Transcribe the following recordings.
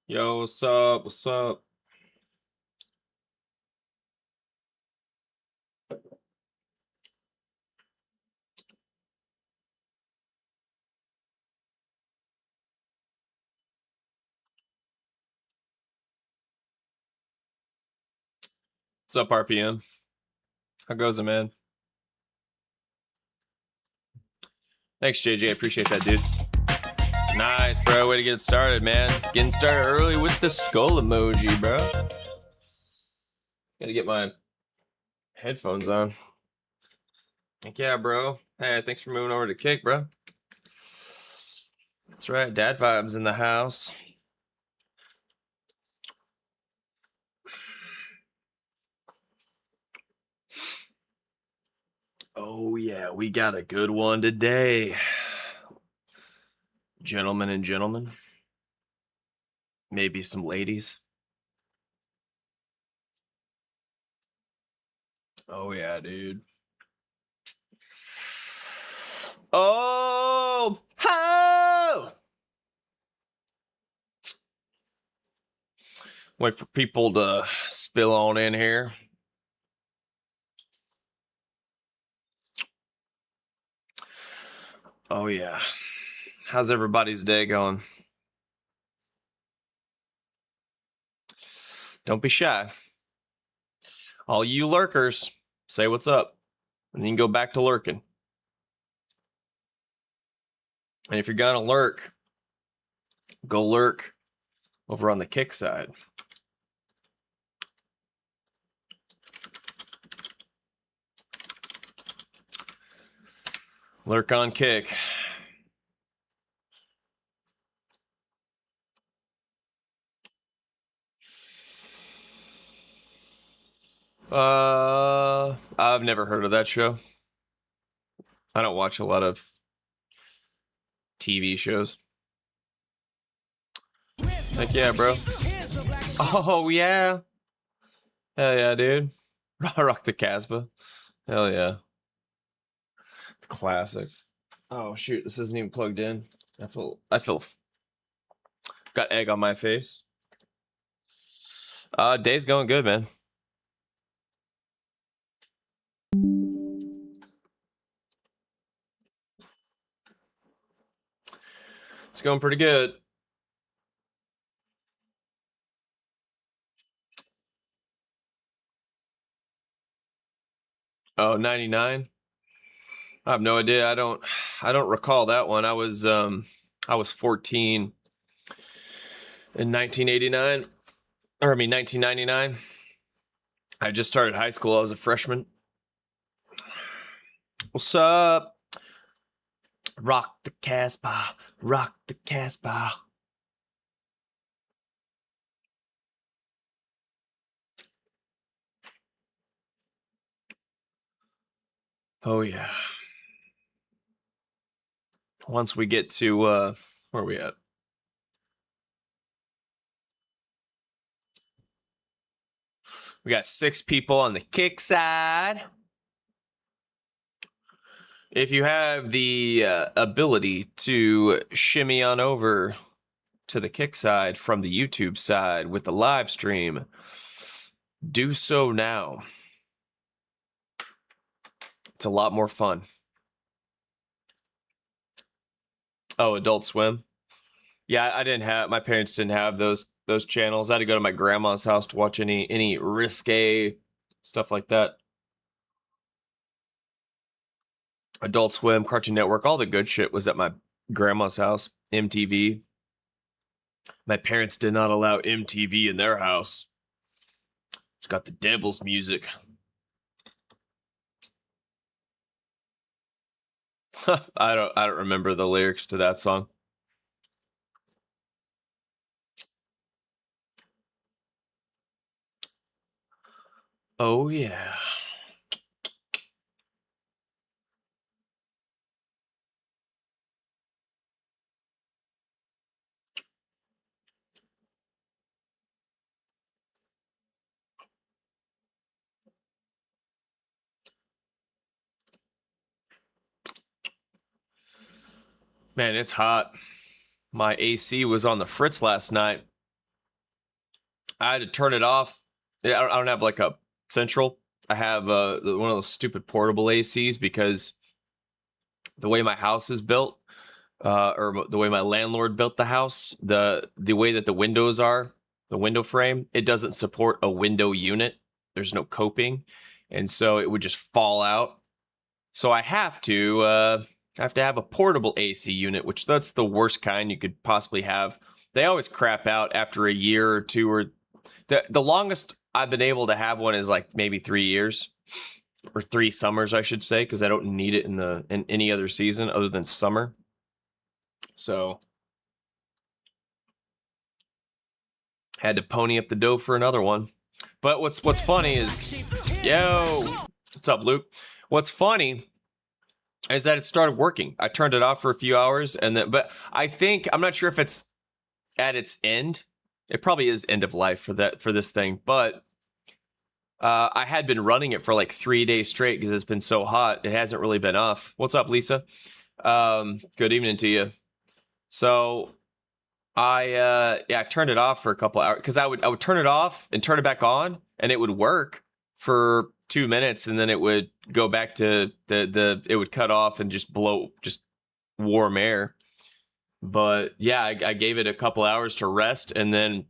Yo, what's up? What's up? What's up, RPM? How goes it, man? Thanks, JJ. I appreciate that, dude. Nice, bro. Way to get it started, man. Getting started early with the skull emoji, bro. Gotta get my headphones on. Heck yeah, bro. Hey, thanks for moving over to Kick, bro. That's right. Dad vibes in the house. Oh, yeah. We got a good one today. Gentlemen and gentlemen. Maybe some ladies. Oh, yeah, dude. Oh! Ho! Wait for people to spill on in here. Oh, yeah. How's everybody's day going? Don't be shy. All you lurkers, say what's up. And you can go back to lurking. And if you're going to lurk, go lurk over on the Kick side. Lurk on Kick. I've never heard of that show. I don't watch a lot of TV shows. Heck yeah, bro. Oh, yeah. Hell yeah, dude. Rock the Casbah. Hell yeah. It's classic. Oh, shoot. This isn't even plugged in. I feel got egg on my face. Day's going good, man. It's going pretty good. Oh, 99? I have no idea. I don't recall that one. I was 14 in 1989. Or I mean 1999. I just started high school. I was a freshman. What's up? Rock the Casbah. Rock the Casbah. Oh yeah. Once we get to where are we at? We got 6 people on the Kick side. If you have the ability to shimmy on over to the Kick side from the YouTube side with the live stream, do so now. It's a lot more fun. Oh, Adult Swim. Yeah, my parents didn't have those channels. I had to go to my grandma's house to watch any risque stuff like that. Adult Swim, Cartoon Network, all the good shit was at my grandma's house. MTV. My parents did not allow MTV in their house. It's got the devil's music. I don't remember the lyrics to that song. Oh yeah. Man, it's hot. My AC was on the fritz last night. I had to turn it off. I don't have like a central. I have one of those stupid portable ACs because the way my house is built, or the way my landlord built the house, the way that the windows are, the window frame, it doesn't support a window unit. There's no coping, and so it would just fall out. So I have to have a portable AC unit, which that's the worst kind you could possibly have. They always crap out after a year or two, or the longest I've been able to have one is like maybe 3 years. Or 3 summers, I should say, because I don't need it in any other season other than summer. So had to pony up the dough for another one. But what's funny is, what's up, Luke? What's funny is that it started working. I turned it off for a few hours, but I think I'm not sure if it's at its end. It probably is end of life for this thing, but. I had been running it for like 3 days straight because it's been so hot. It hasn't really been off. What's up, Lisa? Good evening to you. So I turned it off for a couple hours because I would turn it off and turn it back on and it would work for 2 minutes and then it would go back to it would cut off and just blow just warm air. But yeah, I gave it a couple hours to rest and then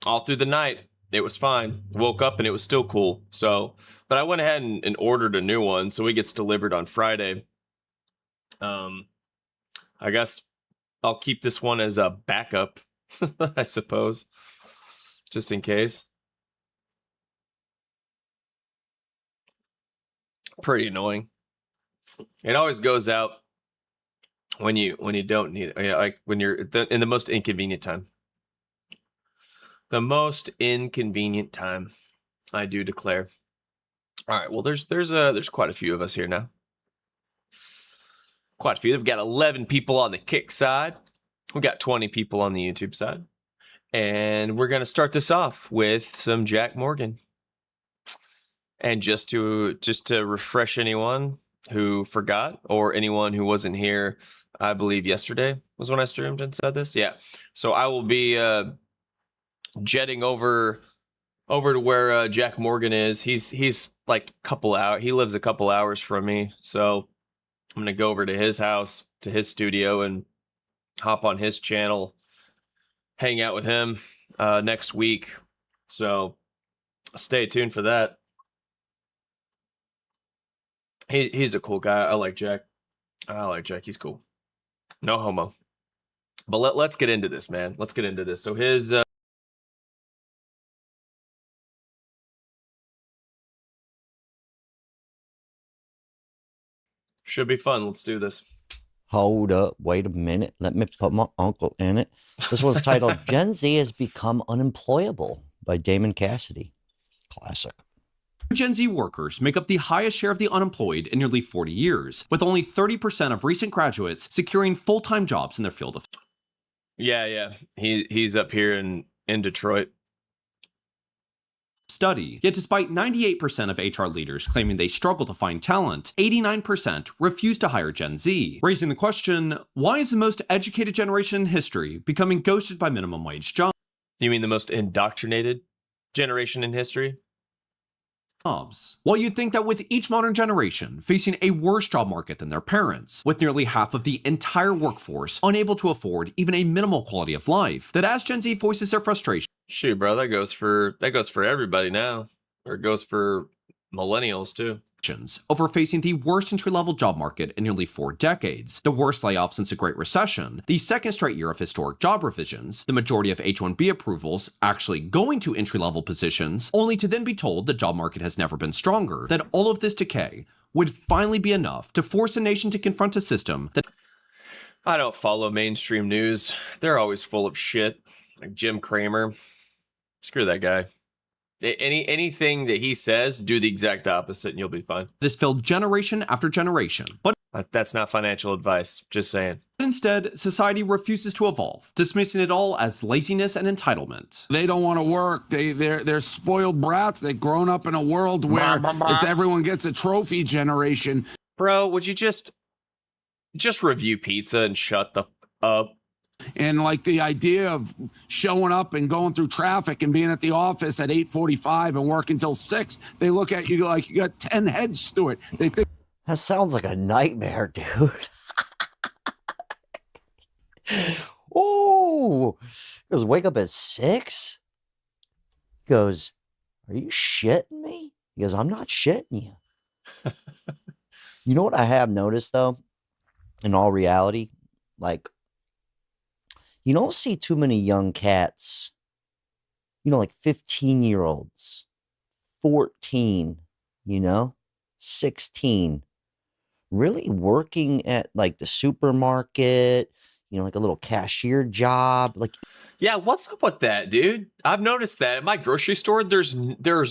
all through the night. It was fine. Woke up and it was still cool. So, but I went ahead and ordered a new one, so it gets delivered on Friday. I guess I'll keep this one as a backup, I suppose, just in case. Pretty annoying. It always goes out when you don't need it, like when you're in the most inconvenient time. The most inconvenient time, I do declare. All right, well, there's quite a few of us here now. Quite a few. We've got 11 people on the Kick side. We've got 20 people on the YouTube side. And we're going to start this off with some Jack Morgan. And just to refresh anyone who forgot, or anyone who wasn't here, I believe yesterday was when I streamed and said this. Yeah. So I will be... jetting over to where Jack Morgan is. He's like a couple hours. He lives a couple hours from me, so I'm gonna go over to his house, to his studio, and hop on his channel, hang out with him next week. So stay tuned for that. He's a cool guy. I like Jack. He's cool. No homo. But let's get into this, man. Let's get into this. So his. Should be fun. Let's do this. Hold up. Wait a minute. Let me put my uncle in it. This was titled Gen Z Has Become Unemployable by Damon Cassidy. Classic. Gen Z workers make up the highest share of the unemployed in nearly 40 years, with only 30% of recent graduates securing full-time jobs in their field of... Yeah. He's up here in Detroit. Study. Yet despite 98% of HR leaders claiming they struggle to find talent, 89% refuse to hire Gen Z, raising the question, why is the most educated generation in history becoming ghosted by minimum wage jobs? You mean the most indoctrinated generation in history? While you'd think that with each modern generation facing a worse job market than their parents, with nearly half of the entire workforce unable to afford even a minimal quality of life, that as Gen Z voices their frustration... Shoot, bro, that goes for everybody now. Or it goes for millennials too. Over facing the worst entry-level job market in nearly 4 decades, the worst layoffs since the Great Recession, the second straight year of historic job revisions, the majority of H-1B approvals actually going to entry-level positions, only to then be told the job market has never been stronger, that all of this decay would finally be enough to force a nation to confront a system that... I don't follow mainstream news. They're always full of shit. Like Jim Cramer. Screw that guy. Anything that he says, do the exact opposite and you'll be fine. This filled generation after generation, but that's not financial advice, just saying. Instead, society refuses to evolve, dismissing it all as laziness and entitlement. They don't want to work. They're spoiled brats. They've grown up in a world where it's everyone gets a trophy generation. Bro, would you just review pizza and shut the up? And like the idea of showing up and going through traffic and being at the office at 8:45 and working till 6, they look at you like you got 10 heads to it. They think That sounds like a nightmare, dude. Oh, he goes, wake up at 6? He goes, are you shitting me? He goes, I'm not shitting you. You know what I have noticed, though, in all reality? Like, you don't see too many young cats, like 15-year-olds, 14, 16, really working at like the supermarket, like a little cashier job. Like, Yeah, what's up with that, dude? I've noticed that at my grocery store, there's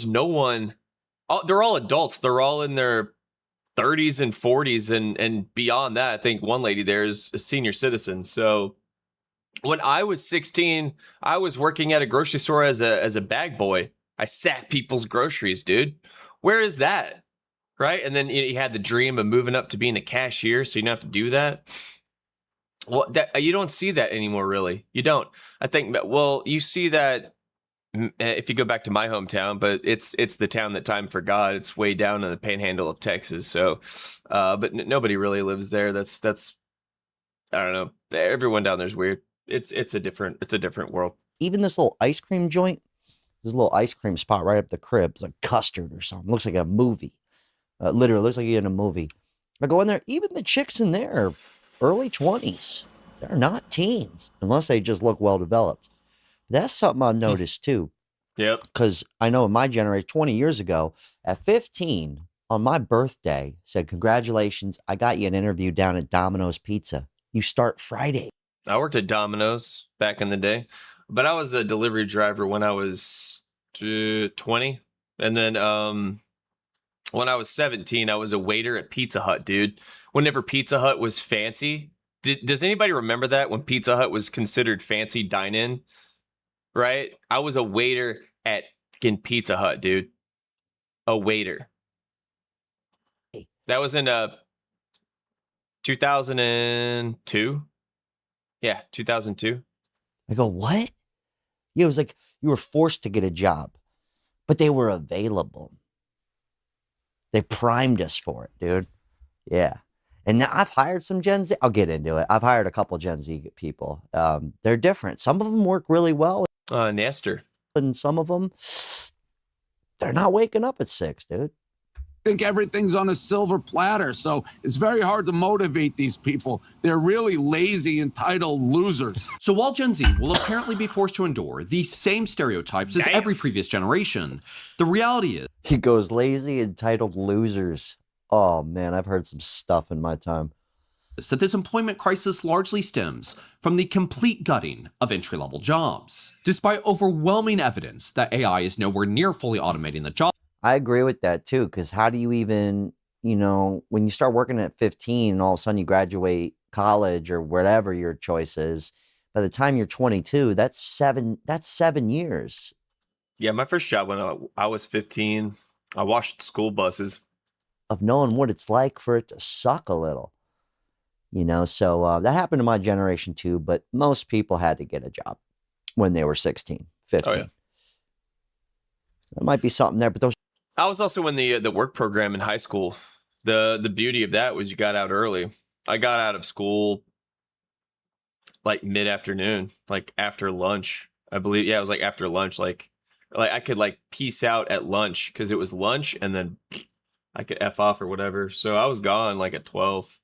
no one. They're all adults. They're all in their 30s and 40s and beyond that. I think one lady there is a senior citizen. So when I was 16, I was working at a grocery store as a bag boy. I sacked people's groceries, dude. Where is that? Right? And then you had the dream of moving up to being a cashier, so you don't have to do that. Well, that you don't see that anymore, really. You don't. I think, well, you see that if you go back to my hometown, but it's the town that time forgot. It's way down in the panhandle of Texas. So, but nobody really lives there. That's I don't know. Everyone down there's weird. It's a different world. even this little ice cream joint, this little ice cream spot right up the crib, it's like custard or something. Looks like a movie. Literally looks like you're in a movie. I go in there, even the chicks in there are early 20s. They're not teens, unless they just look well developed. That's something I've noticed too. Yep. Because I know in my generation, 20 years ago, at 15, on my birthday, said, congratulations, I got you an interview down at Domino's Pizza. You start Friday. I worked at Domino's back in the day, but I was a delivery driver when I was 20. And then when I was 17, I was a waiter at Pizza Hut, dude. Whenever Pizza Hut was fancy. Does anybody remember that when Pizza Hut was considered fancy dine-in? Right? I was a waiter at Pizza Hut, dude. A waiter. That was in 2002. Yeah, 2002. I go, what? Yeah, it was like you were forced to get a job, but they were available. They primed us for it, dude. Yeah. And now I've hired some Gen Z. I'll get into it. I've hired a couple Gen Z people. They're different. Some of them work really well. Nestor. And some of them, they're not waking up at 6, dude. Think everything's on a silver platter. So it's very hard to motivate these people. They're really lazy, entitled losers. So while Gen Z will apparently be forced to endure the same stereotypes as every previous generation, the reality is He goes, lazy, entitled losers. Oh, man, I've heard some stuff in my time. that this employment crisis largely stems from the complete gutting of entry-level jobs. Despite overwhelming evidence that AI is nowhere near fully automating the job I agree with that, too, because how do you even, when you start working at 15 and all of a sudden you graduate college or whatever your choice is, by the time you're 22, that's 7 years. Yeah, my first job when I was 15, I washed school buses. Of knowing what it's like for it to suck a little, so that happened to my generation too, but most people had to get a job when they were 16, 15. Oh, yeah. There might be something there, but those. I was also in the work program in high school. The beauty of that was you got out early. I got out of school like mid-afternoon, like after lunch. I believe, yeah, it was like after lunch, like I could like peace out at lunch because it was lunch and then I could F off or whatever. So I was gone like at 12.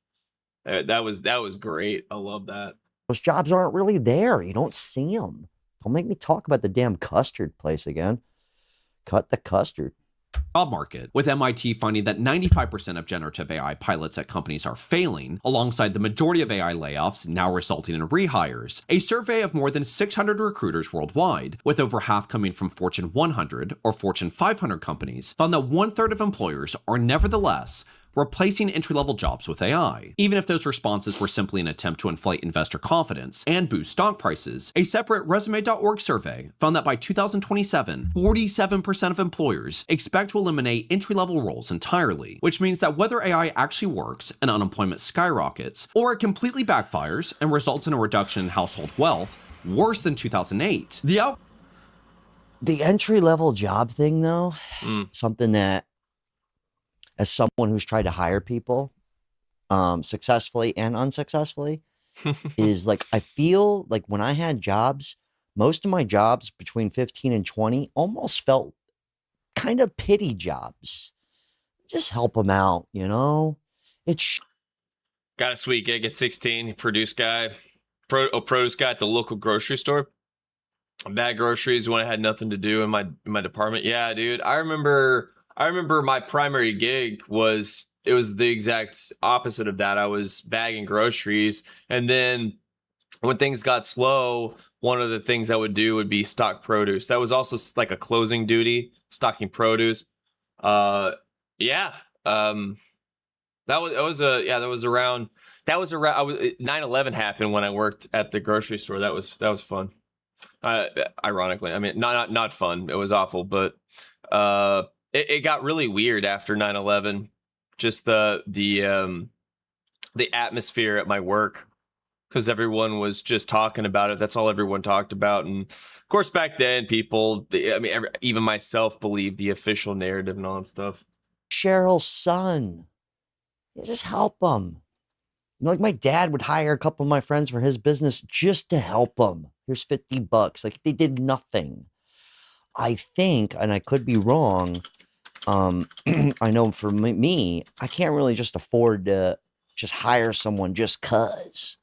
That was great. I love that. Those jobs aren't really there. You don't see them. Don't make me talk about the damn custard place again. Cut the custard. job market, with MIT finding that 95% of generative AI pilots at companies are failing, alongside the majority of AI layoffs now resulting in rehires. A survey of more than 600 recruiters worldwide, with over half coming from Fortune 100 or Fortune 500 companies, found that 1/3 of employers are nevertheless replacing entry-level jobs with AI. Even if those responses were simply an attempt to inflate investor confidence and boost stock prices, a separate Resume.org survey found that by 2027, 47% of employers expect to eliminate entry-level roles entirely, which means that whether AI actually works and unemployment skyrockets, or it completely backfires and results in a reduction in household wealth worse than 2008, The entry-level job thing, though, something that, as someone who's tried to hire people successfully and unsuccessfully, is like, I feel like when I had jobs, most of my jobs between 15 and 20 almost felt kind of pity jobs. Just help them out, you know? It's Got a sweet gig at 16. Produce guy, produce guy at the local grocery store. Bag groceries when I had nothing to do in my department. Yeah, dude. I remember my primary gig was the exact opposite of that. I was bagging groceries, and then when things got slow, one of the things I would do would be stock produce. That was also like a closing duty, stocking produce. Yeah. That was around 9/11 happened when I worked at the grocery store. That was fun. Ironically, I mean, not fun. It was awful, but it got really weird after 9/11. Just the atmosphere at my work, because everyone was just talking about it. That's all everyone talked about. And of course, back then, even myself believed the official narrative and all that stuff. Cheryl's son. You just help them. You know, like my dad would hire a couple of my friends for his business just to help them. Here's $50. Like they did nothing. I think, and I could be wrong. I know for me, I can't really just afford to just hire someone just cause.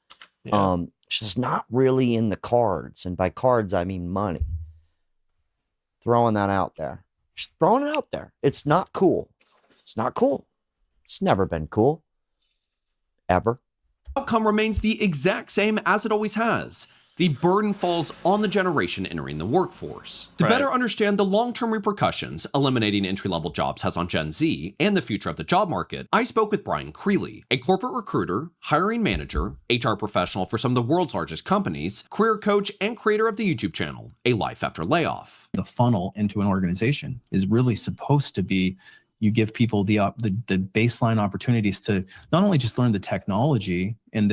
Yeah. It's just not really in the cards. And by cards, I mean money. Throwing that out there. Just throwing it out there. It's not cool. It's not cool. It's never been cool. Ever. Outcome remains the exact same as it always has. The burden falls on the generation entering the workforce. To better understand the long-term repercussions eliminating entry-level jobs has on Gen Z and the future of the job market, I spoke with Brian Creeley, a corporate recruiter, hiring manager, HR professional for some of the world's largest companies, career coach, and creator of the YouTube channel, A Life After Layoff. The funnel into an organization is really supposed to be, you give people the baseline opportunities to not only just learn the technology and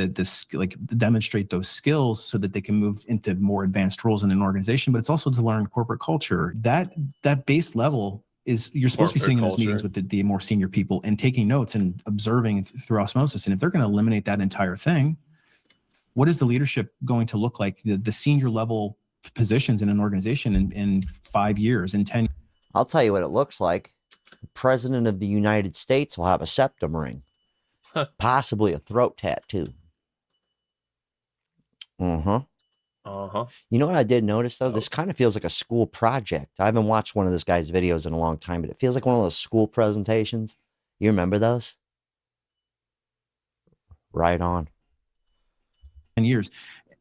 demonstrate those skills so that they can move into more advanced roles in an organization, but it's also to learn corporate culture. That base level is, you're supposed to be sitting in those meetings with the more senior people and taking notes and observing through osmosis. And if they're going to eliminate that entire thing, what is the leadership going to look like? The senior level positions in an organization in 5 years, in 10 years? I'll tell you what it looks like. The President of the United States will have a septum ring, possibly a throat tattoo. You know what I did notice, though? This kind of feels like a school project. I haven't watched one of this guy's videos in a long time, but it feels like one of those school presentations. You remember those? Right on. 10 years.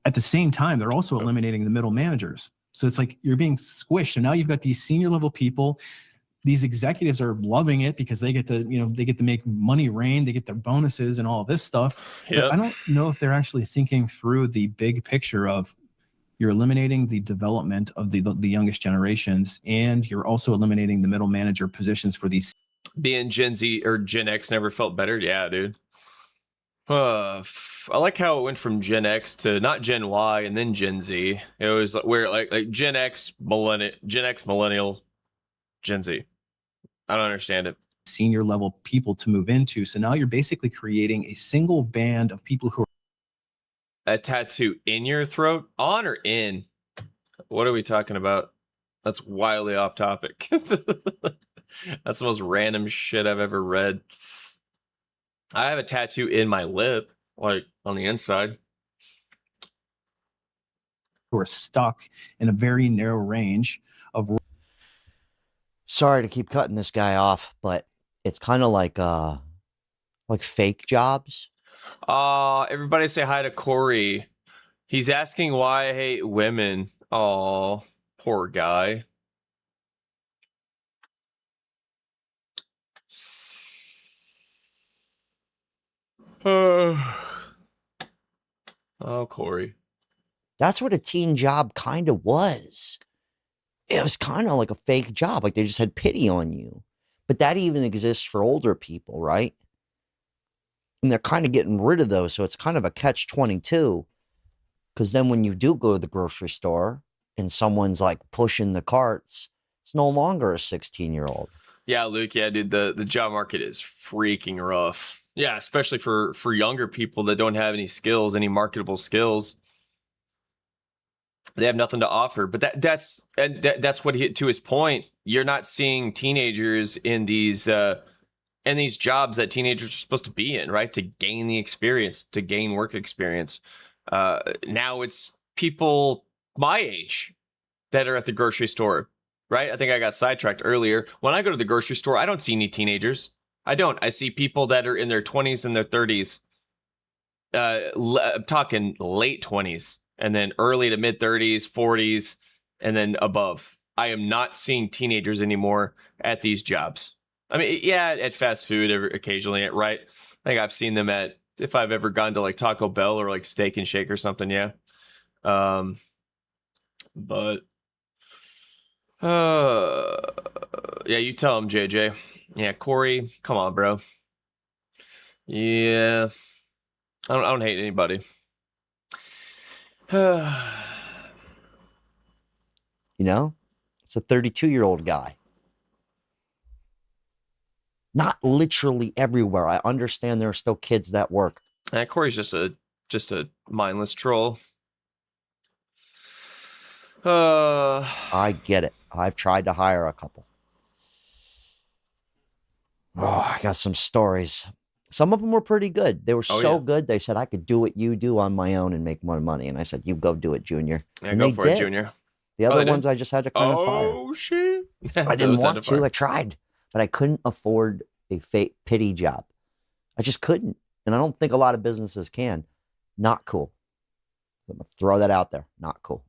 At the same time, they're also eliminating the middle managers. So it's like you're being squished. And now you've got these senior level people. These executives are loving it because they get to, they get to make money rain. They get their bonuses and all of this stuff. Yep. But I don't know if they're actually thinking through the big picture of, you're eliminating the development of the youngest generations, and you're also eliminating the middle manager positions for these. Being Gen Z or Gen X never felt better. Yeah, dude. I like how it went from Gen X to not Gen Y and then Gen Z. It was where like Gen X, millennial, Gen Z. I don't understand it. Senior level people to move into. So now you're basically creating a single band of people who are. A tattoo in your throat? On or in? What are we talking about? That's wildly off topic. That's the most random shit I've ever read. I have a tattoo in my lip, like on the inside. Who are stuck in a very narrow range of. Sorry to keep cutting this guy off, but it's kind of like fake jobs. Everybody say hi to Corey. He's asking why I hate women. Oh, poor guy. Oh, Corey. That's what a teen job kind of was. It was kind of like a fake job. Like they just had pity on you. But that even exists for older people, right? And they're kind of getting rid of those. So it's kind of a catch-22. Because then when you do go to the grocery store and someone's like pushing the carts, it's no longer a 16-year-old. Yeah, Luke. Yeah, dude. The job market is freaking rough. Yeah, especially for younger people that don't have any skills, any marketable skills. They have nothing to offer. But that's what he, to his point. You're not seeing teenagers in these jobs that teenagers are supposed to be in, right? To gain the experience, to gain work experience. Now it's people my age that are at the grocery store, right? I think I got sidetracked earlier. When I go to the grocery store, I don't see any teenagers. I don't. I see people that are in their 20s and their 30s. I'm talking late 20s and then early to mid 30s, 40s, and then above. I am not seeing teenagers anymore at these jobs. I mean, yeah, at fast food occasionally, right? I think I've seen them at, if I've ever gone to like Taco Bell or like Steak and Shake or something, yeah. But yeah, you tell him, JJ. Yeah, Corey, come on, bro. Yeah, I don't hate anybody. You know, it's a 32-year-old guy. Not literally everywhere. I understand there are still kids that work. Corey's just a mindless troll. I get it. I've tried to hire a couple. Oh, I got some stories. Some of them were pretty good. They were so good. They said I could do what you do on my own and make more money. And I said, you go do it, Junior. Yeah, and go they for did. it, Junior. The other ones I just had to kind of fire. Oh, shit. I didn't want to. I tried, but I couldn't afford a fake pity job. I just couldn't. And I don't think a lot of businesses can. Not cool. I'm going to throw that out there. Not cool.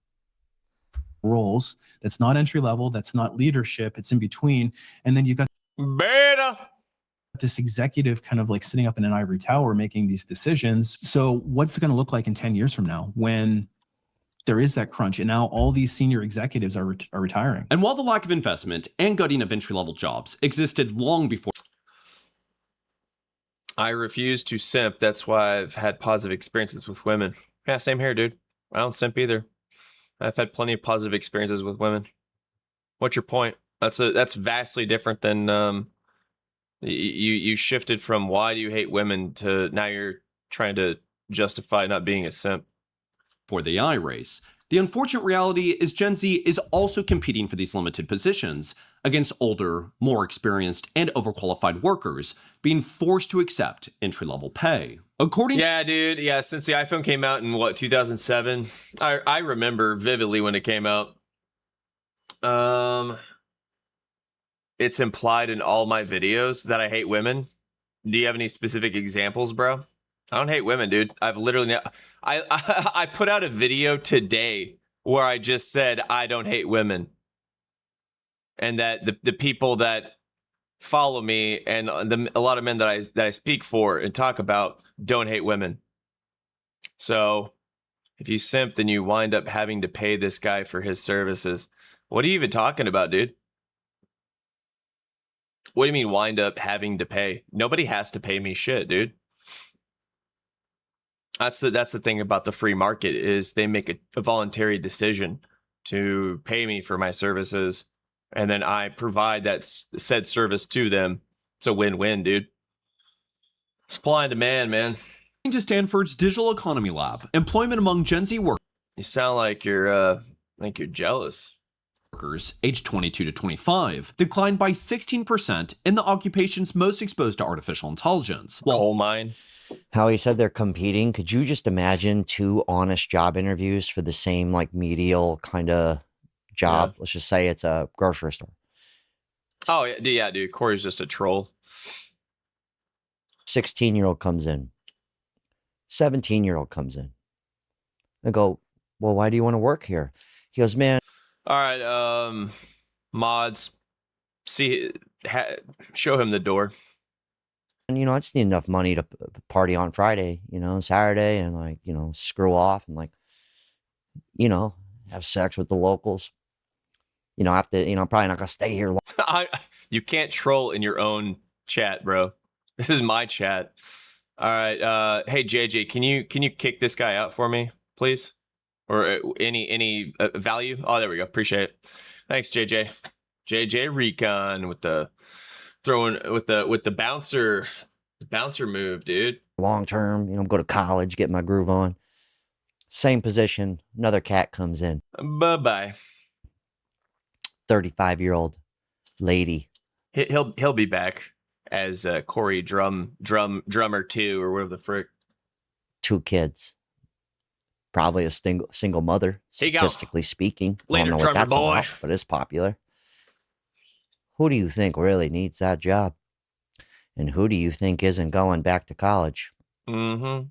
Roles. That's not entry level. That's not leadership. It's in between. And then you got Beta. this executive kind of like sitting up in an ivory tower making these decisions. So what's it going to look like in 10 years from now when there is that crunch and now all these senior executives are retiring? And while the lack of investment and gutting of entry-level jobs existed long before, I refuse to simp. That's why I've had positive experiences with women. Yeah, same here, dude. I don't simp either. I've had plenty of positive experiences with women. What's your point? That's vastly different than you shifted from why do you hate women to now you're trying to justify not being a simp. for the AI race. The unfortunate reality is Gen Z is also competing for these limited positions against older, more experienced, and overqualified workers being forced to accept entry-level pay. Yeah, dude. Yeah, since the iPhone came out in, 2007? I remember vividly when it came out. It's implied in all my videos that I hate women. Do you have any specific examples, bro? I don't hate women, dude. I've literally... I put out a video today where I just said I don't hate women. And that the people that follow me and a lot of men that I speak for and talk about don't hate women. So if you simp, then you wind up having to pay this guy for his services. What are you even talking about, dude? What do you mean wind up having to pay? Nobody has to pay me shit, dude. That's the thing about the free market is they make a voluntary decision to pay me for my services, and then I provide that said service to them. It's a win-win, dude. Supply and demand, man. To Stanford's Digital Economy Lab, employment among Gen Z You sound like you're jealous. workers aged 22 to 25 declined by 16% in the occupations most exposed to artificial intelligence. Coal mine. How he said they're competing. Could you just imagine two honest job interviews for the same like medial kind of job? Yeah. Let's just say it's a grocery store. Oh, yeah, dude. Corey's just a troll. 16-year-old comes in. 17-year-old comes in. I go, well, why do you want to work here? He goes, man. All right, mods, show him the door. And, I just need enough money to party on Friday, Saturday, and like, screw off and like, have sex with the locals. I'm probably not going to stay here long. You can't troll in your own chat, bro. This is my chat. All right. Hey, JJ, can you kick this guy out for me, please? Or any value? Oh, there we go. Appreciate it. Thanks, JJ. JJ Recon with the throwing with the bouncer move, dude. Long term, go to college, get my groove on. Same position. Another cat comes in. Bye-bye. 35-year-old lady. He'll be back as Corey drummer 2 or whatever the frick. 2 kids. Probably a single mother, statistically speaking. Later, I don't know what drummer that's boy. about, but it's popular. Who do you think really needs that job? And who do you think isn't going back to college? Mm-hmm.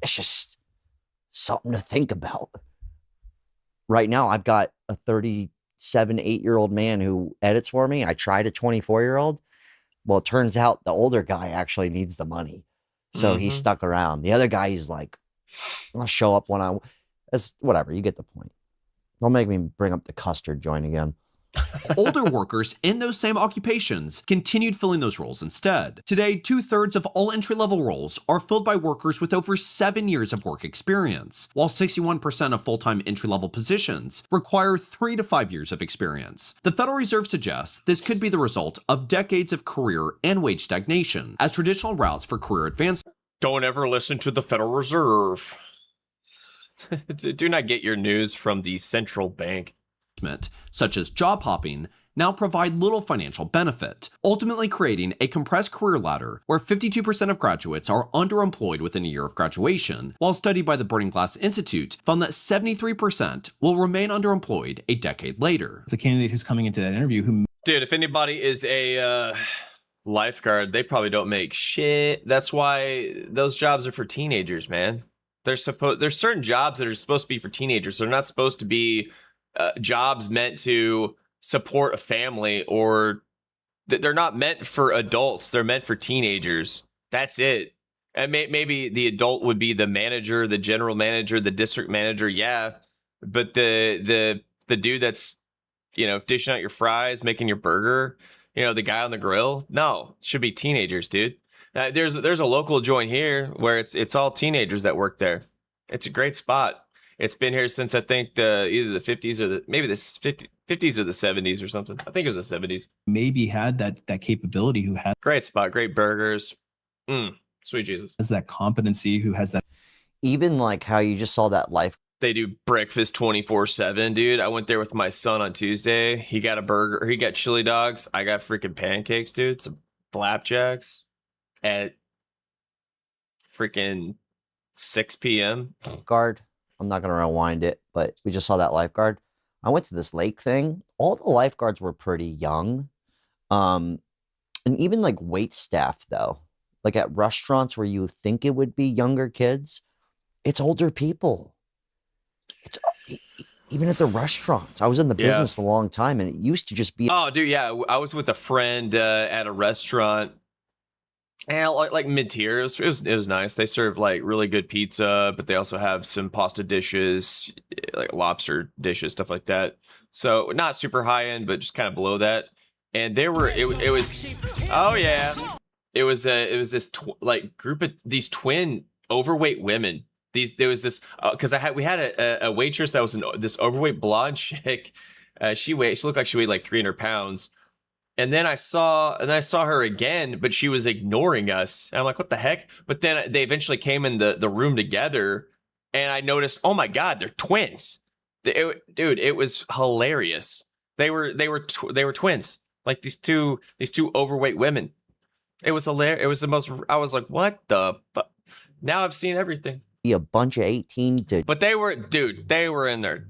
It's just something to think about. Right now, I've got a 8-year-old man who edits for me. I tried a 24-year-old. Well, it turns out the older guy actually needs the money. So he stuck around. The other guy, he's like, I'll show up when it's whatever. You get the point. Don't make me bring up the custard joint again. Older workers in those same occupations continued filling those roles instead. Today, 2/3 of all entry-level roles are filled by workers with over 7 years of work experience, while 61% of full-time entry-level positions require 3 to 5 years of experience. The Federal Reserve suggests this could be the result of decades of career and wage stagnation, as traditional routes for career advancement. Don't ever listen to the Federal Reserve. Do not get your news from the central bank. Such as job hopping, now provide little financial benefit, ultimately creating a compressed career ladder where 52% of graduates are underemployed within a year of graduation, while a study by the Burning Glass Institute found that 73% will remain underemployed a decade later. The candidate who's coming into that interview who Dude, if anybody is a lifeguard, they probably don't make shit. That's why those jobs are for teenagers, man. There's certain jobs that are supposed to be for teenagers. They're not supposed to be jobs meant to support a family, or they're not meant for adults. They're meant for teenagers. That's it. And maybe the adult would be the manager, the general manager, the district manager. Yeah. But the dude that's, dishing out your fries, making your burger, the guy on the grill. No, it should be teenagers, dude. There's a local joint here where it's all teenagers that work there. It's a great spot. It's been here since I think either the 50s or the 50s or the 70s or something. I think it was the 70s. maybe had that capability, who has Great spot, great burgers. Sweet Jesus. that competency, who has that Even like how you just saw that life. They do breakfast 24/7, dude. I went there with my son on Tuesday. He got a burger. He got chili dogs. I got freaking pancakes, dude. Some flapjacks at freaking 6 p.m. Guard. I'm not going to rewind it, but we just saw that lifeguard. I went to this lake thing. All the lifeguards were pretty young. And even like wait staff, though, like at restaurants where you think it would be younger kids, it's older people. It's even at the restaurants. I was in the business a long time, and it used to just be. Oh, dude, yeah. I was with a friend at a restaurant. And like mid-tier, it was nice. They serve like really good pizza, but they also have some pasta dishes, like lobster dishes, stuff like that. So not super high end, but just kind of below that. And it was, oh yeah, it was this group of these twin overweight women. There was this because we had a waitress that was this overweight blonde chick. She looked like she weighed like 300 pounds. And then I saw her again, but she was ignoring us. And I'm like, what the heck? But then they eventually came in the room together, and I noticed, oh my God, they're twins. Dude, it was hilarious. They were twins, like these two overweight women. It was hilarious. It was the most. I was like, what the fuck? Now I've seen everything. A bunch of 18 to. But they were in their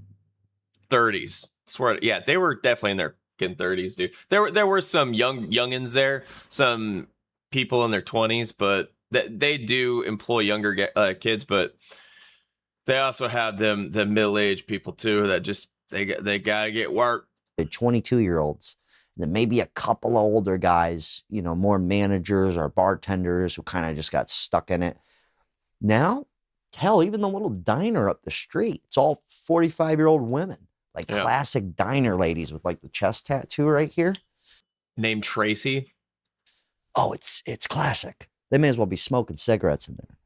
30s. Swear, yeah, they were definitely in their 30s, dude. There were some youngins there, some people in their 20s, but they do employ younger kids, but they also have the middle-aged people too that just they gotta get work. 22-year-olds, then maybe a couple of older guys, you know, more managers or bartenders who kind of just got stuck in it. Now, hell, even the little diner up the street, it's all 45-year-old women, like classic diner ladies with like the chest tattoo right here. Named Tracy. Oh, it's classic. They may as well be smoking cigarettes in there.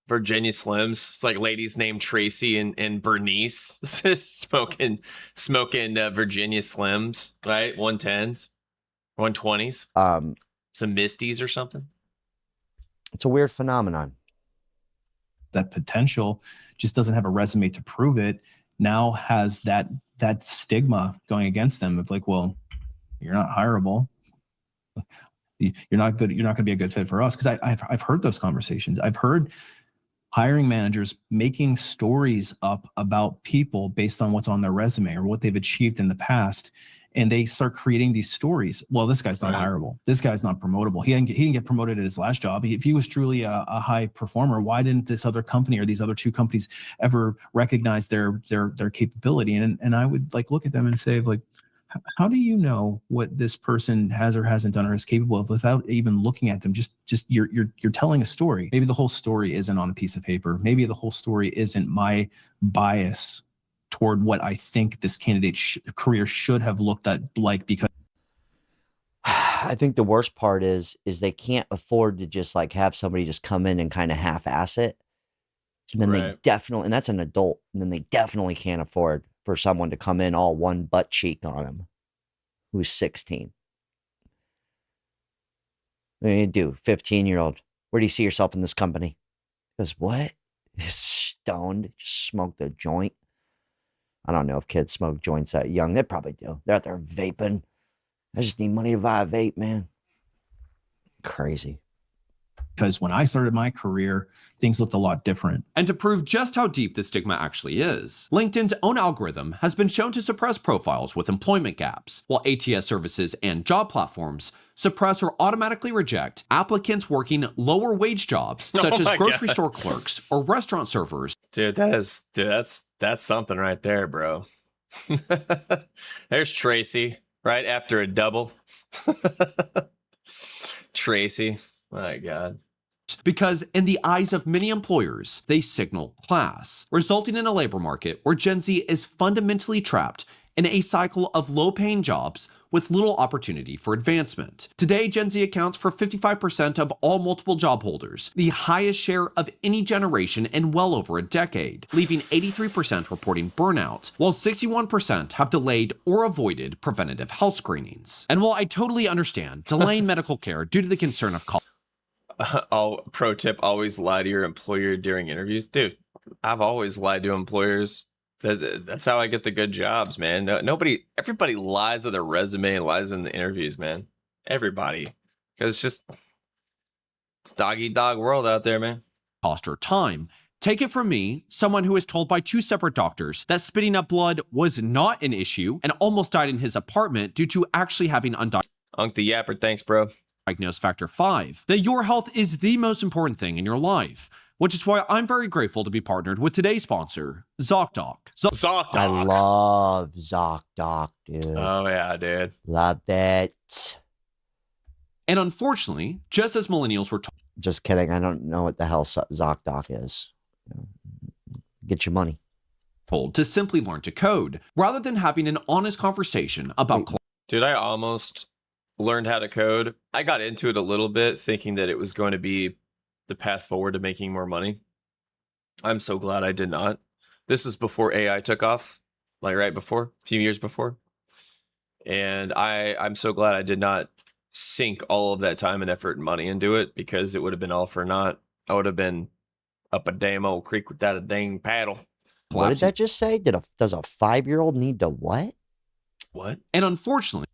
Virginia Slims. It's like ladies named Tracy and Bernice smoking Virginia Slims, right? 110s, 120s, some Misties or something. It's a weird phenomenon. That potential just doesn't have a resume to prove it. Now has that stigma going against them of like, well, you're not hireable. You're not good. You're not going to be a good fit for us. Because I've heard those conversations. I've heard hiring managers making stories up about people based on what's on their resume or what they've achieved in the past. And they start creating these stories. Well, this guy's not hireable. This guy's not promotable. He didn't get promoted at his last job. If he was truly a high performer, why didn't this other company or these other two companies ever recognize their capability? And I would like look at them and say, like, how do you know what this person has or hasn't done or is capable of without even looking at them? Just you're telling a story. Maybe the whole story isn't on a piece of paper. Maybe the whole story isn't my bias toward what I think this candidate's career should have looked at like, because I think the worst part is they can't afford to just like have somebody just come in and kind of half-ass it. And then they definitely, and that's an adult, and then they definitely can't afford for someone to come in all one butt cheek on him who's 16. What do you do? 15-year-old. Where do you see yourself in this company? He goes, what? He's stoned, just smoked a joint. I don't know if kids smoke joints that young. They probably do. They're out there vaping. I just need money to buy a vape, man. Crazy. Because when I started my career, things looked a lot different. And to prove just how deep the stigma actually is, LinkedIn's own algorithm has been shown to suppress profiles with employment gaps, while ATS services and job platforms suppress or automatically reject applicants working lower wage jobs, such as grocery store clerks or restaurant servers. Dude, that's something right there, bro. There's Tracy, right after a double. Tracy, my God. Because in the eyes of many employers, they signal class, resulting in a labor market where Gen Z is fundamentally trapped in a cycle of low-paying jobs with little opportunity for advancement. Today, Gen Z accounts for 55% of all multiple job holders, the highest share of any generation in well over a decade, leaving 83% reporting burnout, while 61% have delayed or avoided preventative health screenings. And while I totally understand delaying medical care due to the concern of pro tip, always lie to your employer during interviews. Dude, I've always lied to employers. That's how I get the good jobs, man. Everybody lies to their resume and lies in the interviews, man. Everybody. Because it's dog-eat-dog world out there, man. Cost or time. Take it from me, someone who was told by two separate doctors that spitting up blood was not an issue and almost died in his apartment due to actually having undiagnosed. Unk the yapper, thanks, bro. Diagnosed factor 5, that your health is the most important thing in your life, which is why I'm very grateful to be partnered with today's sponsor, ZocDoc. ZocDoc. I love ZocDoc, dude. Oh, yeah, dude. Love it. And unfortunately, just as millennials were told. Just kidding. I don't know what the hell ZocDoc is. Get your money. Told to simply learn to code, rather than having an honest conversation about. Dude, I almost learned how to code. I got into it a little bit thinking that it was going to be the path forward to making more money. I'm so glad I did not. This is before AI took off, like right before, a few years before. And I'm so glad I did not sink all of that time and effort and money into it, because it would have been all for naught. I would have been up a damn old creek without a dang paddle. What did that just say? Does a 5-year-old need to what? What? And unfortunately,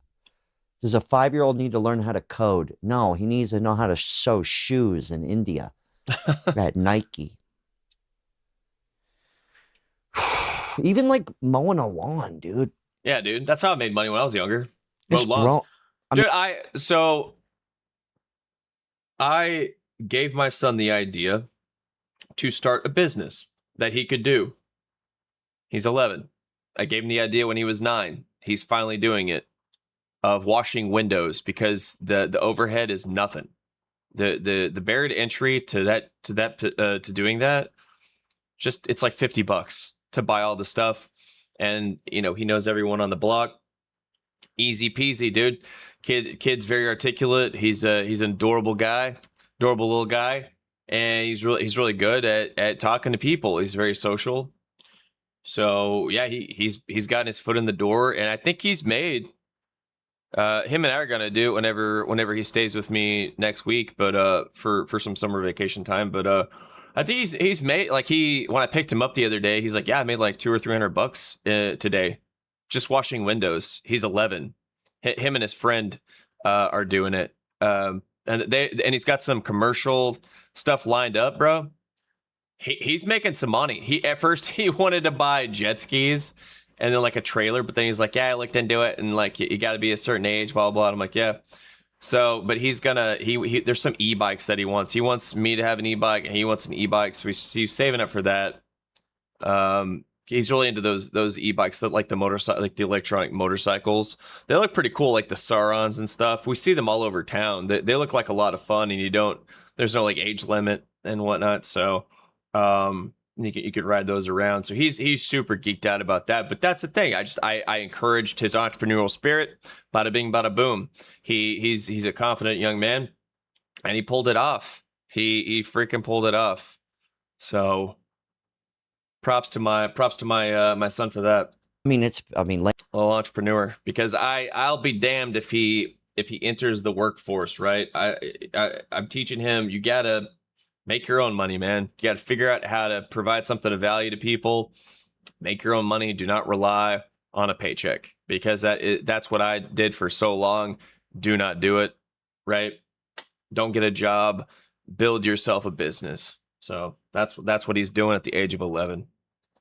does a 5-year-old need to learn how to code? No, he needs to know how to sew shoes in India at Nike. Even like mowing a lawn, dude. Yeah, dude. That's how I made money when I was younger. Mowed lawns. Dude, I gave my son the idea to start a business that he could do. He's 11. I gave him the idea when he was 9. He's finally doing it. of washing windows because the overhead is nothing. The barrier to entry to doing that, just it's like $50 to buy all the stuff. And he knows everyone on the block. Easy peasy, dude. Kid's very articulate. He's an adorable little guy, and he's really good at talking to people. He's very social. So yeah, he's gotten his foot in the door, and I think he's made. Him and I are gonna do it whenever he stays with me next week, but for some summer vacation time. But I think he's made, like, when I picked him up the other day, he's like, yeah, I made like $200 or $300 today, just washing windows. He's 11. Him and his friend are doing it, and he's got some commercial stuff lined up, bro. He's making some money. At first he wanted to buy jet skis and then like a trailer, but then he's like, yeah, I looked into it, and like you got to be a certain age, blah blah. And I'm like, yeah. So, but he's gonna there's some e-bikes that he wants. He wants me to have an e-bike, and he wants an e-bike, so he's saving up for that. He's really into those e-bikes that like the motorcycle, like the electronic motorcycles. They look pretty cool, like the Saurons and stuff. We see them all over town. They look like a lot of fun, and there's no like age limit and whatnot. So, you could ride those around. So he's super geeked out about that. But that's the thing. I encouraged his entrepreneurial spirit. Bada bing, bada boom. He's a confident young man, and he pulled it off. He freaking pulled it off. So props to my my son for that. Little entrepreneur, because I'll be damned if he enters the workforce, right? I'm teaching him, you gotta make your own money, man. You got to figure out how to provide something of value to people. Make your own money. Do not rely on a paycheck, because that's what I did for so long. Do not do it, right? Don't get a job. Build yourself a business. So that's what he's doing at the age of 11.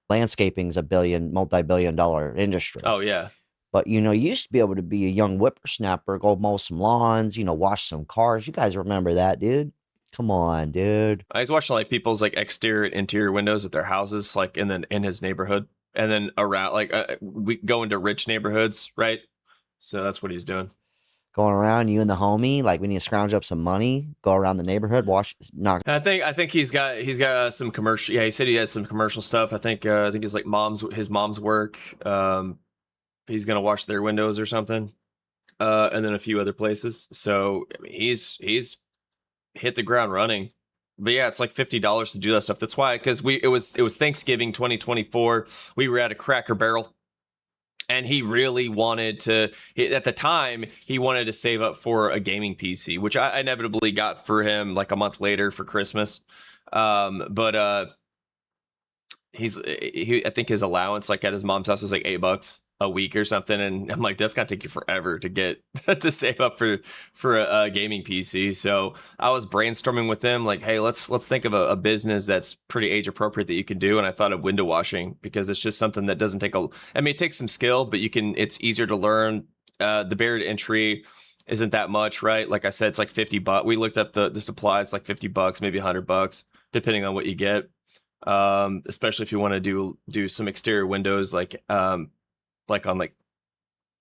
Landscaping's a multi-billion-dollar industry. Oh yeah. But you used to be able to be a young whippersnapper, go mow some lawns, wash some cars. You guys remember that, dude? Come on, dude. I was watching like people's like exterior and interior windows at their houses, like in his neighborhood, and then around we go into rich neighborhoods, right? So that's what he's doing. Going around, you and the homie, like we need to scrounge up some money, go around the neighborhood, I think he's got some commercial. Yeah, he said he had some commercial stuff. I think it's like his mom's work. He's gonna wash their windows or something, and then a few other places. So I mean, he's hit the ground running. But yeah, it's like $50 to do that stuff. That's why, because it was Thanksgiving 2024. We were at a Cracker Barrel, and he really wanted to. At the time, he wanted to save up for a gaming PC, which I inevitably got for him like a month later for Christmas. But I think his allowance, like at his mom's house, is like $8 a week or something, and I'm like, that's gonna take you forever to get to save up for a gaming PC. So I was brainstorming with him, like, hey, let's think of a business that's pretty age appropriate that you can do. And I thought of window washing, because it's just something that doesn't take it takes some skill, but it's easier to learn. The barrier to entry isn't that much, right? Like I said, it's like $50. We looked up the supplies, like $50, maybe $100, depending on what you get. Especially if you want to do some exterior windows, like on like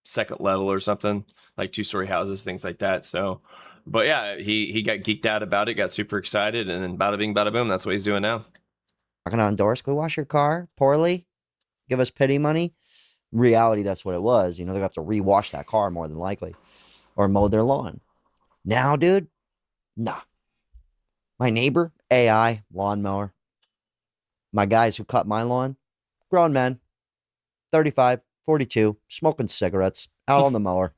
second level or something, like 2-story houses, things like that. So, but yeah, he got geeked out about it, got super excited, and then bada bing, bada boom. That's what he's doing now. Knocking on doors. Can we wash your car poorly? Give us pity money. In reality, that's what it was. They're gonna have to rewash that car more than likely, or mow their lawn. Now, dude, nah. My neighbor, AI lawnmower. My guys who cut my lawn, grown men, 35, 42, smoking cigarettes out on the mower.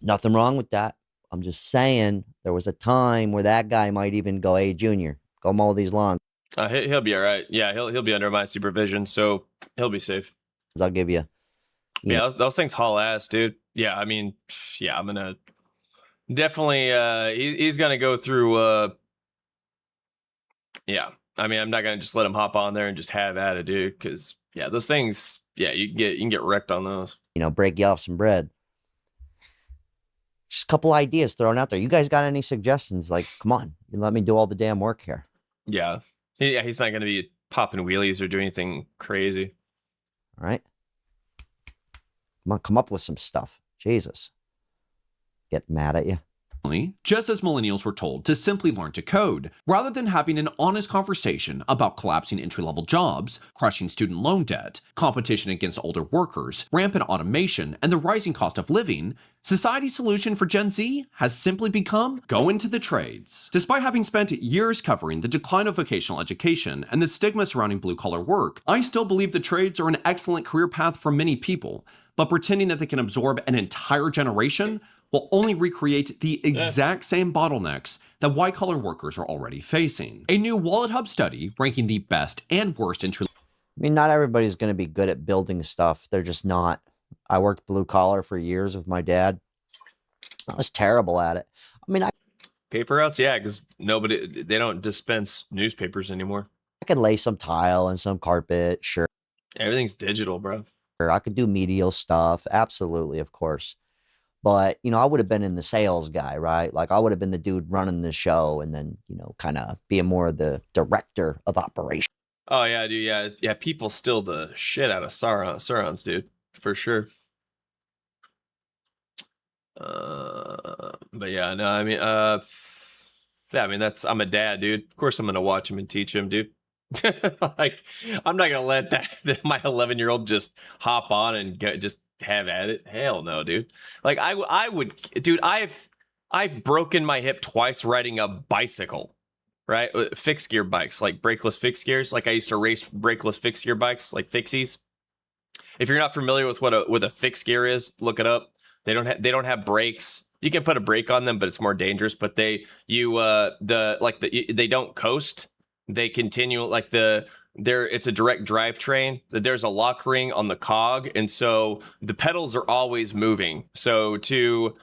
Nothing wrong with that. I'm just saying there was a time where that guy might even go, hey, Junior, go mow these lawns. He'll be all right. Yeah, he'll be under my supervision, so he'll be safe. I'll give you. Yeah, those things haul ass, dude. Yeah, I mean, yeah, I'm gonna definitely. He's gonna go through. Yeah, I mean, I'm not gonna just let him hop on there and just have at it, dude, because yeah, those things, yeah, you can get wrecked on those. Break you off some bread. Just a couple ideas thrown out there. You guys got any suggestions? Like, come on, you let me do all the damn work here. Yeah, he's not gonna be popping wheelies or doing anything crazy. All right. come up with some stuff. Jesus. Get mad at you. Just as millennials were told to simply learn to code, rather than having an honest conversation about collapsing entry-level jobs, crushing student loan debt, competition against older workers, rampant automation, and the rising cost of living, society's solution for Gen Z has simply become go into the trades. Despite having spent years covering the decline of vocational education and the stigma surrounding blue-collar work, I still believe the trades are an excellent career path for many people, but pretending that they can absorb an entire generation will only recreate the exact same bottlenecks that white-collar workers are already facing. A new Wallet Hub study ranking the best and worst entry. I mean, not everybody's going to be good at building stuff. They're just not. I worked blue collar for years with my dad. I was terrible at it. I mean, I Paper outs, yeah, because they don't dispense newspapers anymore. could lay some tile and some carpet, sure. Everything's digital, bro. I could do medial stuff, absolutely, of course. But, you know, I would have been in the sales guy, right? Like I would have been the dude running the show and then, you know, kind of being more of the director of operations. Oh yeah, dude. Yeah. People steal the shit out of Saurons, dude, for sure. But yeah, no, I mean, yeah, I mean I'm a dad, dude. Of course, I'm gonna watch him and teach him, dude. Like, I'm not gonna let that my 11-year-old just hop on and just have at it. Hell no, dude. Like I would, dude. I've broken my hip twice riding a bicycle. Right, fixed gear bikes, like brakeless fixed gears. Like I used to race brakeless fixed gear bikes, like fixies. If you're not familiar with what a fixed gear is, look it up. They don't have brakes. You can put a brake on them, but it's more dangerous. But they don't coast. They continue like it's a direct drivetrain. There's a lock ring on the cog, and so the pedals are always moving. So to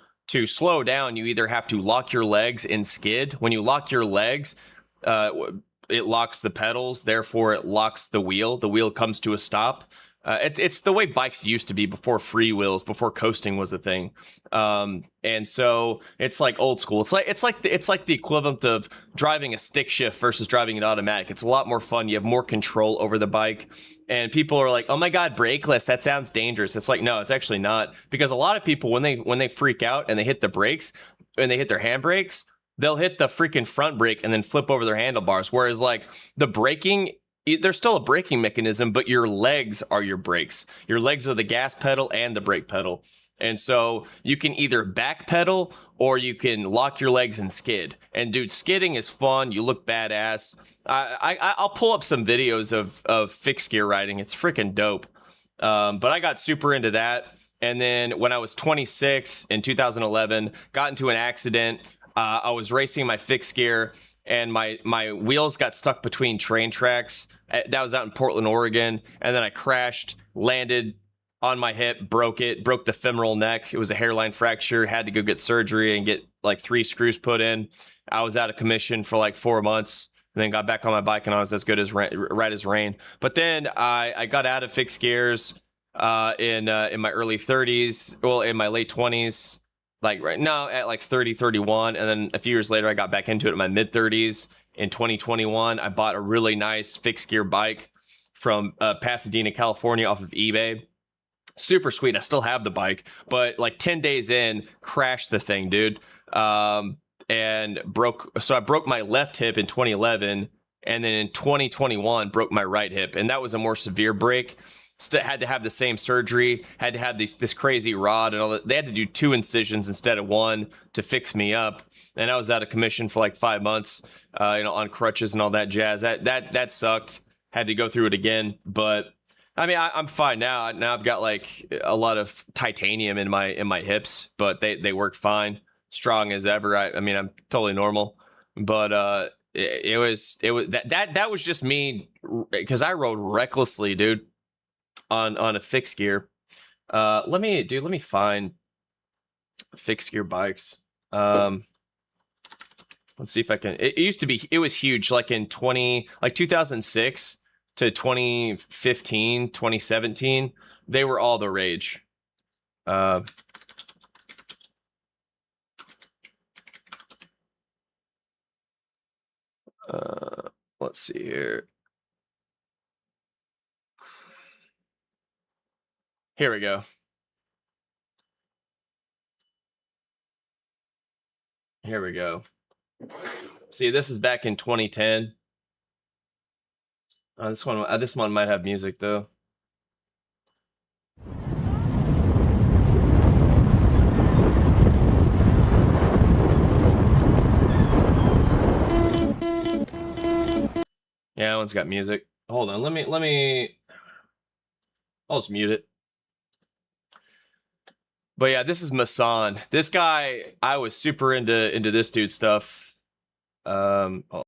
slow down, you either have to lock your legs and skid. When you lock your legs, it locks the pedals, therefore it locks the wheel. The wheel comes to a stop. It's the way bikes used to be before freewheels, before coasting was a thing. And so it's like old school. It's like the equivalent of driving a stick shift versus driving an automatic. It's a lot more fun. You have more control over the bike. And people are like, "Oh my God, brakeless! That sounds dangerous." It's like, no, it's actually not, because a lot of people when they freak out and they hit the brakes and they hit their handbrakes, they'll hit the freaking front brake and then flip over their handlebars. Whereas like the braking, there's still a braking mechanism, but your legs are your brakes. Your legs are the gas pedal and the brake pedal. And so you can either back pedal or you can lock your legs and skid. And dude, skidding is fun. You look badass. I'll pull up some videos of fixed gear riding. It's freaking dope. But I got super into that. And then when I was 26 in 2011, got into an accident. I was racing my fixed gear and my wheels got stuck between train tracks. That was out in Portland, Oregon. And then I crashed, landed on my hip, broke the femoral neck. It was a hairline fracture, had to go get surgery and get like 3 screws put in. I was out of commission for like 4 months and then got back on my bike and I was as good as right as rain. But then I got out of fixed gears in my early 30s, well, in my late 20s. Like right now at like 30, 31. And then a few years later, I got back into it in my mid 30s. In 2021, I bought a really nice fixed gear bike from Pasadena, California off of eBay. Super sweet. I still have the bike, but like 10 days in, crashed the thing, dude. And I broke my left hip in 2011. And then in 2021, broke my right hip. And that was a more severe break. Had to have the same surgery, had to have this crazy rod and all that. They had to do 2 incisions instead of 1 to fix me up. And I was out of commission for like 5 months, on crutches and all that jazz. That sucked. Had to go through it again. But I mean, I'm fine now. Now I've got like a lot of titanium in my hips, but they work fine, strong as ever. I mean, I'm totally normal. But it was that was just me because I rode recklessly, dude. On a fixed gear. Let me find fixed gear bikes. Let's see if I can. It was huge, like in 2006 to 2015, 2017. They were all the rage. Let's see here. Here we go. Here we go. See, this is back in 2010. This one might have music though. Yeah, that one's got music. Hold on, let me. I'll just mute it. But yeah, this is Masan. This guy, I was super into this dude's stuff. Oh.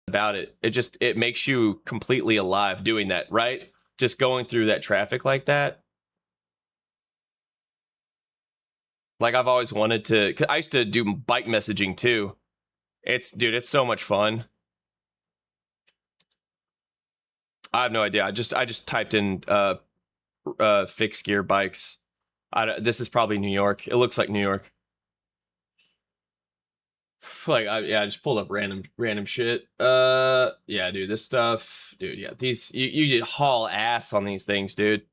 About it. It makes you completely alive doing that, right? Just going through that traffic like that. Like I've always wanted to. 'Cause I used to do bike messaging too. Dude, it's so much fun. I have no idea. I just typed in fixed gear bikes. This is probably New York. It looks like New York. Like I just pulled up random shit. Yeah, dude, this stuff, dude. Yeah, these you just haul ass on these things, dude.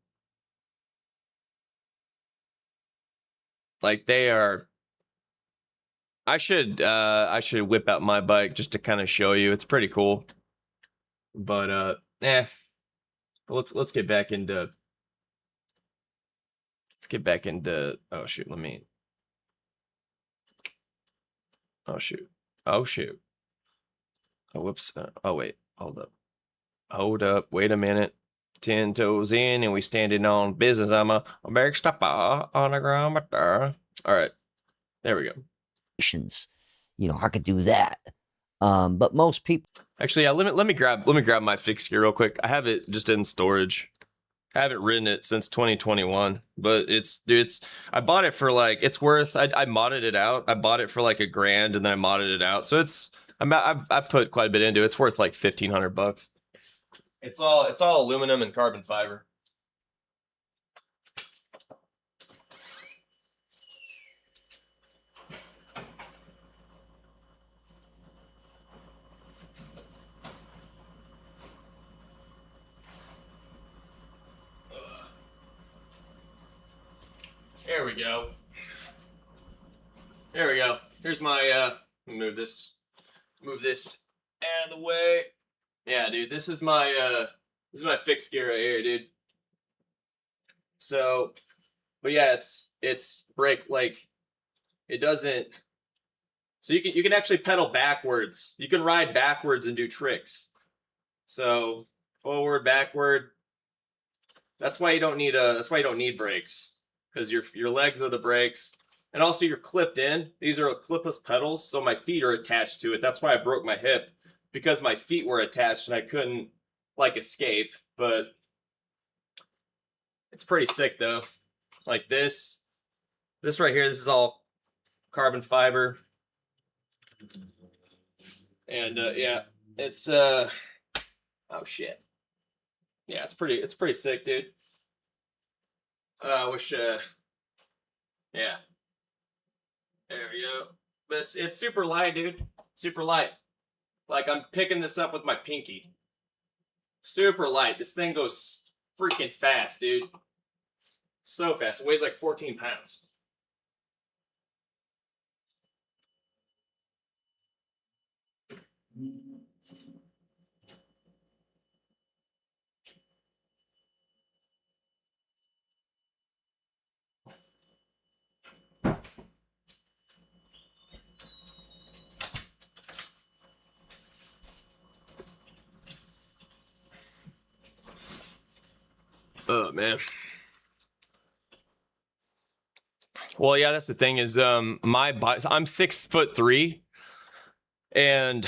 Like they are. I should whip out my bike just to kind of show you. It's pretty cool. But let's get back into. Let's get back into. Oh shoot, let me. Oh shoot. Oh shoot. Oh whoops. Oh wait. Hold up. Hold up. Wait a minute. 10 toes in and we standing on business. I'm a big stopper on the ground. All right. There we go. You know, I could do that. But most people Actually, yeah, let me grab my fixed gear real quick. I have it just in storage. I haven't ridden it since 2021, but I bought it for like it's worth. I modded it out. I bought it for like $1,000 and then I modded it out. So I put quite a bit into it. It's worth like $1,500. It's all aluminum and carbon fiber. There we go. There we go. Here's my move this out of the way. Yeah, dude, this is my fixed gear right here, dude. So, but yeah, it's brake like it doesn't. So you can actually pedal backwards. You can ride backwards and do tricks. So forward, backward. That's why you don't need brakes, because your legs are the brakes, and also you're clipped in. These are clipless pedals, so my feet are attached to it. That's why I broke my hip, because my feet were attached and I couldn't like escape. But it's pretty sick though. Like this right here. This is all carbon fiber, and yeah, it's oh shit. Yeah, it's pretty sick, dude. I wish yeah. There we go. But it's super light, dude. Super light. Like I'm picking this up with my pinky. Super light. This thing goes freaking fast, dude. So fast. It weighs like 14 pounds. Oh man. Well, yeah, that's the thing is my body, I'm 6'3", and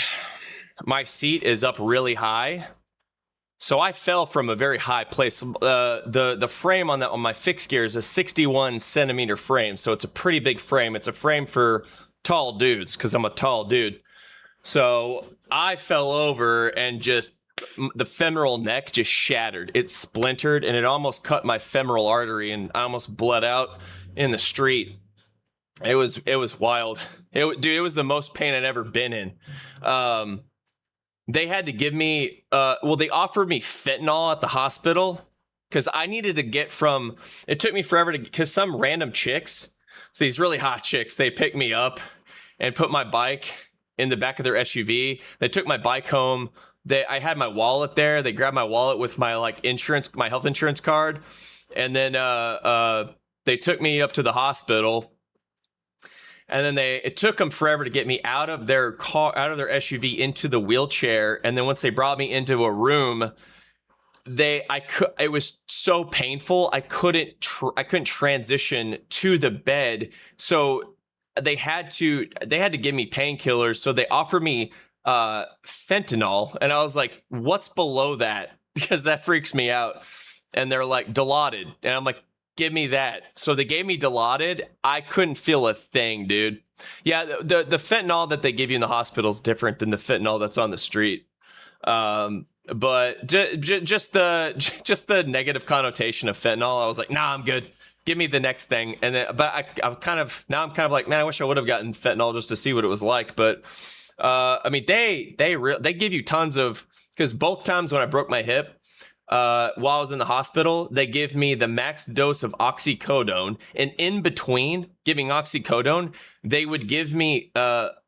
my seat is up really high. So I fell from a very high place. The frame on my fixed gear is a 61 centimeter frame, so it's a pretty big frame. It's a frame for tall dudes because I'm a tall dude. So I fell over and just the femoral neck just shattered. It splintered and it almost cut my femoral artery, and I almost bled out in the street. It was wild. Dude, it was the most pain I'd ever been in. They had to give me, they offered me fentanyl at the hospital because I needed to get it took me forever because some random chicks, so these really hot chicks, they picked me up and put my bike in the back of their SUV. They took my bike home. I had my wallet there. They grabbed my wallet with my my health insurance card. And then they took me up to the hospital. And then it took them forever to get me out of their SUV into the wheelchair. And then once they brought me into a room, it was so painful. I couldn't transition to the bed. So they had to give me painkillers. So they offered me fentanyl, and I was like, what's below that? Because that freaks me out. And they're like, Dilaudid. And I'm like, give me that. So they gave me Dilaudid. I couldn't feel a thing, dude. Yeah, the fentanyl that they give you in the hospital is different than the fentanyl that's on the street. But just the negative connotation of fentanyl, I was like, nah, I'm good. Give me the next thing. And then, but I'm kind of like, man, I wish I would have gotten fentanyl just to see what it was like. But I mean, they give you tons of, because both times when I broke my hip, while I was in the hospital, they give me the max dose of oxycodone, and in between giving oxycodone, they would give me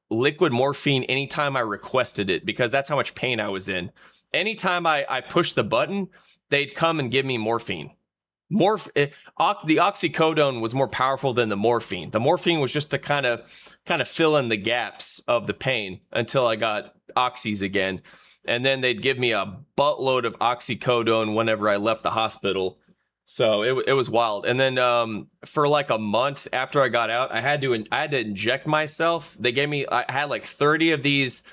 liquid morphine anytime I requested it, because that's how much pain I was in. Anytime I pushed the button, they'd come and give me morphine. The oxycodone was more powerful than the morphine. The morphine was just to kind of fill in the gaps of the pain until I got oxys again. And then they'd give me a buttload of oxycodone whenever I left the hospital. So it was wild. And then for like a month after I got out, I had to inject myself. I had like 30 of these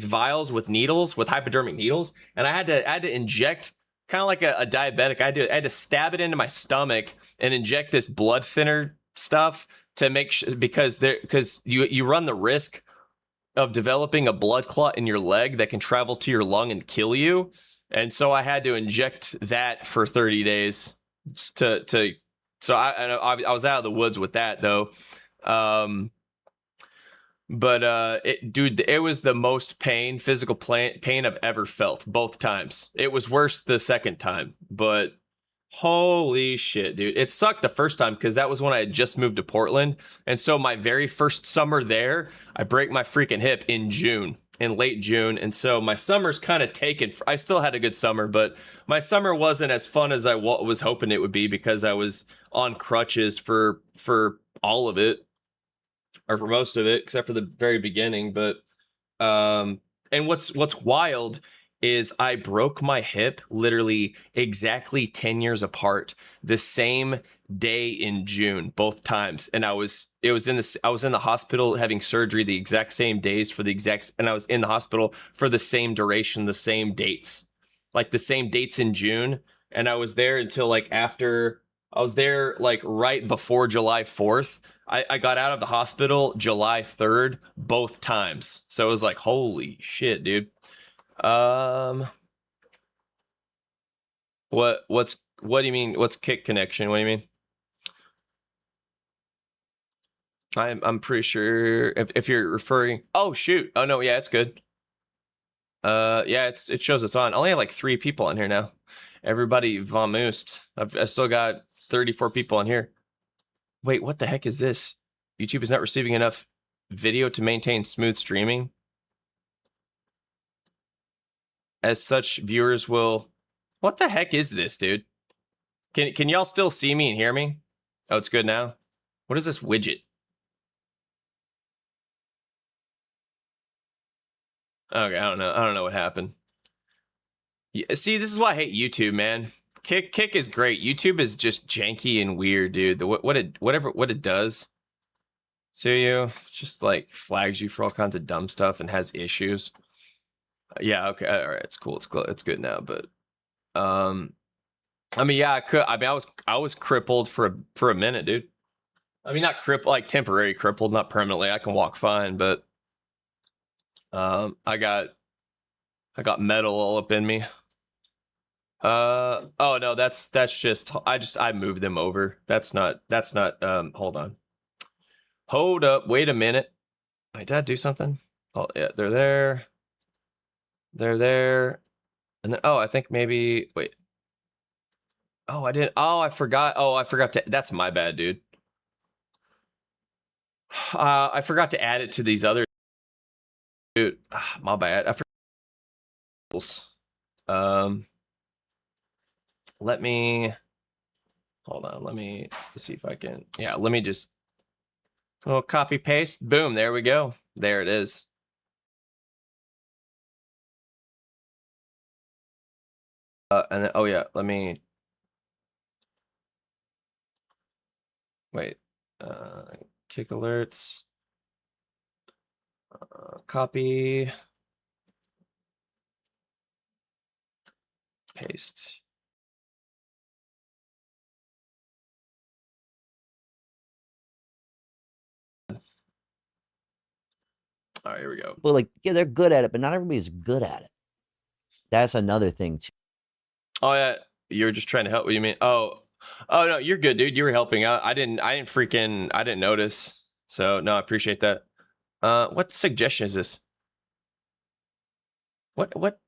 vials with needles, with hypodermic needles, and I had to inject, kind of like a diabetic. I had to stab it into my stomach and inject this blood thinner stuff to make sure, because you run the risk of developing a blood clot in your leg that can travel to your lung and kill you. And so I had to inject that for 30 days just so I was out of the woods with that though. But it was the most physical pain I've ever felt both times. It was worse the second time, but holy shit, dude. It sucked the first time because that was when I had just moved to Portland. And so my very first summer there, I break my freaking hip in late June. And so my summer's kind of taken. I still had a good summer, but my summer wasn't as fun as I was hoping it would be because I was on crutches for all of it, or for most of it, except for the very beginning. But and what's wild is I broke my hip literally exactly 10 years apart, the same day in June, both times. And I was in the hospital having surgery the exact same days for the exact, and I was in the hospital for the same duration, the same dates, like the same dates in June. And I was there until like after, I was there like right before July 4th. I got out of the hospital July 3rd, both times. So it was like, holy shit, dude. What do you mean? What's kick connection? What do you mean? I'm pretty sure if you're referring. Oh shoot! Oh no, yeah, it's good. Yeah, it shows it's on. I only have like 3 people on here now. Everybody vamoosed. I still got 34 people on here. Wait, what the heck is this? YouTube is not receiving enough video to maintain smooth streaming. As such, viewers will. What the heck is this, dude? Can y'all still see me and hear me? Oh, it's good now. What is this widget? Okay, I don't know what happened. Yeah, see, this is why I hate YouTube, man. Kick is great. YouTube is just janky and weird, dude. What it does to you, just like flags you for all kinds of dumb stuff and has issues. Yeah, okay, all right, it's cool. It's good now, but I mean, yeah, I was crippled for a minute, dude. I mean, not crippled, like temporary crippled, not permanently. I can walk fine, but I got metal all up in me. Oh no, that's just I moved them over. That's not hold on. Hold up, wait a minute. Wait, did I do something? Oh yeah, they're there. They're there. And then I think maybe wait. Oh, I didn't. Oh, I forgot. Oh, I forgot to. That's my bad, dude. I forgot to add it to these other. Dude, my bad. I forgot. Let me. Hold on. Let me see if I can. Yeah, let me just. Oh, copy paste. Boom. There we go. There it is. And then, oh yeah, let me. Wait. Kick alerts. Copy. Paste. All right, here we go. Well, like, yeah, they're good at it, but not everybody's good at it. That's another thing too. Oh yeah, you're just trying to help. What do you mean? Oh no, you're good, dude. You were helping out. I didn't notice. So no, I appreciate that. What suggestion is this? What?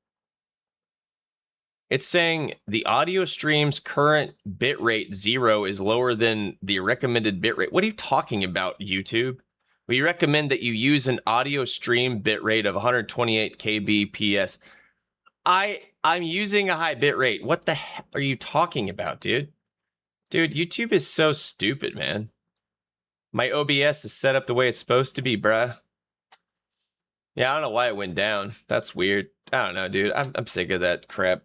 It's saying the audio stream's current bitrate 0 is lower than the recommended bitrate. What are you talking about, YouTube? We recommend that you use an audio stream bitrate of 128 kbps. I'm using a high bitrate. What the heck are you talking about, dude? Dude, YouTube is so stupid, man. My OBS is set up the way it's supposed to be, bruh. Yeah, I don't know why it went down. That's weird. I don't know, dude. I'm sick of that crap.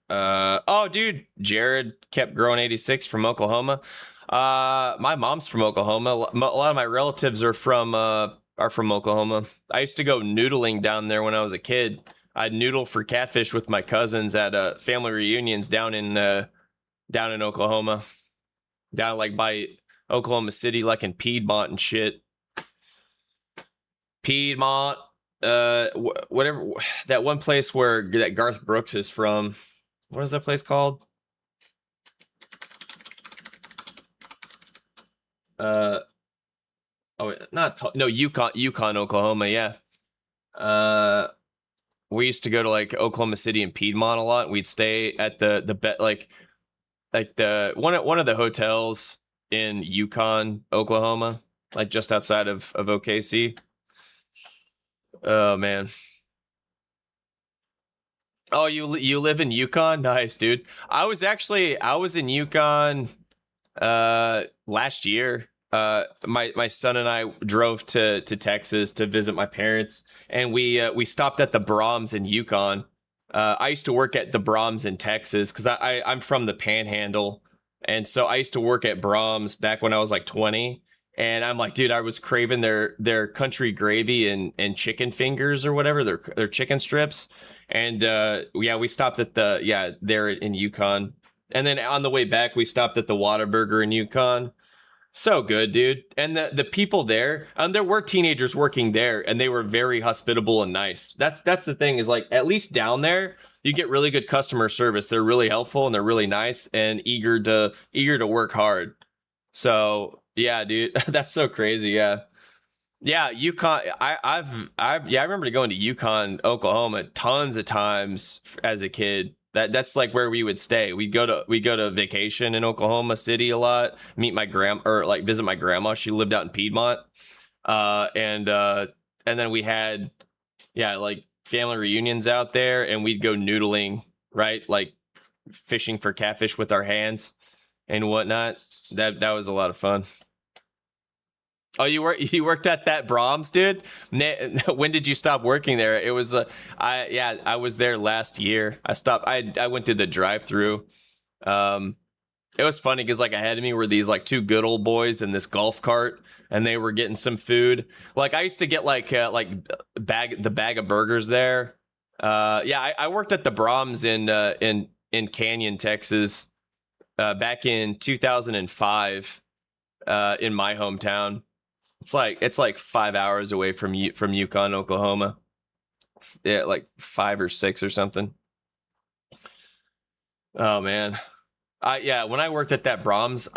Oh, dude, Jared kept growing 86 from Oklahoma. My mom's from Oklahoma. A lot of my relatives are from Oklahoma. I used to go noodling down there when I was a kid. I'd noodle for catfish with my cousins at family reunions down in Oklahoma, down like by Oklahoma City, like in Piedmont and shit. Piedmont, whatever, that one place where that Garth Brooks is from. What is that place called? Yukon, Oklahoma. Yeah. We used to go to like Oklahoma City and Piedmont a lot. We'd stay at the one of the hotels in Yukon, Oklahoma, like just outside of OKC. Oh man. Oh, you live in Yukon? Nice, dude. I was in Yukon last year. My son and I drove to Texas to visit my parents, and we stopped at the Brahms in Yukon. I used to work at the Brahms in Texas because I'm from the Panhandle, and so I used to work at Brahms back when I was like 20. And I'm like, dude, I was craving their country gravy and chicken fingers or whatever, their chicken strips. And yeah, we stopped at there in Yukon. And then on the way back, we stopped at the Whataburger in Yukon. So good, dude. And the people there, there were teenagers working there, and they were very hospitable and nice. That's the thing, is like, at least down there, you get really good customer service. They're really helpful and they're really nice and eager to work hard. So yeah, dude, that's so crazy. Yeah. Yeah, Yukon. I remember going to Yukon, Oklahoma, tons of times as a kid. That's like where we would stay. We go to vacation in Oklahoma City a lot. Meet my or like visit my grandma. She lived out in Piedmont. And then we had like family reunions out there, and we'd go noodling, right? Like fishing for catfish with our hands and whatnot. That was a lot of fun. Oh, you worked at that Brahms, dude? When did you stop working there? It was I was there last year. I went to the drive-through. It was funny because like ahead of me were these like two good old boys in this golf cart, and they were getting some food. Like I used to get like bag of burgers there. I worked at the Brahms in Canyon, Texas, back in 2005, in my hometown. It's like 5 hours away from Yukon, Oklahoma. Yeah, like 5 or 6 or something. Oh man. When I worked at that Brahms,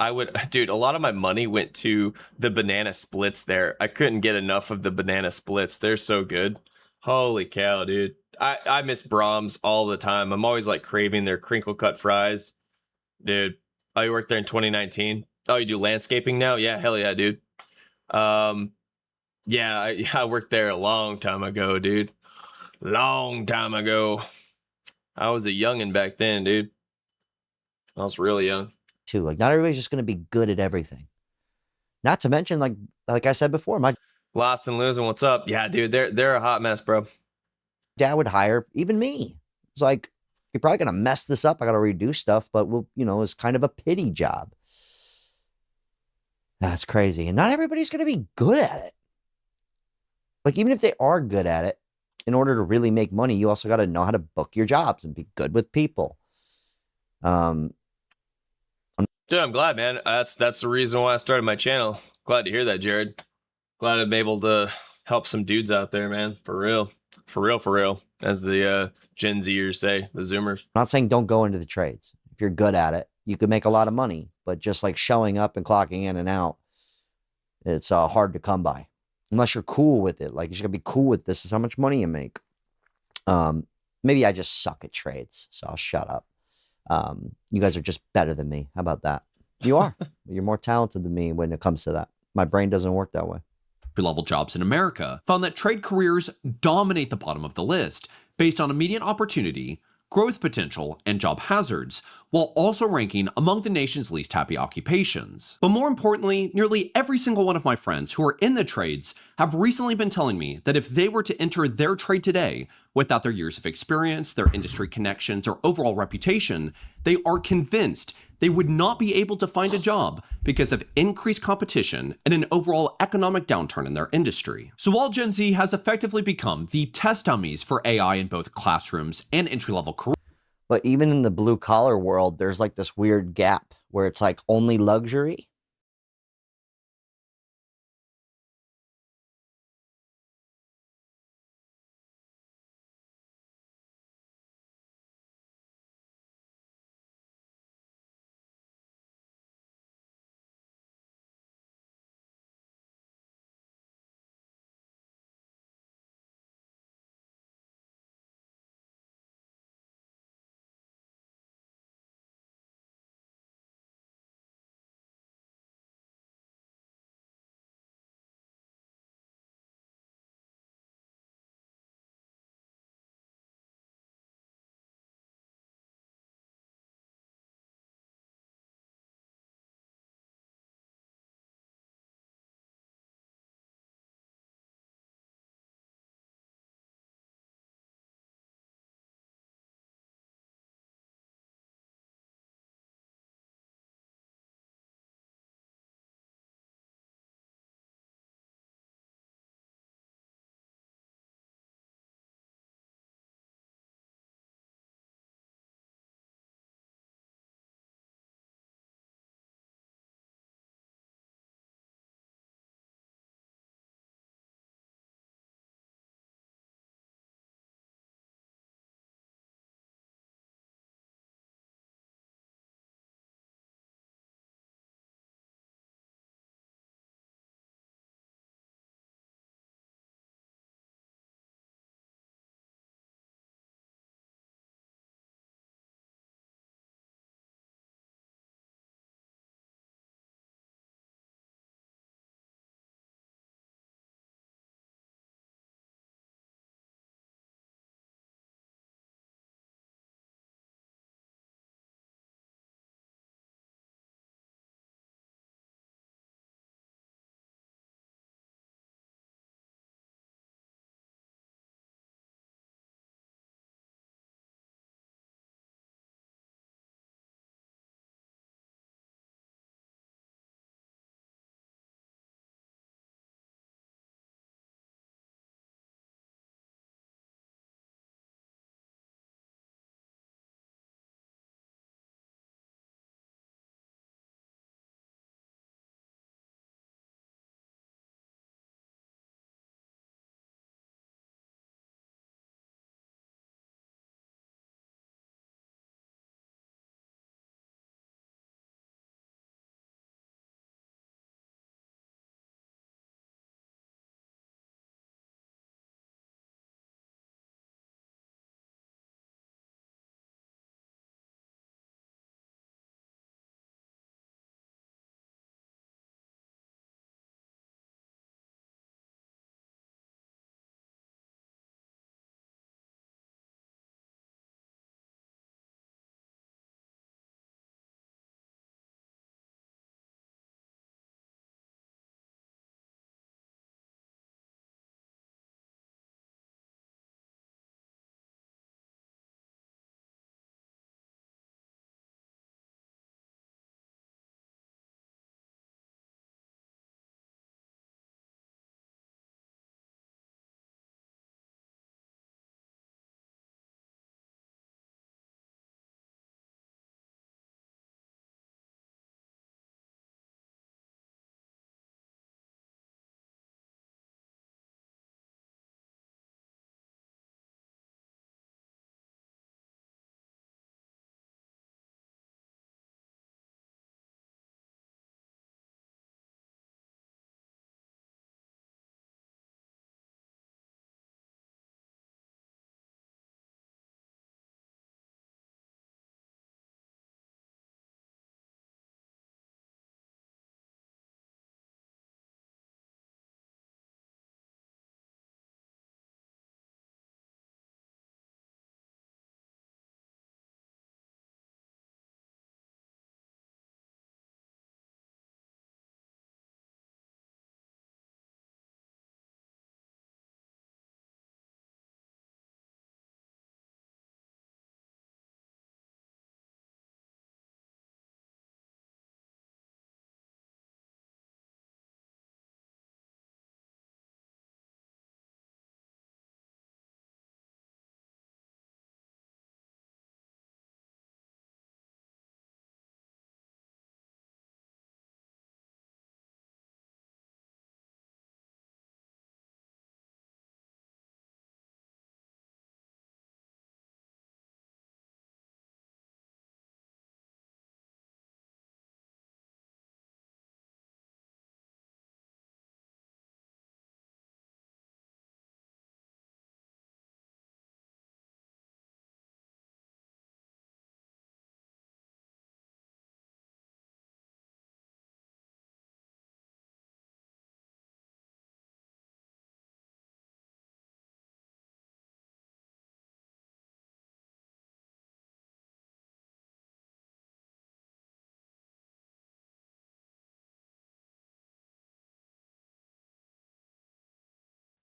dude, a lot of my money went to the banana splits there. I couldn't get enough of the banana splits. They're so good. Holy cow, dude. I miss Brahms all the time. I'm always like craving their crinkle cut fries. Dude. Oh, you worked there in 2019? Oh, you do landscaping now? Yeah, hell yeah, dude. I worked there a long time ago, dude. Long time ago. I was a youngin' back then, dude. I was really young. Too. Like, not everybody's just going to be good at everything. Not to mention, like I said before, my Lost and losing, what's up? Yeah, dude, they're a hot mess, bro. dad would hire even me. It's like, you're probably going to mess this up. I got to redo stuff, but it's kind of a pity job. That's crazy. And not everybody's going to be good at it. Like, even if they are good at it, in order to really make money, you also got to know how to book your jobs and be good with people. Dude, I'm glad, man. That's the reason why I started my channel. Glad to hear that, Jared. Glad I'm able to help some dudes out there, man. For real. For real, for real. As the Gen Zers say, the Zoomers. I'm not saying don't go into the trades. If you're good at it, you could make a lot of money. But just like showing up and clocking in and out, it's hard to come by. Unless you're cool with it. Like, you should be cool with this is how much money you make. Maybe I just suck at trades, so I'll shut up. You guys are just better than me. How about that? You are. You're more talented than me when it comes to that. My brain doesn't work that way. Level jobs in America found that trade careers dominate the bottom of the list based on immediate opportunity, growth potential, and job hazards, while also ranking among the nation's least happy occupations. But more importantly, nearly every single one of my friends who are in the trades have recently been telling me that if they were to enter their trade today, without their years of experience, their industry connections, or overall reputation, they are convinced they would not be able to find a job because of increased competition and an overall economic downturn in their industry. So while Gen Z has effectively become the test dummies for AI in both classrooms and entry-level careers, but even in the blue collar world, there's like this weird gap where it's like only luxury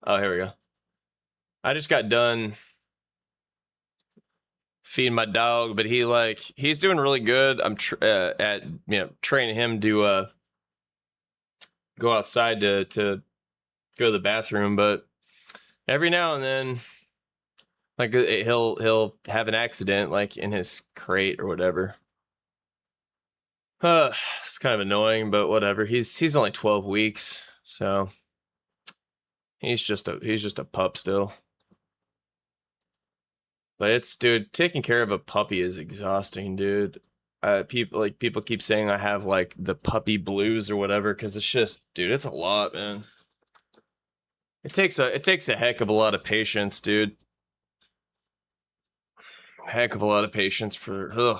Oh, here we go. I just got done feeding my dog, but he's doing really good. I'm at training him to go outside to go to the bathroom, but every now and then, like he'll have an accident, like in his crate or whatever. It's kind of annoying, but whatever. He's only 12 weeks, so he's just a pup still. But dude, taking care of a puppy is exhausting, dude. People keep saying I have like the puppy blues or whatever, because it's just, dude, it's a lot, man. It takes a heck of a lot of patience, dude. Heck of a lot of patience for,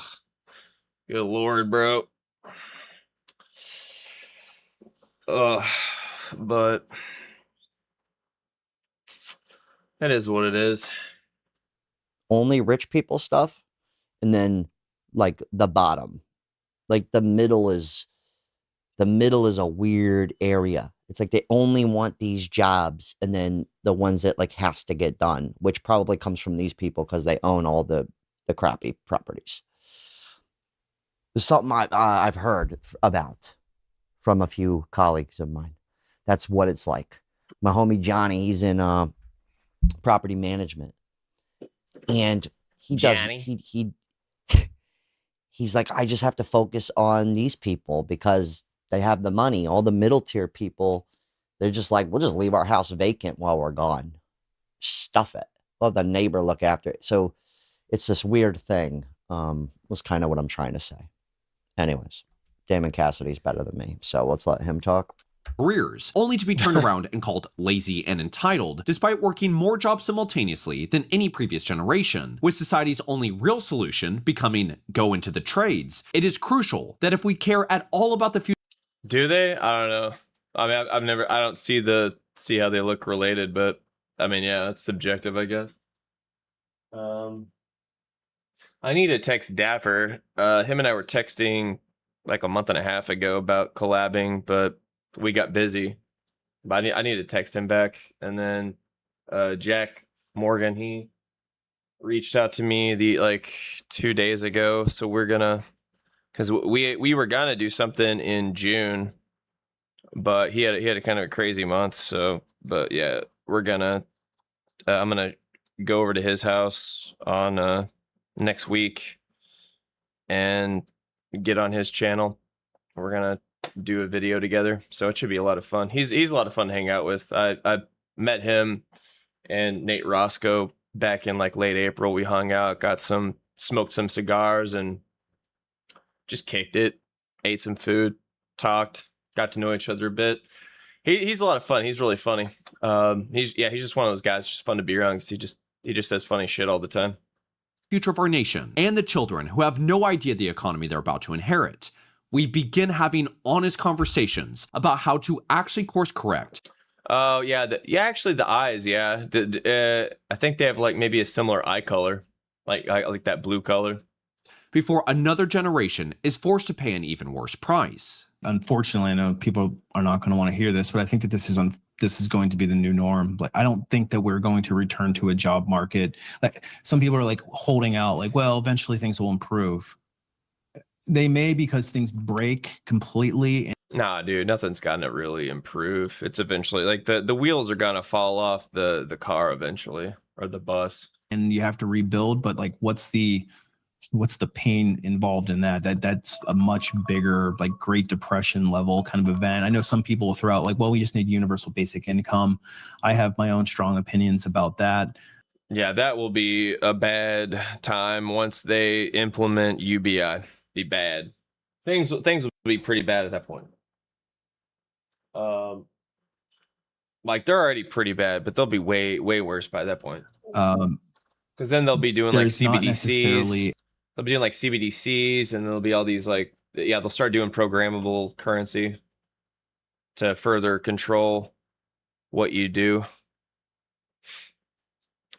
good lord, bro. But that is what it is. Only rich people stuff, and then like the bottom, like the middle is a weird area. It's like they only want these jobs, and then the ones that like has to get done, which probably comes from these people because they own all the crappy properties. There's something I've heard about from a few colleagues of mine. That's what it's like. My homie Johnny, he's in property management, and he does he's like, I just have to focus on these people because they have the money. All the middle tier people, they're just like, we'll just leave our house vacant while we're gone. Stuff it. Let the neighbor look after it. So it's this weird thing. Was kind of what I'm trying to say. Anyways, Damon Cassidy's better than me, so let's let him talk. Careers, only to be turned around and called lazy and entitled, despite working more jobs simultaneously than any previous generation. With society's only real solution becoming go into the trades, it is crucial that if we care at all about the future. Do they? I don't know. I mean, I don't see how they look related, but I mean, yeah, it's subjective, I guess. I need to text Dapper. Him and I were texting like a month and a half ago about collabing, but we got busy. But I need to text him back. And then Jack Morgan, he reached out to me like 2 days ago. So we're gonna, because we were gonna do something in June, but he had a kind of a crazy month. So, but yeah, we're gonna. I'm gonna go over to his house on next week and get on his channel. We're gonna do a video together, so it should be a lot of fun. He's a lot of fun to hang out with. I met him and Nate Roscoe back in like late April. We hung out, smoked some cigars, and just kicked it. Ate some food, talked, got to know each other a bit. He's a lot of fun. He's really funny. He's just one of those guys. Just fun to be around because he just says funny shit all the time. Future of our nation and the children who have no idea the economy they're about to inherit. We begin having honest conversations about how to actually course correct. Oh yeah, actually the eyes, yeah. I think they have like maybe a similar eye color, like that blue color. Before another generation is forced to pay an even worse price. Unfortunately, I know people are not going to want to hear this, but I think that this is going to be the new norm. Like, I don't think that we're going to return to a job market. Like, some people are like holding out, like, well, eventually things will improve. They may, because things break completely. Nah, dude, nothing's gonna really improve. It's eventually like the wheels are gonna fall off the car eventually, or the bus, and you have to rebuild. But like, what's the pain involved in that? That's a much bigger, like, Great Depression level kind of event. I know some people will throw out like, well, we just need universal basic income. I have my own strong opinions about that. Yeah, that will be a bad time once they implement UBI. Be bad. Things will be pretty bad at that point. Like, they're already pretty bad, but they'll be way worse by that point. Because then they'll be doing like CBDCs. They'll be doing like CBDCs, and there'll be all these like, yeah, they'll start doing programmable currency to further control what you do.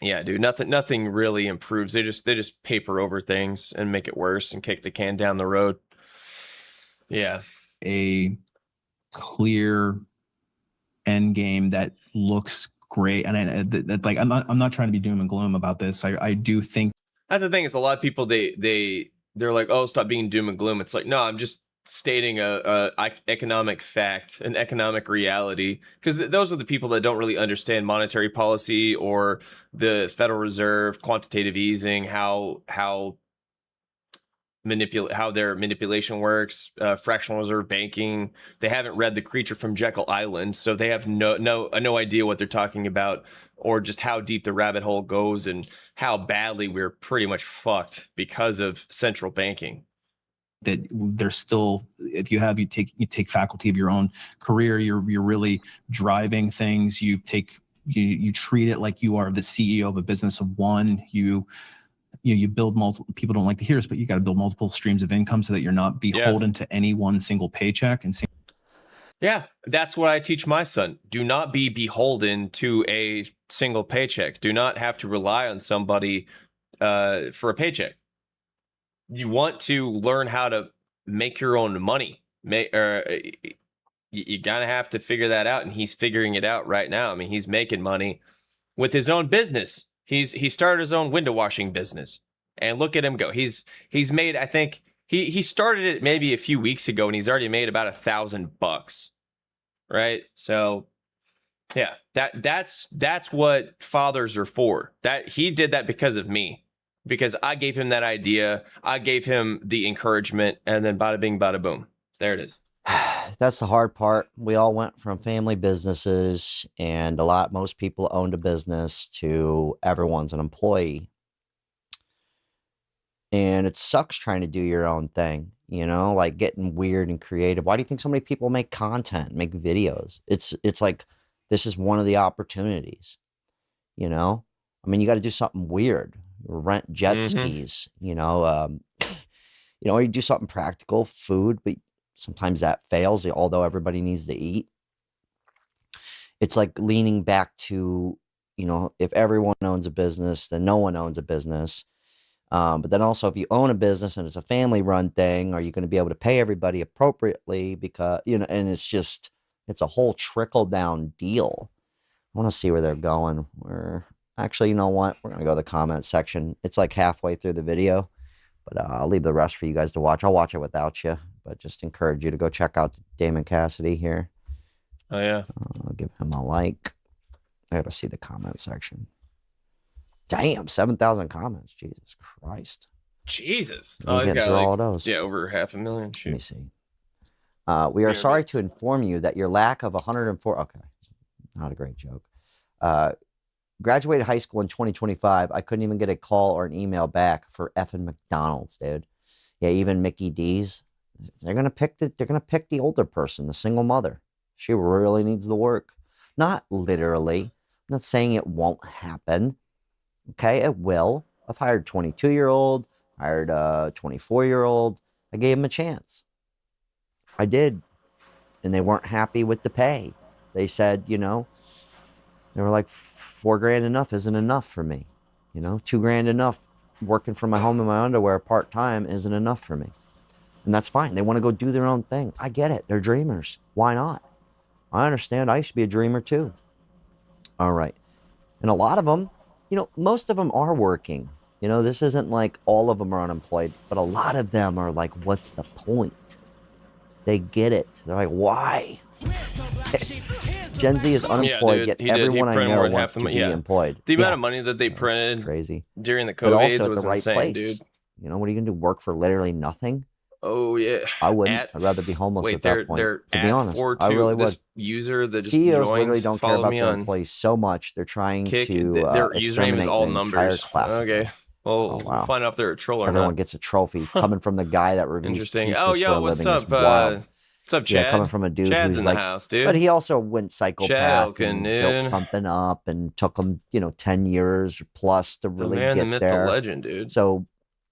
Yeah, dude, nothing really improves. They just paper over things and make it worse and kick the can down the road. Yeah. A clear end game that looks great. And like, I'm not trying to be doom and gloom about this. I do think That's the thing, is a lot of people, they're like, oh, stop being doom and gloom. It's like, no, I'm just stating a economic fact, an economic reality, because those are the people that don't really understand monetary policy or the Federal Reserve, quantitative easing, how their manipulation works, fractional reserve banking. They haven't read The Creature from Jekyll Island, so they have no idea what they're talking about, or just how deep the rabbit hole goes and how badly we're pretty much fucked because of central banking. that there's still, if you take faculty of your own career, you're really driving things. You treat it like you are the CEO of a business of one. You build multiple, people don't like to hear this, but you got to build multiple streams of income so that you're not beholden to any one single paycheck. And yeah, that's what I teach my son. Do not be beholden to a single paycheck. Do not have to rely on somebody for a paycheck. You want to learn how to make your own money. You gotta have to figure that out, and he's figuring it out right now. I mean, he's making money with his own business. He started his own window washing business, and look at him go. He's made, I think he started it maybe a few weeks ago, and he's already made about $1,000, right? So yeah, that's what fathers are for. That he did that because of me. Because I gave him that idea, I gave him the encouragement, and then bada bing, bada boom. There it is. That's the hard part. We all went from family businesses, and most people owned a business, to everyone's an employee. And it sucks trying to do your own thing, like getting weird and creative. Why do you think so many people make content, make videos? It's like, this is one of the opportunities, I mean, you got to do something weird. Rent jet skis, or you do something practical, food, but sometimes that fails, although everybody needs to eat. It's like leaning back to, if everyone owns a business, then no one owns a business. But then also, if you own a business and it's a family run thing, are you going to be able to pay everybody appropriately? Because, and it's a whole trickle down deal. I want to see where they're going. Actually, you know what? We're going to go to the comment section. It's like halfway through the video, but I'll leave the rest for you guys to watch. I'll watch it without you, but just encourage you to go check out Damon Cassidy here. Oh, yeah. I'll give him a like. I got to see the comment section. Damn, 7,000 comments. Jesus Christ. Jesus. Oh, he's got all those. Yeah, over 500,000. Shoot. Let me see. We are sorry to inform you that your lack of 104. Okay. Not a great joke. Graduated high school in 2025. I couldn't even get a call or an email back for effing McDonald's, dude. Yeah, even Mickey D's. They're gonna pick the older person, the single mother. She really needs the work. Not literally. I'm not saying it won't happen. Okay, it will. I've hired 22-year-old, hired a 24-year-old. I gave them a chance. I did. And they weren't happy with the pay. They said, they were like, $4,000 enough isn't enough for me. $2,000 enough. Working from my home in my underwear part-time isn't enough for me. And that's fine. They want to go do their own thing. I get it. They're dreamers. Why not? I understand. I used to be a dreamer too. All right. And a lot of them, most of them are working. This isn't like all of them are unemployed, but a lot of them are like, what's the point? They get it. They're like, why? Gen Z is unemployed, yet everyone I know wants to be employed. The amount of money that they printed crazy during the but COVID also was at the right insane, place. dude. What are you going to do? Work for literally nothing? Oh, yeah. I wouldn't. I'd rather be homeless at that point. They're to be honest, I really would. User that just CEOs joined, literally don't care about their on employees so much. They're trying Kick. to Their username is all the numbers. Class Okay. Well, we'll find out if they're a troll or Everyone not. gets a trophy coming from the guy that reviews Interesting. pizzas Oh, yo, for a what's living. up? Is wild. What's up, Chad? Yeah, coming from a dude Chad's who's in like, the house, dude. but he also went psychopath and dude. built something up, and took him, 10 years plus to really the man, get the myth, there. the legend, dude. So,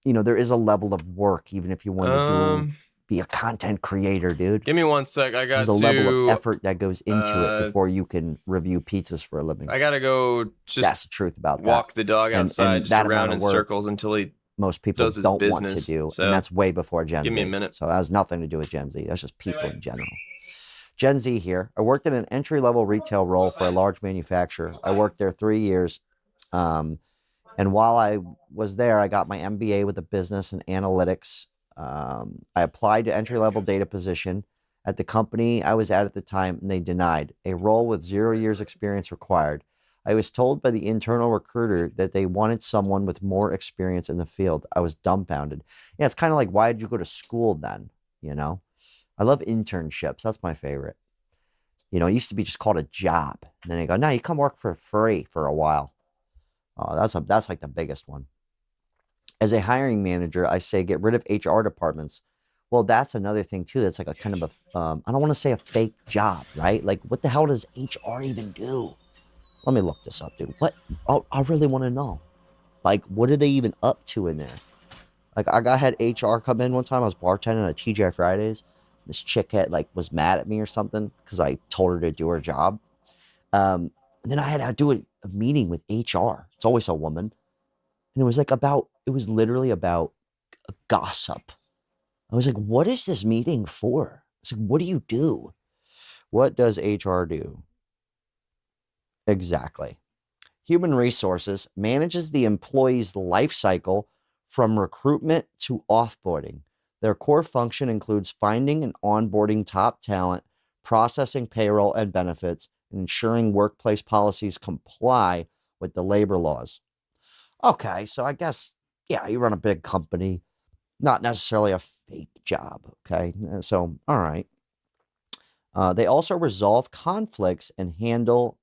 there is a level of work, even if you want to be a content creator, dude. Give me 1 sec. I got There's a level of effort that goes into it before you can review pizzas for a living. I gotta go. That's the truth about that. Walk the dog outside, and just that around amount in of work, circles until he most people does his don't business, want to do, so and that's way before Gen Z. give me a minute. So it has nothing to do with Gen Z. That's just people in general. Gen Z here. I worked in an entry-level retail role for a large manufacturer. I worked there 3 years. And while I was there, I got my MBA with the business and analytics. I applied to entry-level data position at the company I was at the time, and they denied. A role with 0 years experience required. I was told by the internal recruiter that they wanted someone with more experience in the field. I was dumbfounded. Yeah, it's kind of like, why did you go to school then? You know, I love internships. That's my favorite. You know, it used to be just called a job. And then they go, no, you come work for free for a while. Oh, that's like the biggest one. As a hiring manager, I say get rid of HR departments. Well, that's another thing too. That's like a kind of a, I don't want to say a fake job, right? Like, what the hell does HR even do? Let me look this up, dude. What? Oh, I really want to know. Like, what are they even up to in there? Like, I had HR come in one time. I was bartending at TGI Fridays. This chick was mad at me or something because I told her to do her job. And then I had to do a meeting with HR. It's always a woman. And it was literally about gossip. I was like, what is this meeting for? It's like, what do you do? What does HR do? Exactly. Human resources manages the employee's life cycle from recruitment to offboarding. Their core function includes finding and onboarding top talent, processing payroll and benefits, and ensuring workplace policies comply with the labor laws. Okay, so I guess, yeah, you run a big company, not necessarily a fake job, okay? So, all right. They also resolve conflicts and handle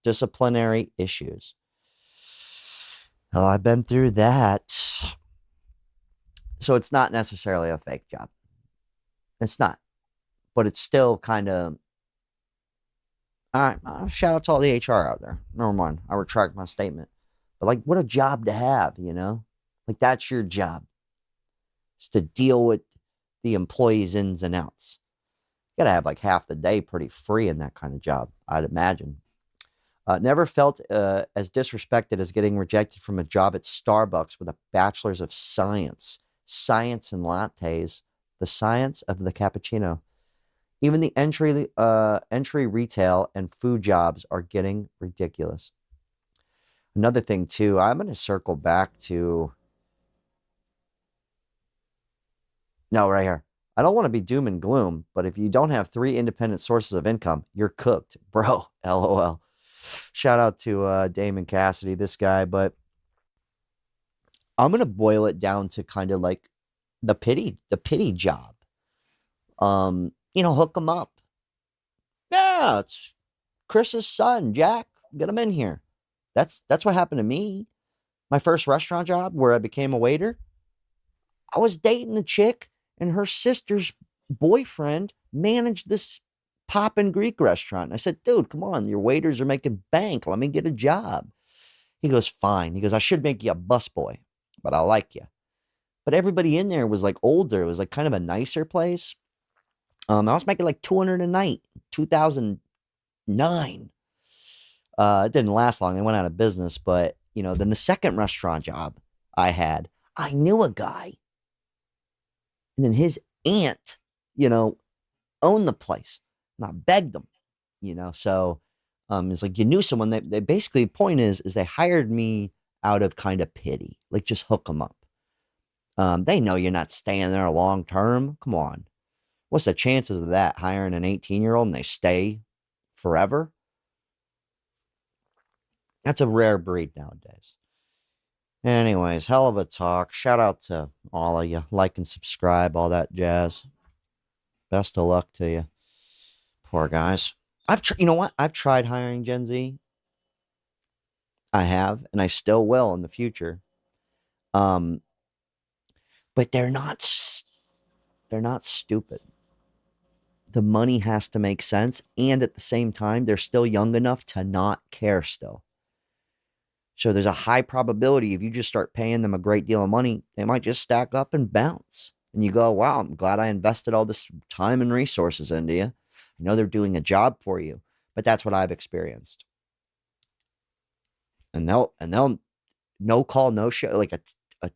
disciplinary issues. Well, I've been through that. So it's not necessarily a fake job. It's not. But it's still kind of... All right, shout out to all the HR out there. Never mind, I retract my statement. But like, what a job to have, you know? Like, that's your job. It's to deal with the employees' ins and outs. You gotta have like half the day pretty free in that kind of job, I'd imagine. Never felt as disrespected as getting rejected from a job at Starbucks with a bachelor's of science. Science and lattes. The science of the cappuccino. Even the entry retail and food jobs are getting ridiculous. Another thing too, I'm going to circle back to... No, right here. I don't want to be doom and gloom, but if you don't have 3 independent sources of income, you're cooked. Bro, LOL. Shout out to Damon Cassidy, this guy, but I'm going to boil it down to kind of like the pity job. Hook them up. Yeah, it's Chris's son, Jack. Get him in here. That's what happened to me. My first restaurant job where I became a waiter. I was dating the chick, and her sister's boyfriend managed this poppin' Greek restaurant. I said, dude, come on. Your waiters are making bank. Let me get a job. He goes, fine. He goes, I should make you a busboy, but I like you. But everybody in there was like older. It was like kind of a nicer place. I was making like $200 a night, 2009. It didn't last long. They went out of business. But, then the second restaurant job I had, I knew a guy. And then his aunt, owned the place. And I begged them, So it's like, you knew someone. They basically, the point is they hired me out of kind of pity. Like, just hook them up. They know you're not staying there long term. Come on. What's the chances of that, hiring an 18-year-old and they stay forever? That's a rare breed nowadays. Anyways, hell of a talk. Shout out to all of you. Like and subscribe, all that jazz. Best of luck to you. Poor guys. You know what? I've tried hiring Gen Z. I have, and I still will in the future. But they're not stupid. The money has to make sense, and at the same time, they're still young enough to not care still. So there's a high probability if you just start paying them a great deal of money, they might just stack up and bounce. And you go, wow, I'm glad I invested all this time and resources into you. I know they're doing a job for you, but that's what I've experienced. And they'll no call, no show, like a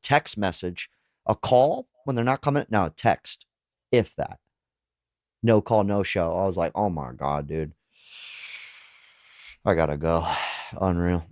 text message, a call when they're not coming. No, text, if that. no call, no show. I was like, oh my God, dude. I gotta go. Unreal.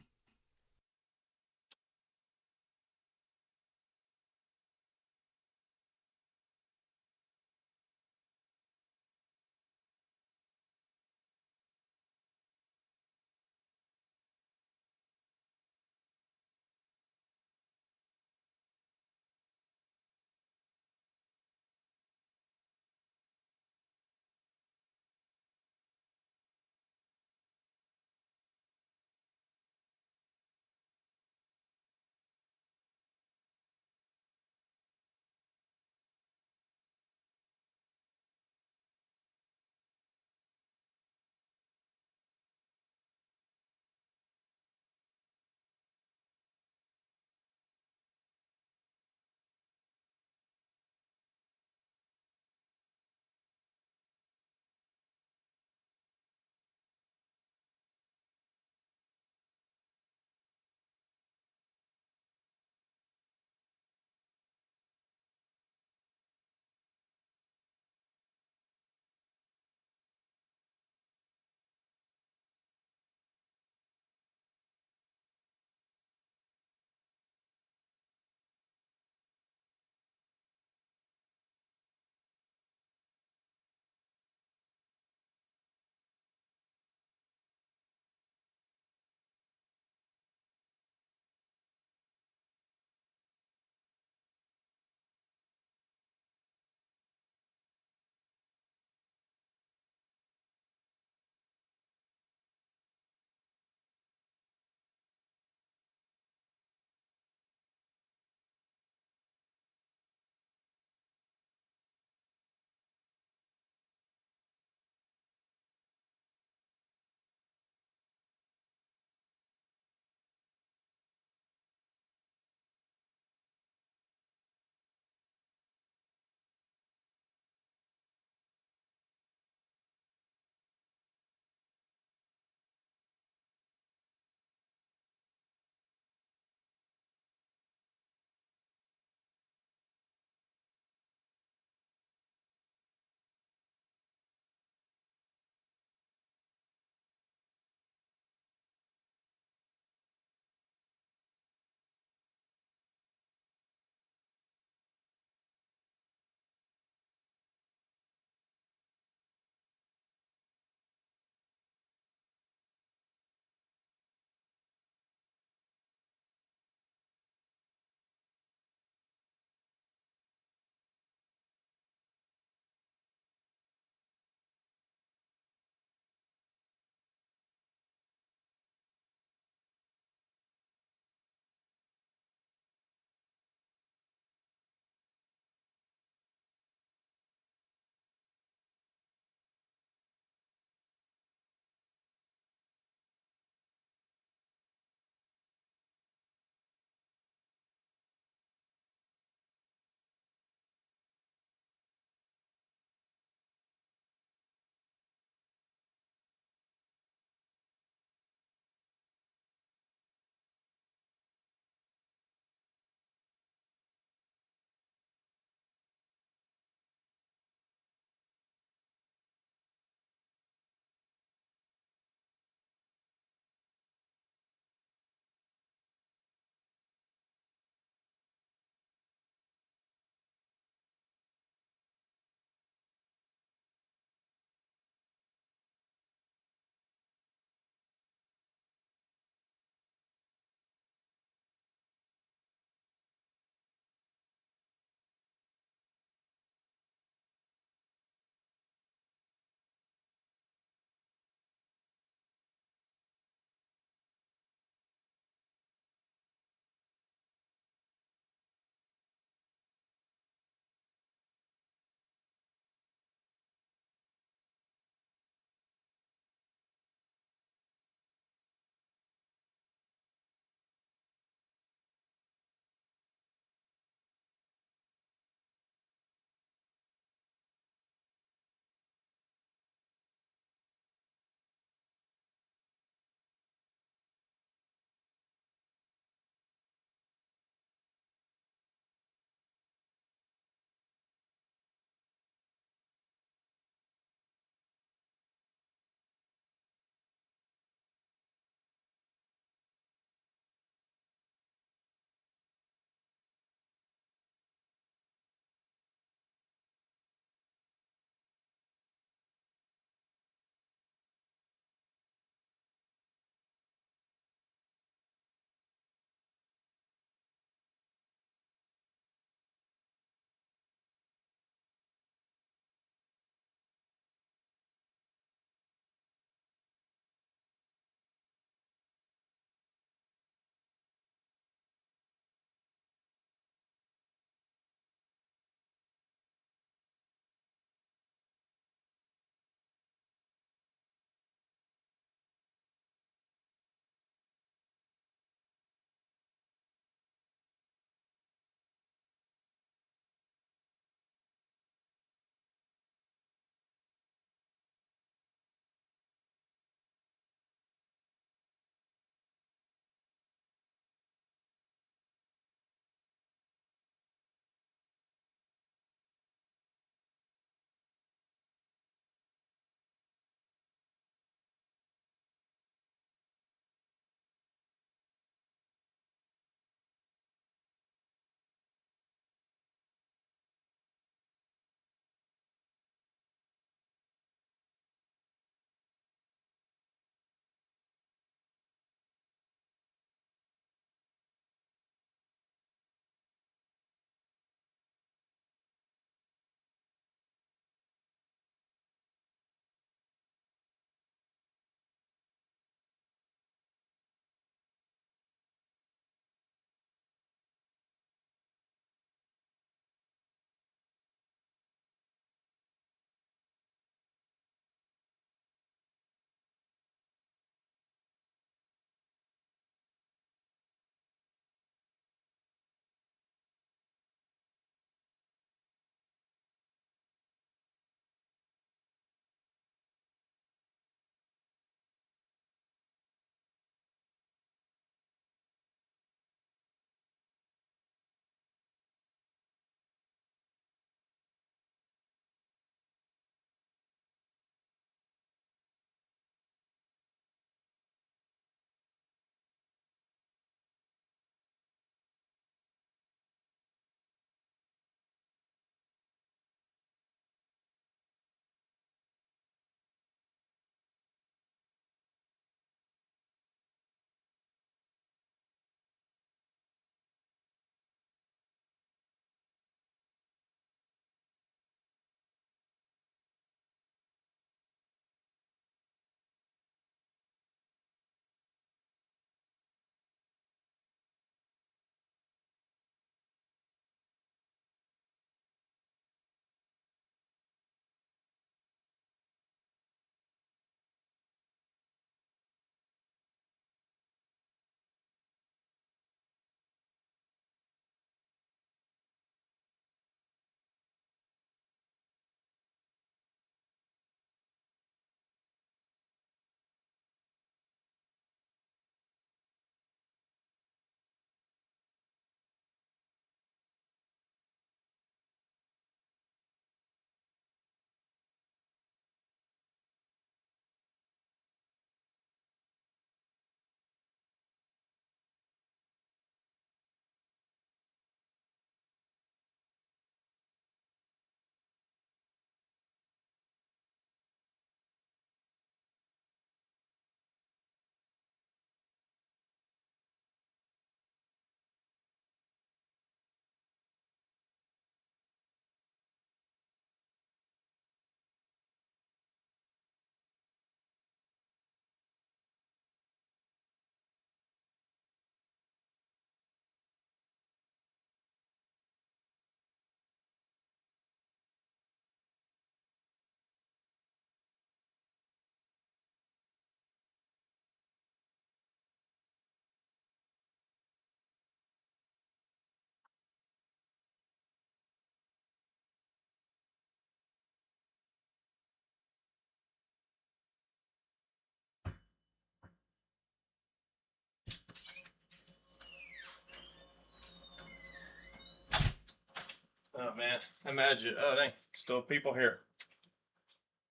Oh, man. Imagine. Oh, dang. Still people here.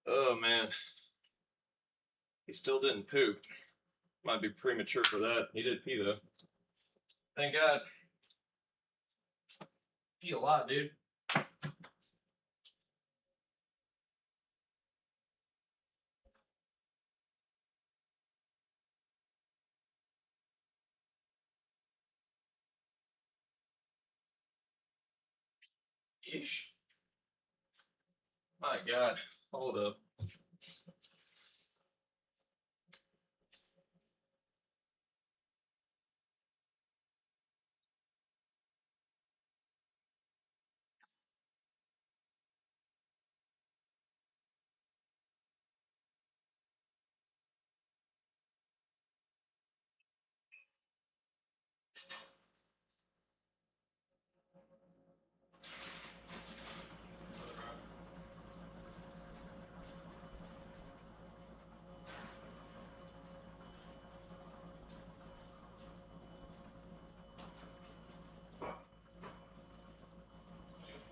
Oh, man. He still didn't poop. Might be premature for that. He did pee, though. Thank God. Pee a lot, dude. Yeesh. My God. Hold up.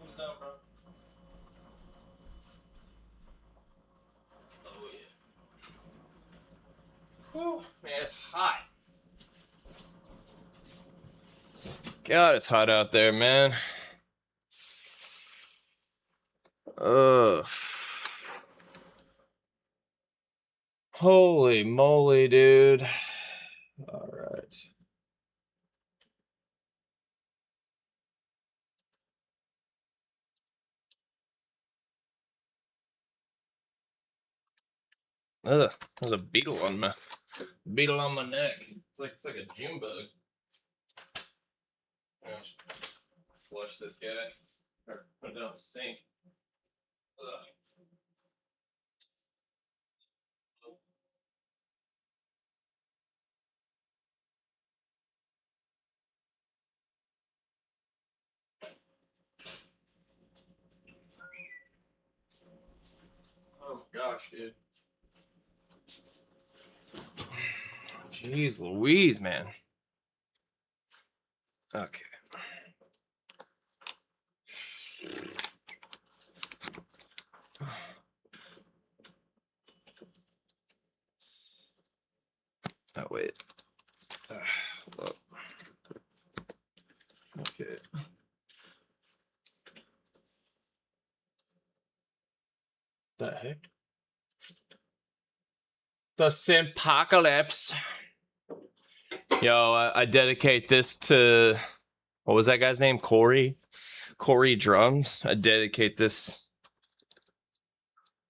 Who's down, bro? Oh, yeah. Whew. Man, it's hot. God, it's hot out there, man. Ugh. Holy moly, dude. All right. Ugh, there's a beetle on my neck. It's like a June bug. I'll just flush this guy or put it down the sink. Ugh. Oh gosh, dude. Jeez Louise, man. Okay. Oh, wait. Hold up. Okay. The heck? The Simpocalypse. Yo, I dedicate this to, what was that guy's name? Corey Drums. I dedicate this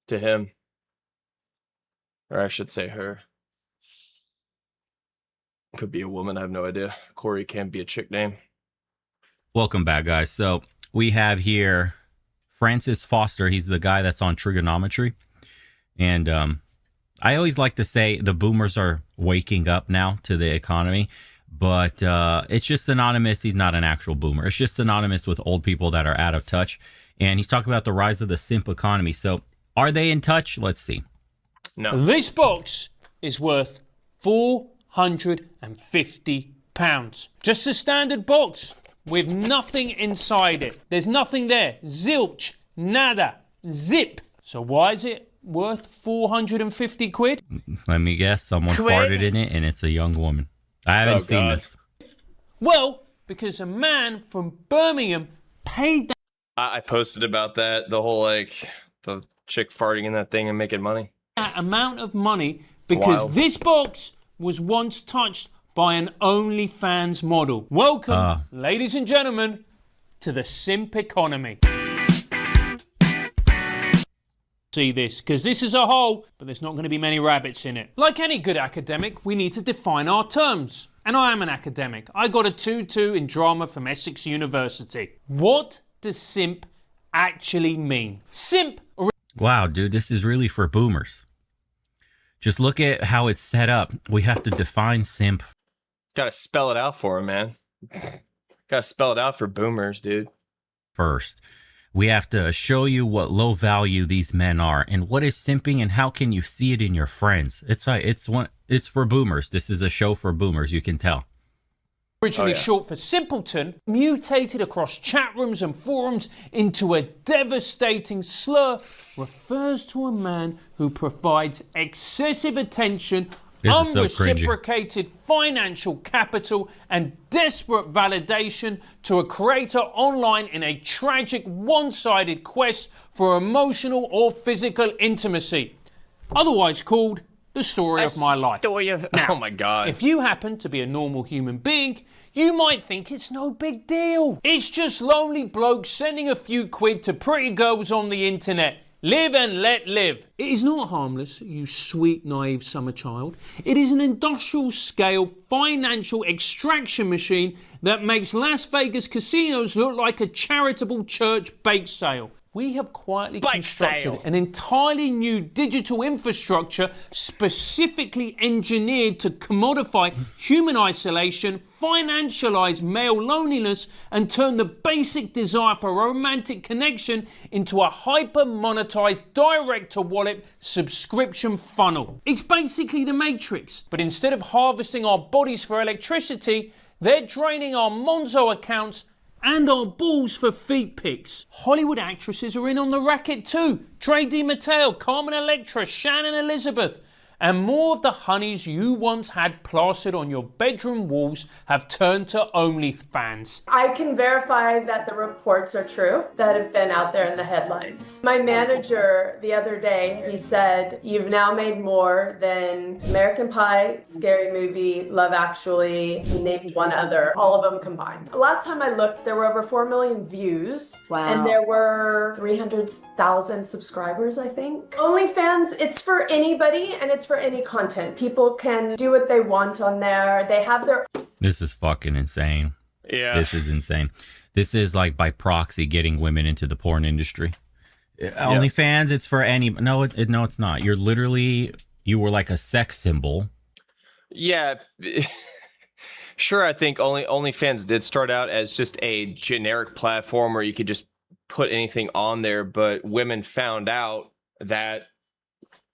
to him. Or I should say her. Could be a woman, I have no idea. Corey can't be a chick name. Welcome back, guys. So we have here Francis Foster. He's the guy that's on trigonometry. And I always like to say the boomers are waking up now to the economy, but it's just synonymous. He's not an actual boomer. It's just synonymous with old people that are out of touch. And he's talking about the rise of the simp economy. So are they in touch? Let's see. No. This box is worth £450. Just a standard box with nothing inside it. There's nothing there. Zilch, nada, zip. So why is it worth 450 quid? Let me guess. Someone farted in it and it's a young woman. I haven't seen this. Well, because a man from Birmingham paid that I posted about that, the whole, like, the chick farting in that thing and making money. amount of money because Wild. this box was once touched by an OnlyFans model. Welcome, ladies and gentlemen, to the simp economy. See this, because this is a hole, but there's not going to be many rabbits in it. Like any good academic, we need to define our terms. And I am an academic. I got a 2-2 in drama from Essex University. What does simp actually mean? Simp... Wow, dude, this is really for boomers. Just look at how it's set up. We have to define simp Gotta spell it out for him, man. Gotta spell it out for boomers, dude. first. We have to show you what low value these men are and what is simping and how can you see it in your friends. It's for boomers. This is a show for boomers, you can tell. originally short for simpleton, mutated across chat rooms and forums into a devastating slur, refers to a man who provides excessive attention, This is so unreciprocated financial capital, and desperate validation to a creator online in a tragic one-sided quest for emotional or physical intimacy, otherwise called the story of my life. Now, oh my God. if you happen to be a normal human being, you might think it's no big deal. It's just lonely blokes sending a few quid to pretty girls on the internet. Live and let live. It is not harmless, you sweet, naive summer child. It is an industrial-scale financial extraction machine that makes Las Vegas casinos look like a charitable church bake sale. We have quietly constructed an entirely new digital infrastructure specifically engineered to commodify human isolation, financialize male loneliness, and turn the basic desire for romantic connection into a hyper-monetized direct-to-wallet subscription funnel. It's basically the Matrix, but instead of harvesting our bodies for electricity, they're draining our Monzo accounts and our balls for feet pics. Hollywood actresses are in on the racket too. Trey DiMatteo, Carmen Electra, Shannon Elizabeth. And more of the honeys you once had plastered on your bedroom walls have turned to OnlyFans. I can verify that the reports are true that have been out there in the headlines. My manager the other day, he said, you've now made more than American Pie, Scary Movie, Love Actually, he named one other, all of them combined. Last time I looked, there were over 4 million views. Wow. And there were 300,000 subscribers, I think. OnlyFans, it's for anybody and it's for any content. People can do what they want on there. They have their... This is fucking insane. Yeah. This is insane. This is like by proxy getting women into the porn industry. OnlyFans, it's for any... No, no, it's not. You're literally... You were like a sex symbol. Yeah. Sure, I think OnlyFans did start out as just a generic platform where you could just put anything on there, but women found out that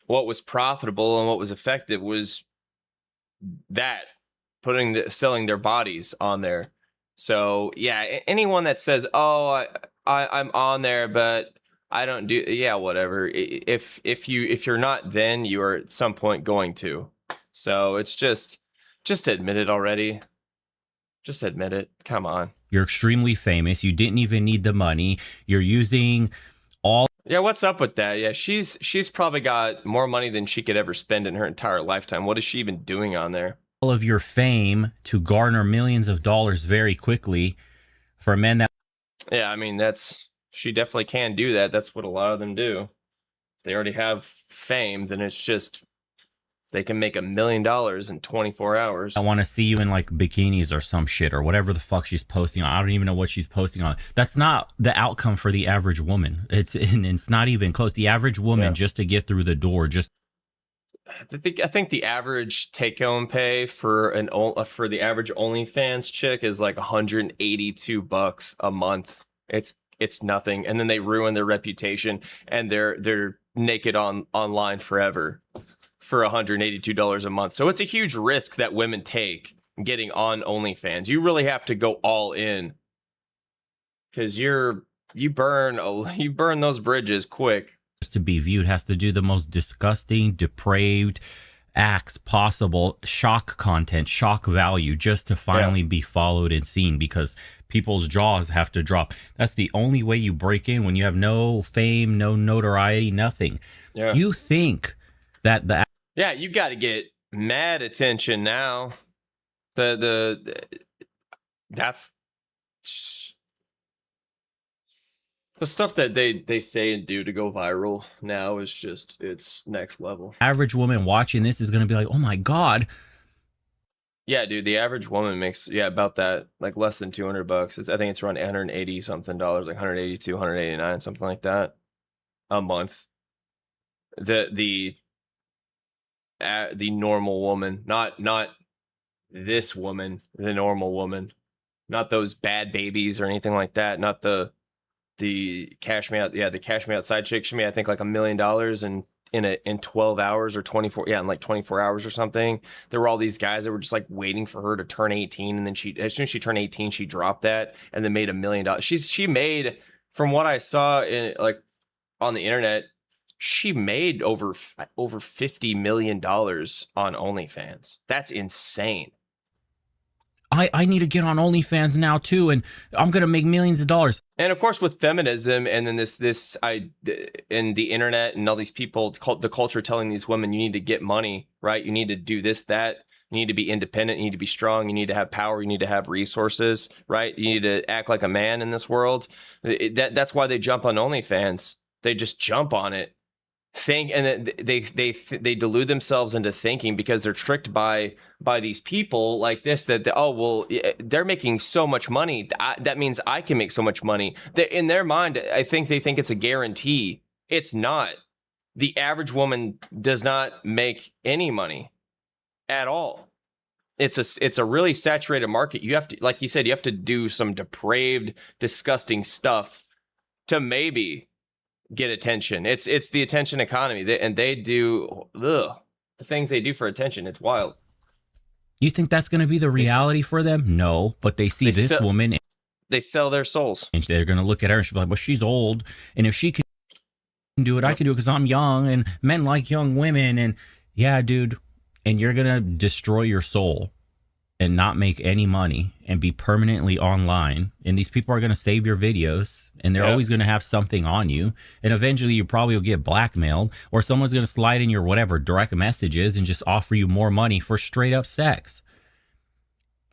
what was profitable and what was effective was that selling their bodies on there. So yeah, anyone that says, "Oh, I'm on there, but I don't do," yeah, whatever. If you're not, then you are at some point going to. So it's just admit it already. Just admit it. Come on. You're extremely famous. You didn't even need the money. You're using all... Yeah, what's up with that? Yeah, she's probably got more money than she could ever spend in her entire lifetime. What is she even doing on there? All of your fame to garner millions of dollars very quickly for men that... Yeah, I mean, she definitely can do that. That's what a lot of them do. If they already have fame, then it's just... They can make $1 million in 24 hours. I want to see you in like bikinis or some shit or whatever the fuck she's posting on. I don't even know what she's posting on. That's not the outcome for the average woman. It's not even close. The average woman, just to get through the door, I think the average take-home pay for the average OnlyFans chick is like $182 a month. It's nothing, and then they ruin their reputation and they're naked online forever for $182 a month. So it's a huge risk that women take getting on OnlyFans. You really have to go all in because you burn those bridges quick. to be viewed, has to do the most disgusting, depraved acts possible, shock content, shock value, just to finally be followed and seen, because people's jaws have to drop. That's the only way you break in when you have no fame, no notoriety, nothing. Yeah. You think that you got to get mad attention now. That's the stuff that they say and do to go viral now is just, it's next level. Average woman watching this is going to be like, oh my God. Yeah, dude, the average woman makes, about that, like less than $200. I think it's around 180 something dollars, like 182, 189, something like that a month. The normal woman, not this woman, the normal woman, not those bad babies or anything like that, not the cash me out, the cash me outside chick. She made, I think, like $1 million in in 12 hours or 24, yeah, in like 24 hours or something. There were all these guys that were just like waiting for her to turn 18, and then as soon as she turned 18, she dropped that and then made $1 million. She made, from what I saw in like on the internet, she made over $50 million on OnlyFans. That's insane. I need to get on OnlyFans now too, and I'm gonna make millions of dollars. And of course, with feminism, and then and the internet, and all these people, the culture telling these women, you need to get money, right? You need to do this, that. You need to be independent. You need to be strong. You need to have power. You need to have resources, right? You need to act like a man in this world. That's why they jump on OnlyFans. They just jump on it. And they delude themselves into thinking, because they're tricked by these people like this, that oh, well, they're making so much money, that means I can make so much money. In their mind, I think they think it's a guarantee. It's not. The average woman does not make any money at all. It's a really saturated market. You have to, like you said, you have to do some depraved, disgusting stuff to maybe get attention. It's the attention economy, they do the things they do for attention. It's wild. You think that's going to be the reality for them? No, but they see this woman. They sell their souls. And they're going to look at her and she'll be like, well, she's old. And if she can do it, I can do it because I'm young, and men like young women. And yeah, dude. And you're going to destroy your soul and not make any money and be permanently online. And these people are going to save your videos, and they're always going to have something on you. And eventually you probably will get blackmailed, or someone's going to slide in your whatever direct messages and just offer you more money for straight up sex.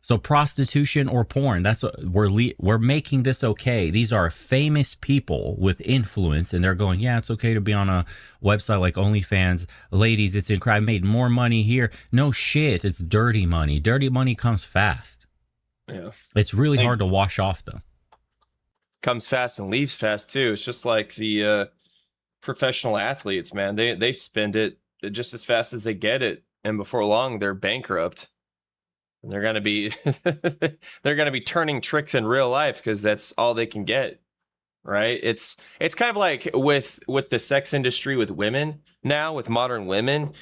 So prostitution or porn, that's we're making this okay. These are famous people with influence, and they're going, yeah, it's okay to be on a website like OnlyFans. Ladies, it's incredible. I made more money here. No shit, it's dirty money. Dirty money comes fast. Yeah, it's really hard to wash off, though. Comes fast and leaves fast too. It's just like the professional athletes, man. They spend it just as fast as they get it, and before long they're bankrupt. And they're gonna be turning tricks in real life because that's all they can get, right? It's kind of like with the sex industry with women now, with modern women,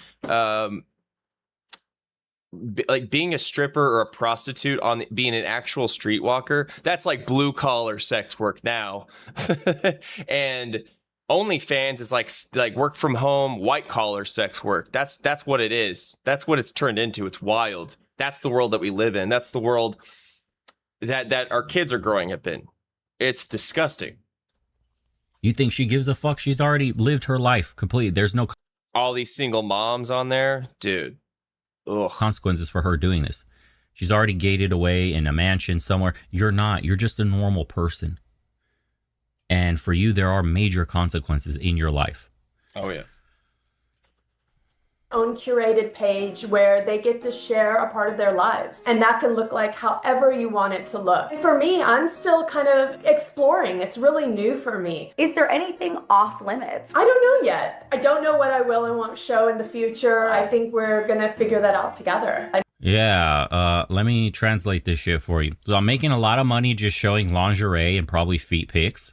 like being a stripper or a prostitute, being an actual streetwalker, that's like blue collar sex work now. And OnlyFans is like work from home, white collar sex work. That's what it is. That's what it's turned into. It's wild. That's the world that we live in. That's the world that our kids are growing up in. It's disgusting. You think she gives a fuck? She's already lived her life completely. There's no all these single moms on there, dude. Ugh. Consequences for her doing this. She's already gated away in a mansion somewhere. You're not. You're just a normal person. And for you, there are major consequences in your life. Oh, yeah. Own curated page where they get to share a part of their lives, and that can look like however you want it to look. For me, I'm still kind of exploring. It's really new for me. Is there anything off limits? I don't know yet. I don't know what I will and won't show in the future. I think we're gonna figure that out together. Let me translate this shit for you. So I'm making a lot of money just showing lingerie and probably feet pics.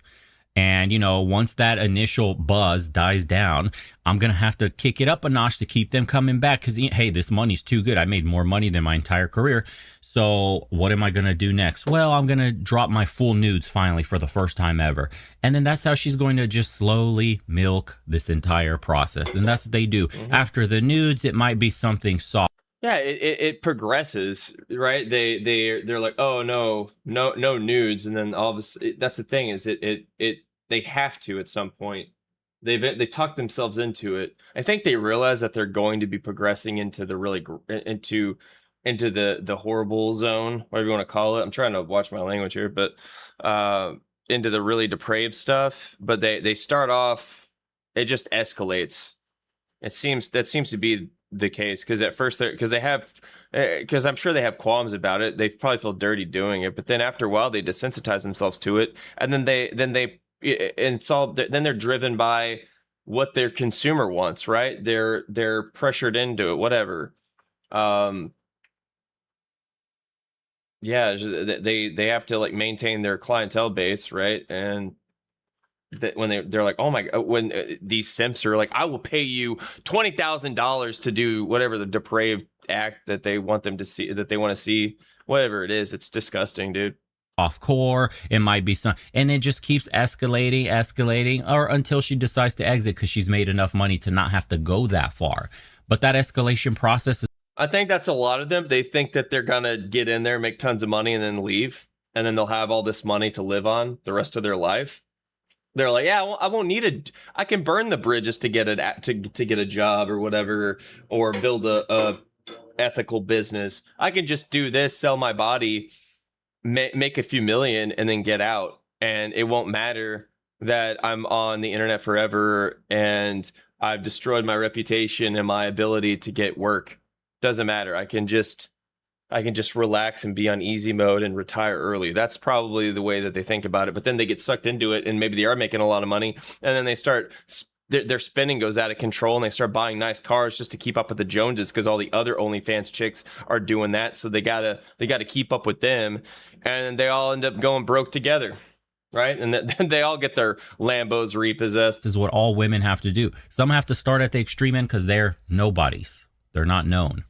And, you know, once that initial buzz dies down, I'm going to have to kick it up a notch to keep them coming back because, hey, this money's too good. I made more money than my entire career. So what am I going to do next? Well, I'm going to drop my full nudes finally for the first time ever. And then that's how she's going to just slowly milk this entire process. And that's what they do. Mm-hmm. After the nudes, it might be something soft. Yeah, it progresses, right? They're like, oh no nudes, and then all this. That's the thing, is they have to at some point. They talk themselves into it. I think they realize that they're going to be progressing into the really into the horrible zone, whatever you want to call it. I'm trying to watch my language here, but into the really depraved stuff. But they start off, it just escalates. That seems to be the case, because at first because I'm sure they have qualms about it. They probably feel dirty doing it, but then after a while they desensitize themselves to it, and then they're driven by what their consumer wants, right? They're pressured into it, whatever. Yeah, they have to like maintain their clientele base, right? And that when they're like, oh my god, when these simps are like, I will pay you $20,000 to do whatever the depraved act that they want them to see, that they want to see, whatever it is. It's disgusting, dude. Off core, it might be some, and it just keeps escalating, or until she decides to exit because she's made enough money to not have to go that far. But that escalation process is, I think that's a lot of them. They think that they're gonna get in there, make tons of money, and then leave, and then they'll have all this money to live on the rest of their life. They're like, yeah, I won't need I can burn the bridges to get to get a job or whatever, or build a ethical business. I can just do this, sell my body, make a few million, and then get out, and it won't matter that I'm on the internet forever and I've destroyed my reputation and my ability to get work. Doesn't matter. I can just relax and be on easy mode and retire early. That's probably the way that they think about it. But then they get sucked into it, and maybe they are making a lot of money, and then they start their spending goes out of control, and they start buying nice cars just to keep up with the Joneses because all the other OnlyFans chicks are doing that. So they gotta keep up with them, and they all end up going broke together. Right? And then they all get their Lambos repossessed. is what all women have to do. Some have to start at the extreme end because they're nobodies. They're not known.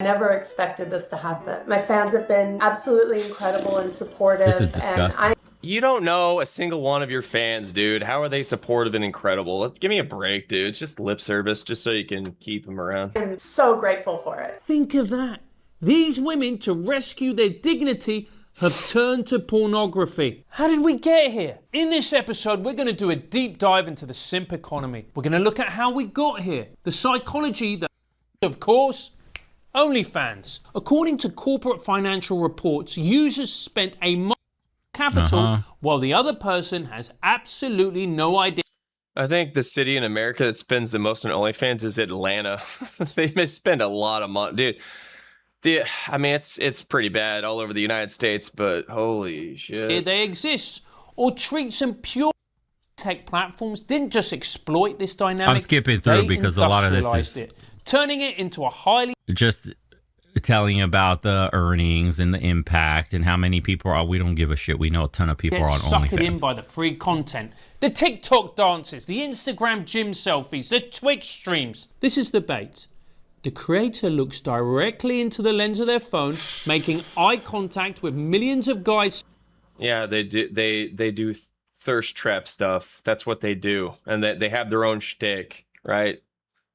I never expected this to happen. My fans have been absolutely incredible and supportive. This is disgusting. You don't know a single one of your fans, dude. How are they supportive and incredible? Give me a break, dude. It's just lip service, just so you can keep them around. I'm so grateful for it. Think of that. These women, to rescue their dignity, have turned to pornography. How did we get here? In this episode, we're going to do a deep dive into the simp economy. We're going to look at how we got here, the psychology that, of course, OnlyFans. According to corporate financial reports, users spent a capital while the other person has absolutely no idea. I think the city in America that spends the most on OnlyFans is Atlanta. They spend a lot of money, dude. I mean, it's pretty bad all over the United States, but holy shit. They exist, or treat some pure tech platforms didn't just exploit this dynamic. I'm skipping through because a lot of this is turning it into a highly just telling you about the earnings and the impact and how many people are. We don't give a shit. We know a ton of people are on sucked in OnlyFans. by the free content, the TikTok dances, the Instagram gym selfies, the Twitch streams. This is the bait. The creator looks directly into the lens of their phone, making eye contact with millions of guys. Yeah, they do. They do thirst trap stuff. That's what they do, and they have their own shtick, right?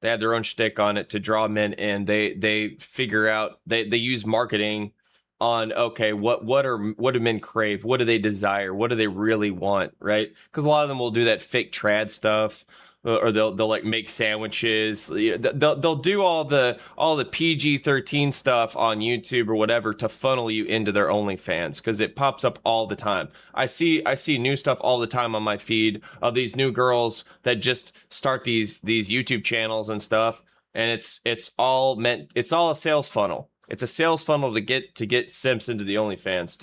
They have their own shtick on it to draw men in. They figure out. They use marketing on, okay, what do men crave? What do they desire? What do they really want? Right? Because a lot of them will do that fake trad stuff. Or they'll like make sandwiches. They'll do all the PG-13 stuff on YouTube or whatever to funnel you into their OnlyFans because it pops up all the time. I see new stuff all the time on my feed of these new girls that just start these YouTube channels and stuff, and it's all a sales funnel. It's a sales funnel to get simps into the OnlyFans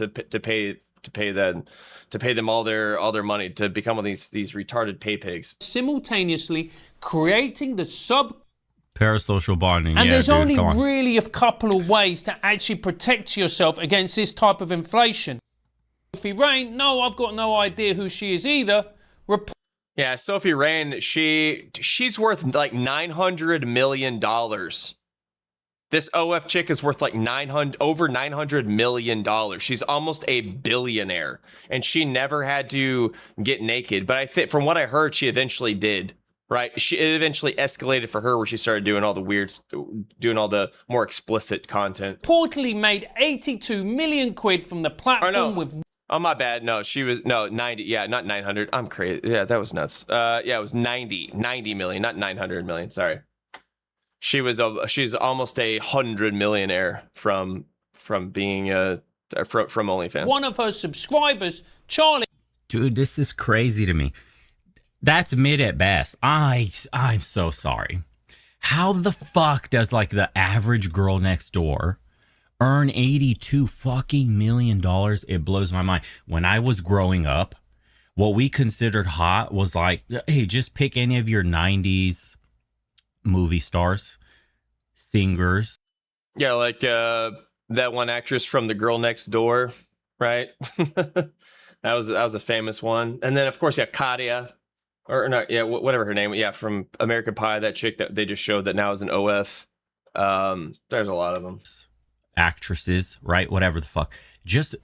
to pay them all their money to become one of these retarded pay pigs. Simultaneously creating the parasocial bonding. And yeah, there's dude, only really a couple of ways to actually protect yourself against this type of inflation. Sophie Rain, no, I've got no idea who she is either. Yeah, Sophie Rain, she's worth like $900 million. This OF chick is worth like over $900 million. She's almost a billionaire, and she never had to get naked. But I think, from what I heard, she eventually did. Right? It eventually escalated for her, where she started doing all the more explicit content. Reportedly made 82 million quid from the platform with. Oh, my bad. No, she was 90. Yeah, not 900. I'm crazy. Yeah, that was nuts. Yeah, it was 90 million, not 900 million. Sorry. She's almost 100 millionaire from being from OnlyFans. One of her subscribers, Charlie. Dude, this is crazy to me. That's mid at best. I'm so sorry. How the fuck does like the average girl next door earn $82 fucking million? It blows my mind. When I was growing up, what we considered hot was like, hey, just pick any of your 90s movie stars, singers. Yeah, like that one actress from The Girl Next Door, right? That was a famous one. And then of course, yeah, Katia, or not, yeah, whatever her name, yeah, from American Pie. That chick that they just showed that now is an OF. There's a lot of them. Actresses, right? Whatever the fuck. Just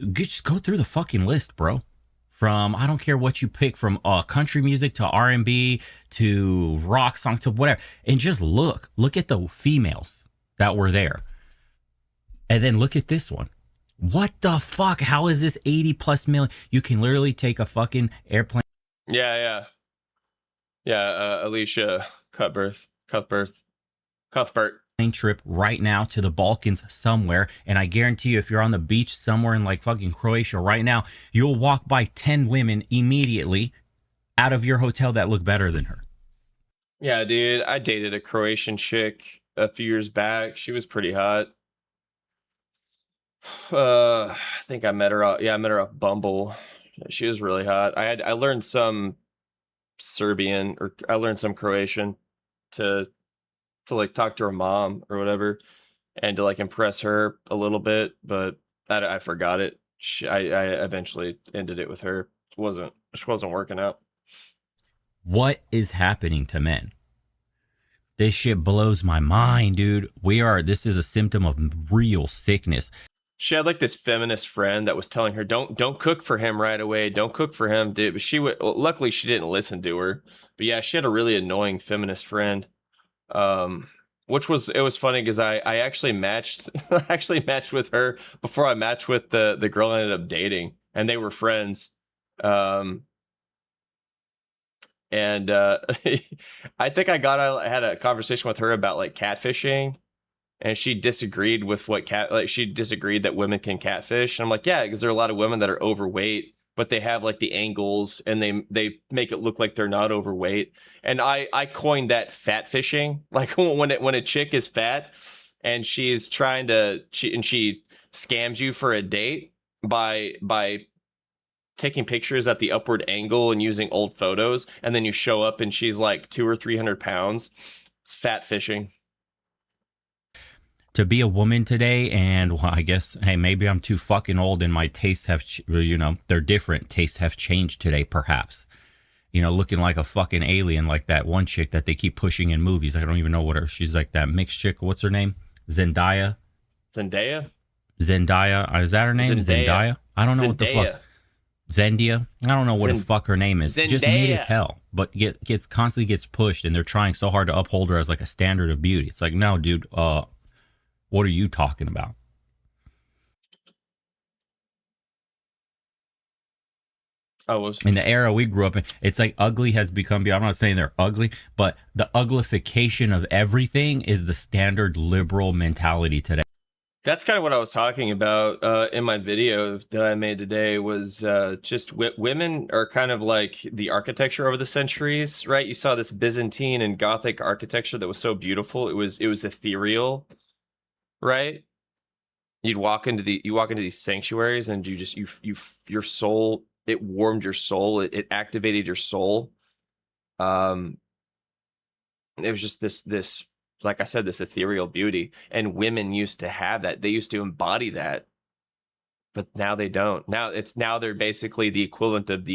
go through the fucking list, bro. From, I don't care what you pick, from country music to R&B to rock songs to whatever, and just look at the females that were there, and then look at this one. What the fuck? How is this 80+ million? You can literally take a fucking airplane. Yeah. Alicia Cuthbert. Trip right now to the Balkans somewhere, and I guarantee you, if you're on the beach somewhere in like fucking Croatia right now, you'll walk by 10 women immediately out of your hotel that look better than her. Yeah, dude, I dated a Croatian chick a few years back. She was pretty hot. I think I met her off Bumble. She was really hot. I learned some Serbian, or I learned some Croatian to like talk to her mom or whatever, and to like impress her a little bit, but I forgot it. I eventually ended it with her. It wasn't working out. What is happening to men? This shit blows my mind, dude. This is a symptom of real sickness. She had like this feminist friend that was telling her, don't cook for him right away. Don't cook for him, dude. But luckily she didn't listen to her. But yeah, she had a really annoying feminist friend. It was funny because I actually matched with her before I matched with the girl I ended up dating, and they were friends. And I think I had a conversation with her about like catfishing, and she disagreed with she disagreed that women can catfish. And I'm like, yeah, because there are a lot of women that are overweight, but they have like the angles, and they make it look like they're not overweight. And I coined that fat fishing. Like when a chick is fat and she's trying to she scams you for a date by taking pictures at the upward angle and using old photos, and then you show up and she's like 200 or 300 pounds. It's fat fishing. To be a woman today, and well, I guess, hey, maybe I'm too fucking old and my tastes have, they're different. Tastes have changed today, perhaps. Looking like a fucking alien, like that one chick that they keep pushing in movies. I don't even know she's like, that mixed chick. What's her name? Zendaya? Is that her name? Zendaya? I don't know what the fuck. Zendia? I don't know what the fuck her name is. Zendaya. Just neat as hell, but constantly gets pushed, and they're trying so hard to uphold her as like a standard of beauty. It's like, no, dude, what are you talking about? In the era we grew up in, it's like ugly has become, I'm not saying they're ugly, but the uglification of everything is the standard liberal mentality today. That's kind of what I was talking about in my video that I made today, was just women are kind of like the architecture over the centuries, right? You saw this Byzantine and Gothic architecture that was so beautiful. It was ethereal, right? You walk into these sanctuaries, and your soul, it warmed your soul, it activated your soul. It was just this, like I said, this ethereal beauty, and women used to have that. They used to embody that, but now they don't. Now they're basically the equivalent of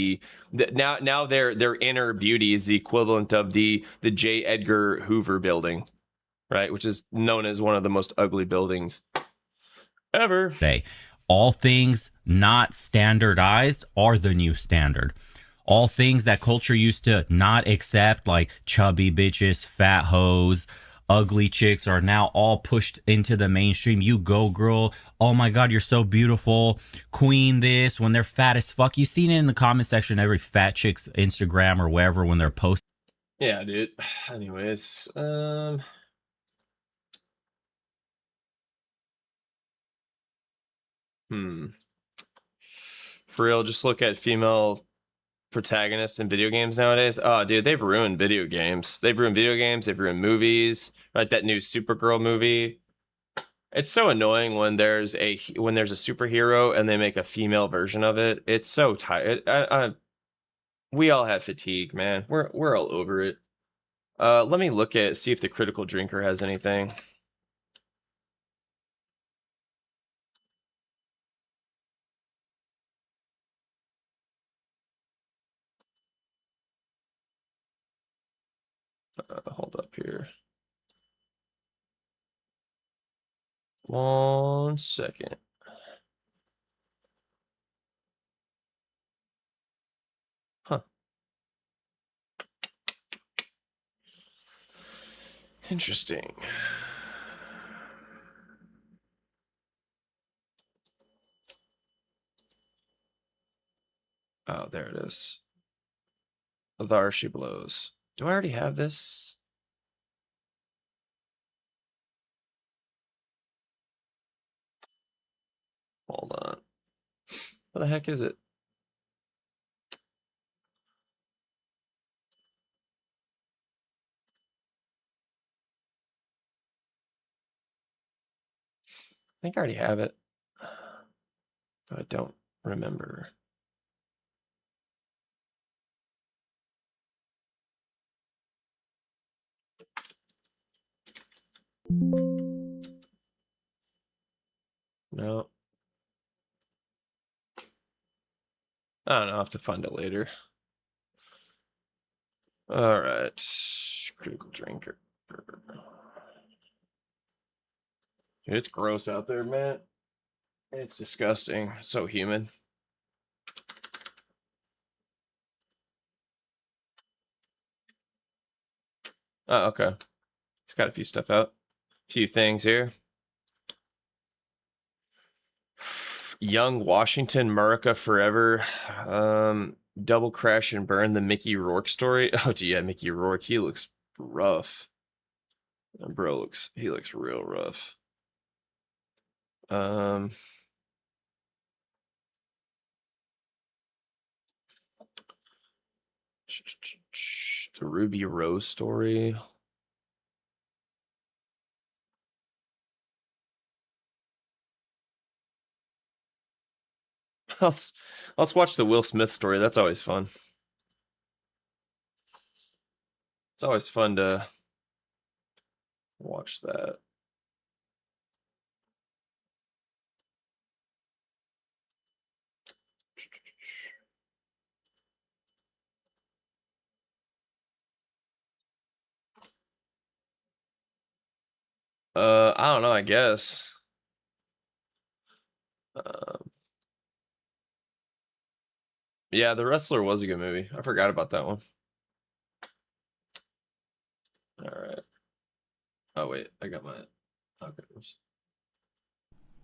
now their inner beauty is the equivalent of the J. Edgar Hoover building, right? Which is known as one of the most ugly buildings ever. All things not standardized are the new standard. All things that culture used to not accept, like chubby bitches, fat hoes, ugly chicks, are now all pushed into the mainstream. You go, girl. Oh my God, you're so beautiful. Queen this, when they're fat as fuck. You've seen it in the comment section, every fat chick's Instagram or wherever, when they're posting. Yeah, dude. Anyways, for real, just look at female protagonists in video games nowadays. Oh, dude, they've ruined video games. They've ruined movies. Right, that new Supergirl movie. It's so annoying when there's a superhero and they make a female version of it. It's so tight. We all have fatigue, man. We're all over it. Let me see if the Critical Drinker has anything. Hold up here. 1 second. Huh. Interesting. Oh, there it is. There she blows. Do I already have this? Hold on. What the heck is it? I think I already have it. But I don't remember. No. I don't know. I'll have to find it later. All right. Critical drinker. Dude, it's gross out there, man. It's disgusting. So humid. Oh, okay. It's got a few stuff out. A few things here. Young Washington, America Forever. Double Crash and Burn, the Mickey Rourke story. Oh, yeah, Mickey Rourke. He looks rough. Bro he looks real rough. The Ruby Rose story. Let's watch the Will Smith story. That's always fun. It's always fun to watch that. I don't know, I guess. Yeah, The Wrestler was a good movie. I forgot about that one. All right. Oh, wait, I got my... Okay.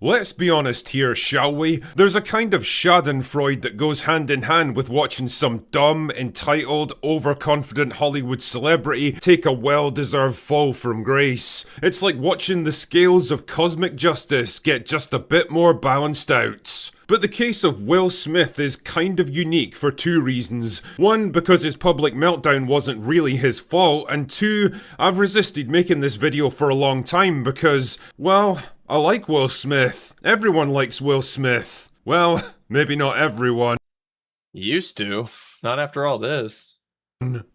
Let's be honest here, shall we? There's a kind of schadenfreude that goes hand in hand with watching some dumb, entitled, overconfident Hollywood celebrity take a well-deserved fall from grace. It's like watching the scales of cosmic justice get just a bit more balanced out. But the case of Will Smith is kind of unique for two reasons. One, because his public meltdown wasn't really his fault, and two, I've resisted making this video for a long time because, well, I like Will Smith. Everyone likes Will Smith. Well, maybe not everyone. Used to. Not after all this.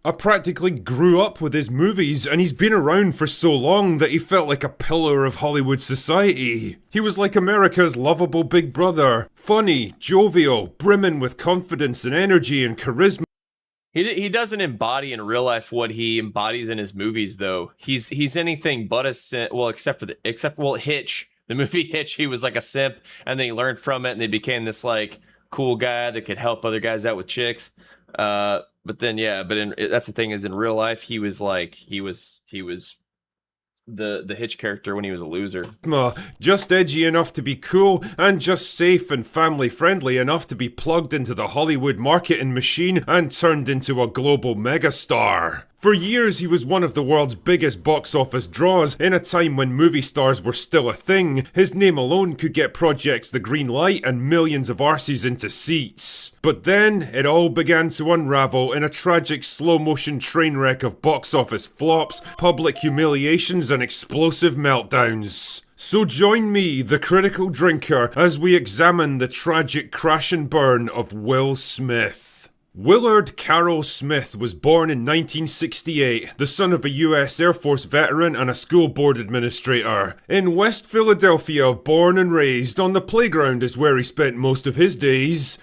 I practically grew up with his movies, and he's been around for so long that he felt like a pillar of Hollywood society. He was like America's lovable big brother. Funny, jovial, brimming with confidence and energy and charisma. He doesn't embody in real life what he embodies in his movies, though. He's anything but a simp. Well, except Hitch. The movie Hitch, he was like a simp, and then he learned from it, and they became this like cool guy that could help other guys out with chicks. But then, yeah, that's the thing is in real life, he was the Hitch character when he was a loser. Just edgy enough to be cool, and just safe and family friendly enough to be plugged into the Hollywood marketing machine and turned into a global megastar. For years, he was one of the world's biggest box office draws in a time when movie stars were still a thing. His name alone could get projects the green light and millions of arses into seats. But then, it all began to unravel in a tragic slow-motion train wreck of box office flops, public humiliations, and explosive meltdowns. So join me, the critical drinker, as we examine the tragic crash and burn of Will Smith. Willard Carroll Smith was born in 1968, the son of a US Air Force veteran and a school board administrator. In West Philadelphia, born and raised, on the playground is where he spent most of his days.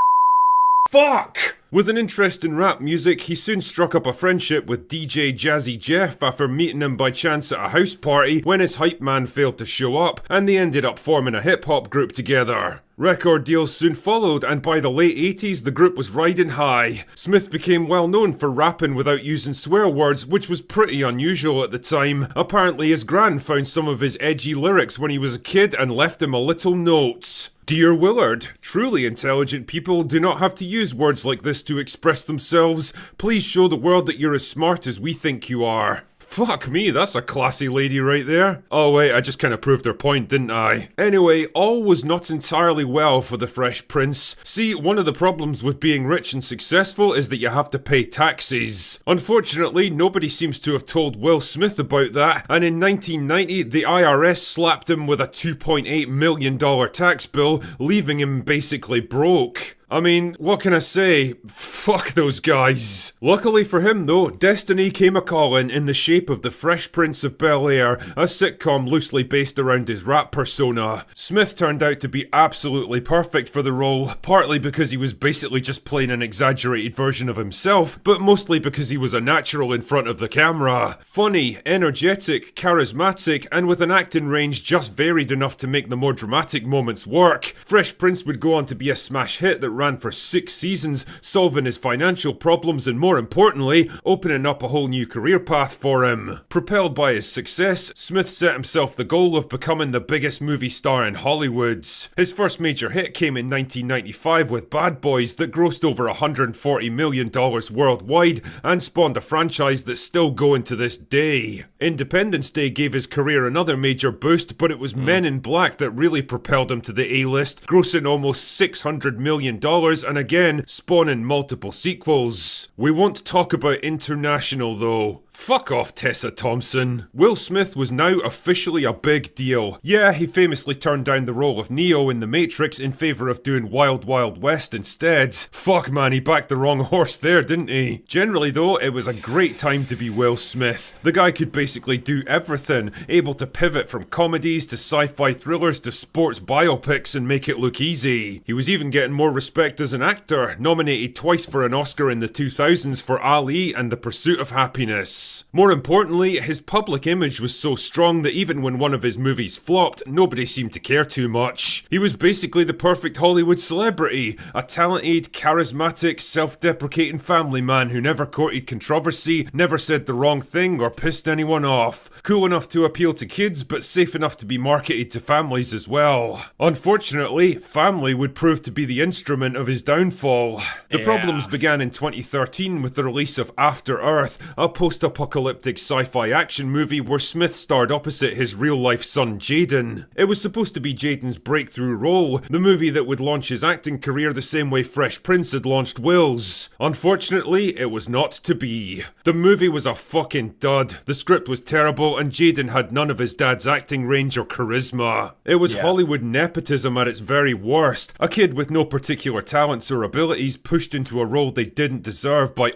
Fuck! With an interest in rap music, he soon struck up a friendship with DJ Jazzy Jeff after meeting him by chance at a house party when his hype man failed to show up, and they ended up forming a hip-hop group together. Record deals soon followed, and by the late 80s the group was riding high. Smith became well known for rapping without using swear words, which was pretty unusual at the time. Apparently his gran found some of his edgy lyrics when he was a kid and left him a little note. Dear Willard, truly intelligent people do not have to use words like this to express themselves. Please show the world that you're as smart as we think you are. Fuck me, that's a classy lady right there. Oh wait, I just kind of proved her point, didn't I? Anyway, all was not entirely well for the Fresh Prince. See, one of the problems with being rich and successful is that you have to pay taxes. Unfortunately, nobody seems to have told Will Smith about that, and in 1990, the IRS slapped him with a $2.8 million tax bill, leaving him basically broke. I mean, what can I say? Fuck those guys. Luckily for him though, destiny came a-calling in the shape of The Fresh Prince of Bel-Air, a sitcom loosely based around his rap persona. Smith turned out to be absolutely perfect for the role, partly because he was basically just playing an exaggerated version of himself, but mostly because he was a natural in front of the camera. Funny, energetic, charismatic, and with an acting range just varied enough to make the more dramatic moments work. Fresh Prince would go on to be a smash hit that ran for 6 seasons, solving his financial problems and, more importantly, opening up a whole new career path for him. Propelled by his success, Smith set himself the goal of becoming the biggest movie star in Hollywood. His first major hit came in 1995 with Bad Boys that grossed over $140 million worldwide and spawned a franchise that's still going to this day. Independence Day gave his career another major boost, but it was Men in Black that really propelled him to the A-list, grossing almost $600 million and again spawning multiple sequels. We won't talk about international though. Fuck off, Tessa Thompson. Will Smith was now officially a big deal. Yeah, he famously turned down the role of Neo in The Matrix in favour of doing Wild Wild West instead. Fuck man, he backed the wrong horse there, didn't he? Generally though, it was a great time to be Will Smith. The guy could basically do everything, able to pivot from comedies to sci-fi thrillers to sports biopics and make it look easy. He was even getting more respect as an actor, nominated twice for an Oscar in the 2000s for Ali and The Pursuit of Happiness. More importantly, his public image was so strong that even when one of his movies flopped, nobody seemed to care too much. He was basically the perfect Hollywood celebrity, a talented, charismatic, self-deprecating family man who never courted controversy, never said the wrong thing or pissed anyone off. Cool enough to appeal to kids, but safe enough to be marketed to families as well. Unfortunately, family would prove to be the instrument of his downfall. The problems began in 2013 with the release of After Earth, a post-apocalyptic sci-fi action movie where Smith starred opposite his real-life son Jaden. It was supposed to be Jaden's breakthrough role, the movie that would launch his acting career the same way Fresh Prince had launched Will's. Unfortunately, it was not to be. The movie was a fucking dud, the script was terrible, and Jaden had none of his dad's acting range or charisma. It was Hollywood nepotism at its very worst, a kid with no particular talents or abilities pushed into a role they didn't deserve by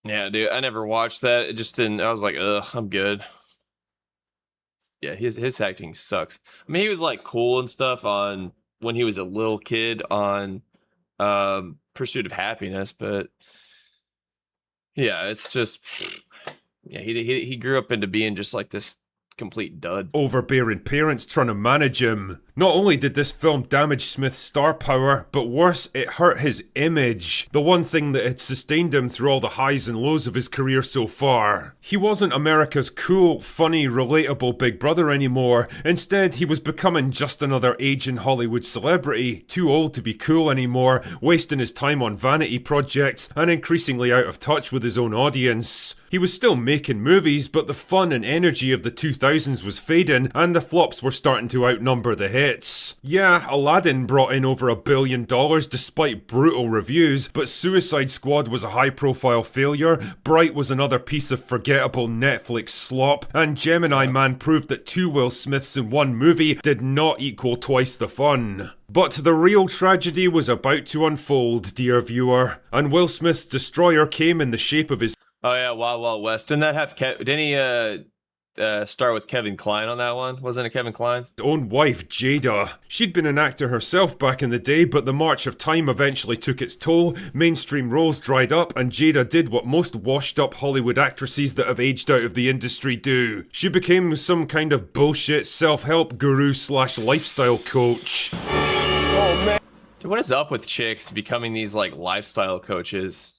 Yeah, dude, I never watched that. It just didn't. I was like, ugh, I'm good. Yeah, his acting sucks. I mean, he was like cool and stuff on when he was a little kid on Pursuit of Happiness, but yeah, it's just yeah, he grew up into being just like this complete dud. Overbearing parents trying to manage him. Not only did this film damage Smith's star power, but worse, it hurt his image. The one thing that had sustained him through all the highs and lows of his career so far. He wasn't America's cool, funny, relatable big brother anymore. Instead, he was becoming just another aging Hollywood celebrity, too old to be cool anymore, wasting his time on vanity projects, and increasingly out of touch with his own audience. He was still making movies, but the fun and energy of the 2000s was fading, and the flops were starting to outnumber the hits. Yeah, Aladdin brought in over $1 billion despite brutal reviews, but Suicide Squad was a high-profile failure, Bright was another piece of forgettable Netflix slop, and Gemini Man proved that 2 Will Smiths in one movie did not equal twice the fun. But the real tragedy was about to unfold, dear viewer, and Will Smith's destroyer came in the shape of his... Oh yeah, Wild Wild West. Didn't that have didn't he start with Kevin Kline on that one. Wasn't it Kevin Kline? Own wife, Jada. She'd been an actor herself back in the day, but the march of time eventually took its toll, mainstream roles dried up, and Jada did what most washed-up Hollywood actresses that have aged out of the industry do. She became some kind of bullshit self-help guru / lifestyle coach. Oh, man. Dude, what is up with chicks becoming these, like, lifestyle coaches?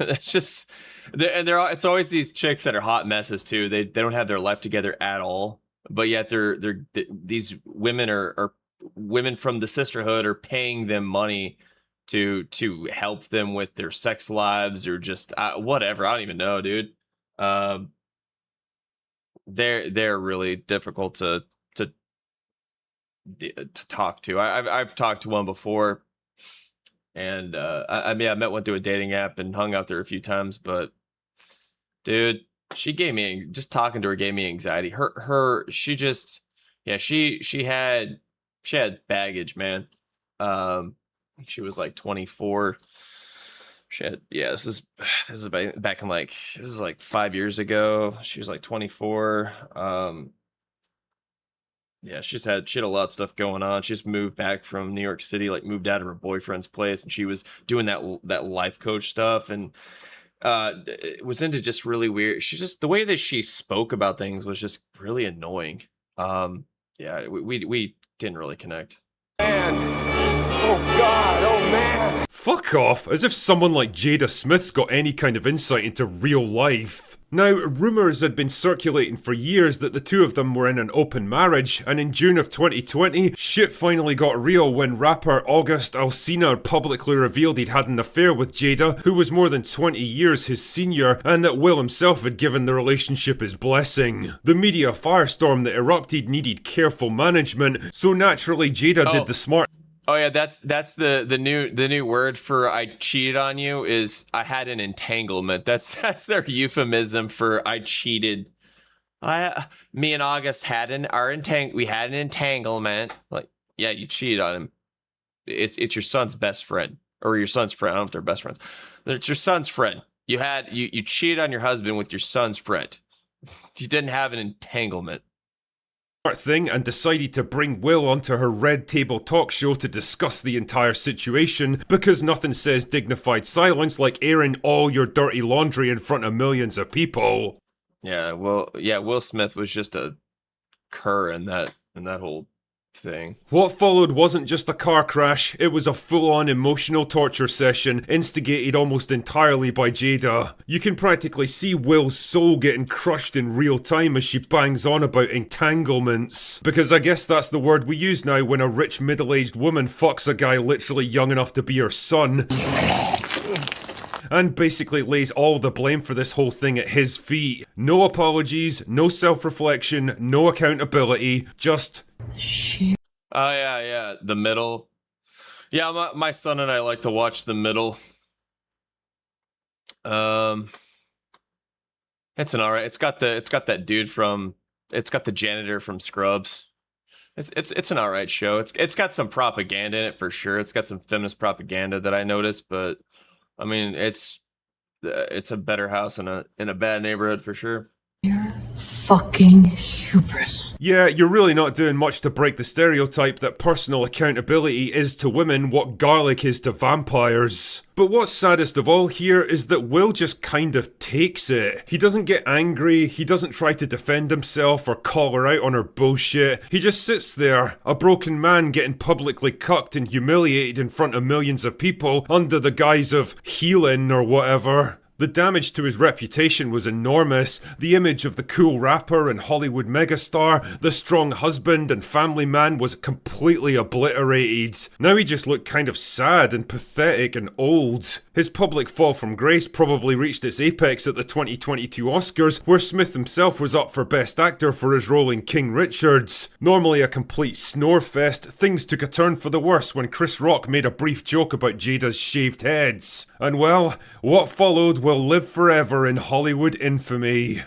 It's just... it's always these chicks that are hot messes too. They don't have their life together at all, but yet these women are women from the sisterhood are paying them money to help them with their sex lives or just whatever. I don't even know, dude. They're really difficult to talk to. I've talked to one before, and I met one through a dating app and hung out there a few times, but. Dude, she gave me, just talking to her gave me anxiety. She had baggage, man. She was like 24. She had, this is back in like 5 years ago. She was like 24. She had a lot of stuff going on. She just moved back from New York City, like moved out of her boyfriend's place, and she was doing that life coach stuff, and was into just really weird. She just, the way that she spoke about things was just really annoying. We didn't really connect. Man. Oh God, oh man. Fuck off, as if someone like Jada Smith's got any kind of insight into real life. Now, rumours had been circulating for years that the two of them were in an open marriage, and in June of 2020, shit finally got real when rapper August Alsina publicly revealed he'd had an affair with Jada, who was more than 20 years his senior, and that Will himself had given the relationship his blessing. The media firestorm that erupted needed careful management, so naturally Jada did the smart... Oh yeah, that's the new word for I cheated on you is I had an entanglement. That's their euphemism for I cheated. Me and August had we had an entanglement. Like, yeah, you cheated on him. It's your son's best friend or your son's friend. I don't know if they're best friends. It's your son's friend. You cheated on your husband with your son's friend. You didn't have an entanglement. Thing and decided to bring Will onto her Red Table talk show to discuss the entire situation, because nothing says dignified silence like airing all your dirty laundry in front of millions of people. Will Smith was just a cur in that whole thing. What followed wasn't just a car crash, it was a full-on emotional torture session, instigated almost entirely by Jada. You can practically see Will's soul getting crushed in real time as she bangs on about entanglements. Because I guess that's the word we use now when a rich middle-aged woman fucks a guy literally young enough to be her son. And basically lays all the blame for this whole thing at his feet. No apologies, no self-reflection, no accountability, just... Shit. Oh yeah, The Middle. Yeah, my son and I like to watch The Middle. It's an alright. It's got that dude from... It's got the janitor from Scrubs. It's an alright show. It's got some propaganda in it for sure. It's got some feminist propaganda that I noticed, but... I mean, it's a better house in a bad neighborhood for sure. You're fucking hubris. Yeah, you're really not doing much to break the stereotype that personal accountability is to women what garlic is to vampires. But what's saddest of all here is that Will just kind of takes it. He doesn't get angry, he doesn't try to defend himself or call her out on her bullshit. He just sits there, a broken man getting publicly cucked and humiliated in front of millions of people under the guise of healing or whatever. The damage to his reputation was enormous. The image of the cool rapper and Hollywood megastar, the strong husband and family man was completely obliterated. Now he just looked kind of sad and pathetic and old. His public fall from grace probably reached its apex at the 2022 Oscars, where Smith himself was up for Best Actor for his role in King Richard's. Normally a complete snore fest, things took a turn for the worse when Chris Rock made a brief joke about Jada's shaved heads. And well, what followed will live forever in Hollywood infamy.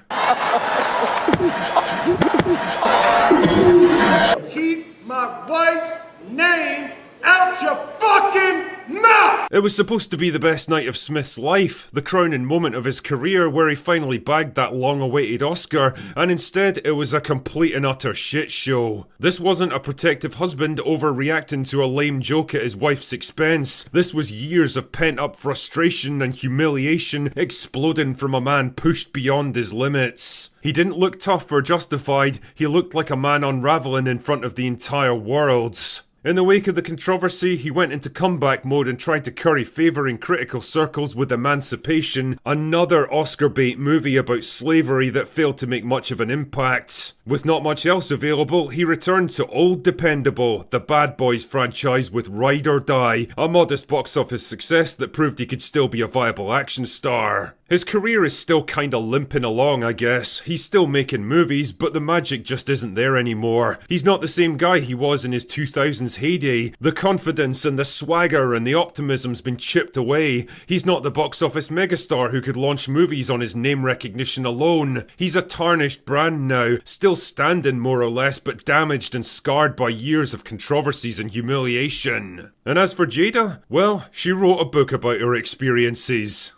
Keep my wife's name out your fucking mouth! It was supposed to be the best night of Smith's life, the crowning moment of his career where he finally bagged that long-awaited Oscar, and instead it was a complete and utter shit show. This wasn't a protective husband overreacting to a lame joke at his wife's expense. This was years of pent-up frustration and humiliation exploding from a man pushed beyond his limits. He didn't look tough or justified, he looked like a man unraveling in front of the entire world. In the wake of the controversy, he went into comeback mode and tried to curry favour in critical circles with Emancipation, another Oscar bait movie about slavery that failed to make much of an impact. With not much else available, he returned to Old Dependable, the Bad Boys franchise with Ride or Die, a modest box office success that proved he could still be a viable action star. His career is still kinda limping along, I guess. He's still making movies, but the magic just isn't there anymore. He's not the same guy he was in his 2000s heyday. The confidence and the swagger and the optimism's been chipped away. He's not the box office megastar who could launch movies on his name recognition alone. He's a tarnished brand now, still standing more or less, but damaged and scarred by years of controversies and humiliation. And as for Jada, well, she wrote a book about her experiences.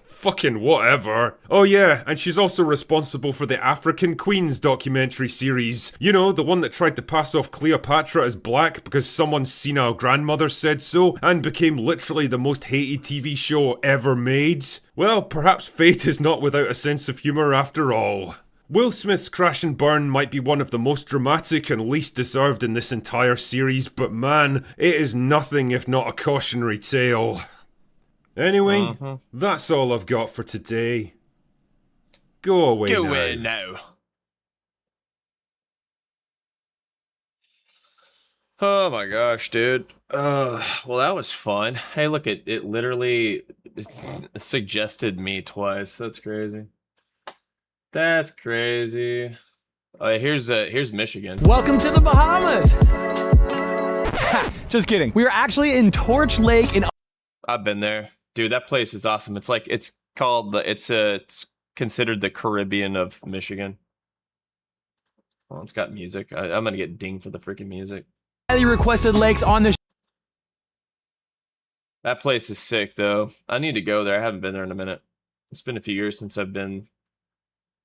Fucking whatever. Oh yeah, and she's also responsible for the African Queens documentary series. You know, the one that tried to pass off Cleopatra as black because someone's senile grandmother said so, and became literally the most hated TV show ever made. Well, perhaps fate is not without a sense of humour after all. Will Smith's crash and burn might be one of the most dramatic and least deserved in this entire series, but man, it is nothing if not a cautionary tale. Anyway, that's all I've got for today. Go away now. Go away now. Oh my gosh, dude. Well, that was fun. Hey, look, it literally suggested me twice. That's crazy. That's crazy. Oh, here's Michigan. Welcome to the Bahamas. Just kidding. We are actually in Torch Lake in. I've been there, dude. That place is awesome. It's like it's considered the Caribbean of Michigan. Well, it's got music. I'm gonna get dinged for the freaking music. Highly requested lakes on the. That place is sick, though. I need to go there. I haven't been there in a minute. It's been a few years since I've been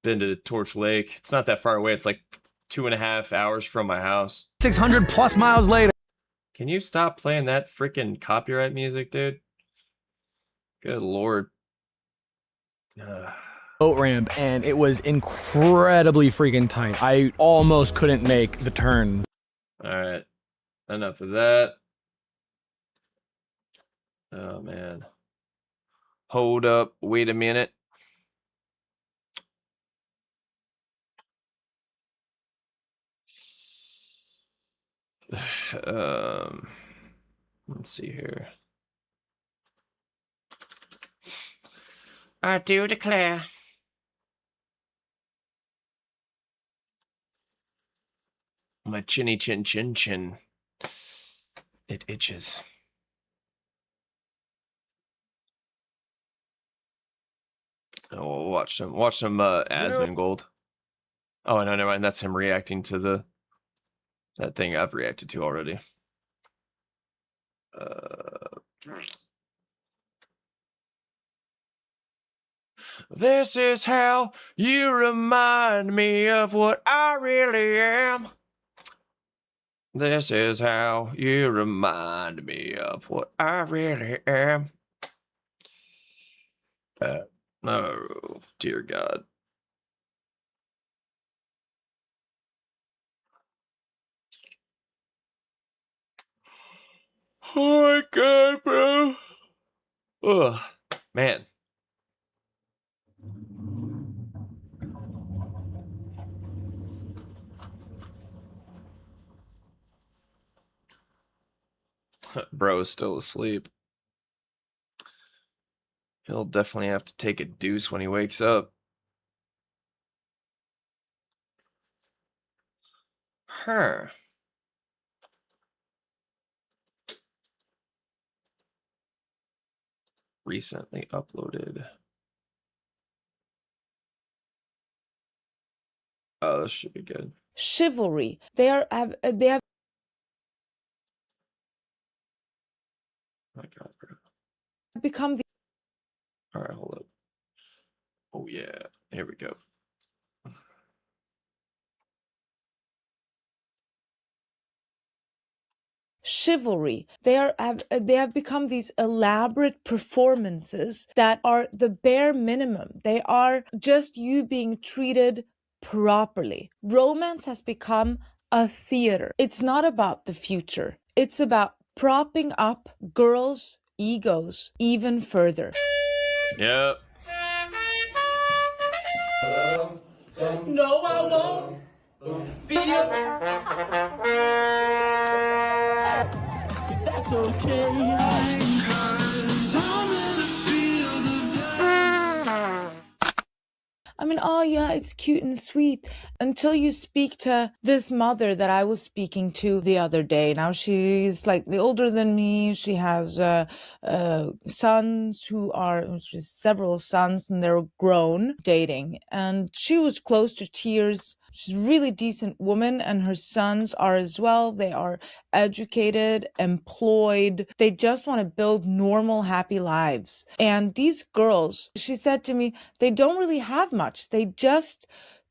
to Torch Lake. It's not that far away. It's like 2.5 hours from my house. 600 plus miles later. Can you stop playing that freaking copyright music, dude? Good lord. Boat ramp, and it was incredibly freaking tight. I almost couldn't make the turn. Alright. Enough of that. Oh, man. Hold up. Wait a minute. Let's see here. I do declare. My chinny chin chin chin. It itches. Oh, we'll watch some Asmongold. Oh no, never mind. That's him reacting to that thing I've reacted to already. This is how you remind me of what I really am. This is how you remind me of what I really am. Oh, dear God. Oh my God, bro. Ugh, man. Bro is still asleep. He'll definitely have to take a deuce when he wakes up. Huh. Recently uploaded. Oh, this should be good. Chivalry. They have. Oh my God, bro. become the All right, hold up. Oh yeah, here we go. chivalry. They have become these elaborate performances that are the bare minimum. They are just you being treated properly. Romance has become a theater. It's not about the future. It's about propping up girls' egos even further. Yep. No, I won't be That's okay. I mean, oh yeah, it's cute and sweet until you speak to this mother that I was speaking to the other day. Now she's slightly older than me. She has sons several sons, and they're grown, dating. And she was close to tears. She's a really decent woman, and her sons are as well. They are educated, employed. They just want to build normal, happy lives. And these girls, she said to me, they don't really have much. They just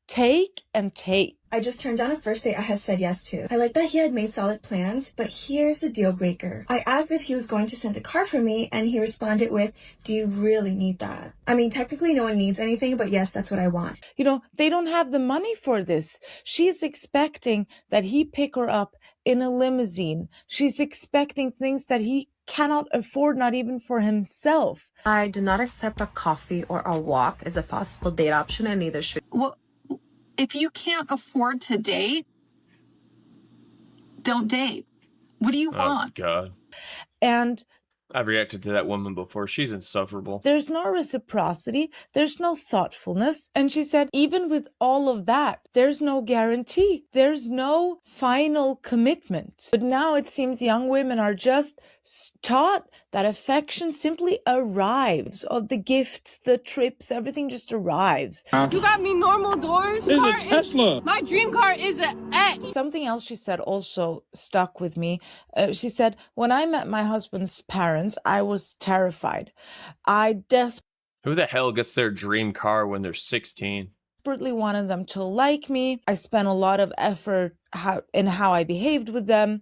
take and take. I just turned down a first date I had said yes to. I like that he had made solid plans, but here's the deal breaker. I asked if he was going to send a car for me, and he responded with, "Do you really need that?" I mean, technically no one needs anything, but yes, that's what I want. You know, they don't have the money for this. She's expecting that he pick her up in a limousine. She's expecting things that he cannot afford, not even for himself. I do not accept a coffee or a walk as a possible date option, and neither should. Well, if you can't afford to date, don't date. What do you want? Oh God. And I've reacted to that woman before. She's insufferable. there's no reciprocity. There's no thoughtfulness. And she said, even with all of that, there's no guarantee. There's no final commitment. But now it seems young women are just taught that affection simply arrives. Of the gifts, the trips, everything just arrives. You got me normal doors. This is a Tesla. My dream car is an X. Something else she said also stuck with me. She said, when I met my husband's parents, I was terrified. I Who the hell gets their dream car when they're 16? desperately wanted them to like me. I spent a lot of effort in how I behaved with them.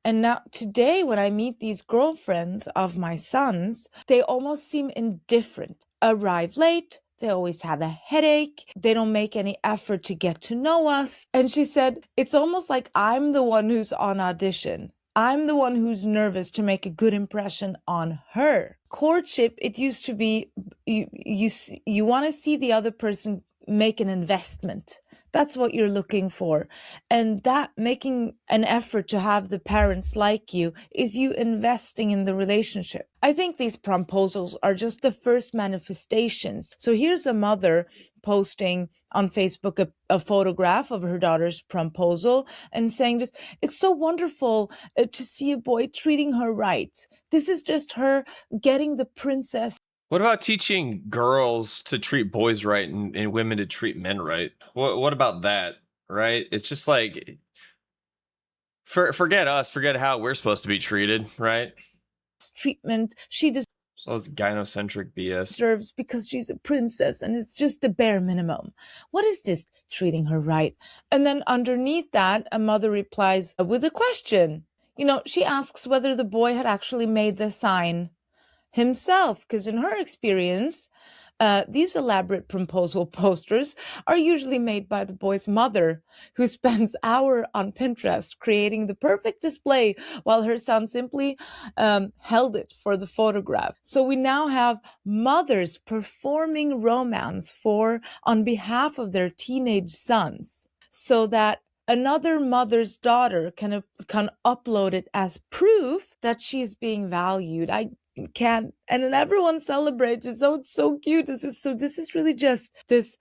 And now today, when I meet these girlfriends of my sons, they almost seem indifferent. Arrive late. They always have a headache. They don't make any effort to get to know us. And she said, it's almost like I'm the one who's on audition. I'm the one who's nervous to make a good impression on her. Courtship, it used to be, you want to see the other person make an investment. That's what you're looking for. And that making an effort to have the parents like you is you investing in the relationship. I think these promposals are just the first manifestations. So here's a mother posting on Facebook a photograph of her daughter's promposal and saying just, it's so wonderful to see a boy treating her right. This is just her getting the princess. What about teaching girls to treat boys right and women to treat men right? What about that, right? It's just like, forget us, forget how we're supposed to be treated, right? Treatment she So it's gynocentric BS. deserves because she's a princess, and it's just the bare minimum. What is this treating her right? And then underneath that, a mother replies with a question. You know, she asks whether the boy had actually made the sign himself, because in her experience, these elaborate proposal posters are usually made by the boy's mother, who spends hours on Pinterest creating the perfect display while her son simply held it for the photograph. So we now have mothers performing romance on behalf of their teenage sons, so that another mother's daughter can upload it as proof that she's being valued. I can't, and then everyone celebrates it. So it's so cute. So this is really just this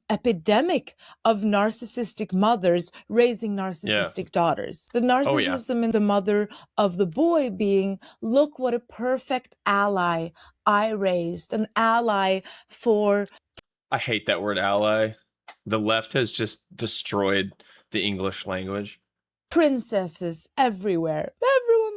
epidemic of narcissistic mothers raising narcissistic daughters. The narcissism in the mother of the boy being, look what a perfect ally I raised, an ally for. I hate that word ally. The left has just destroyed the English language. Princesses everywhere. Everyone.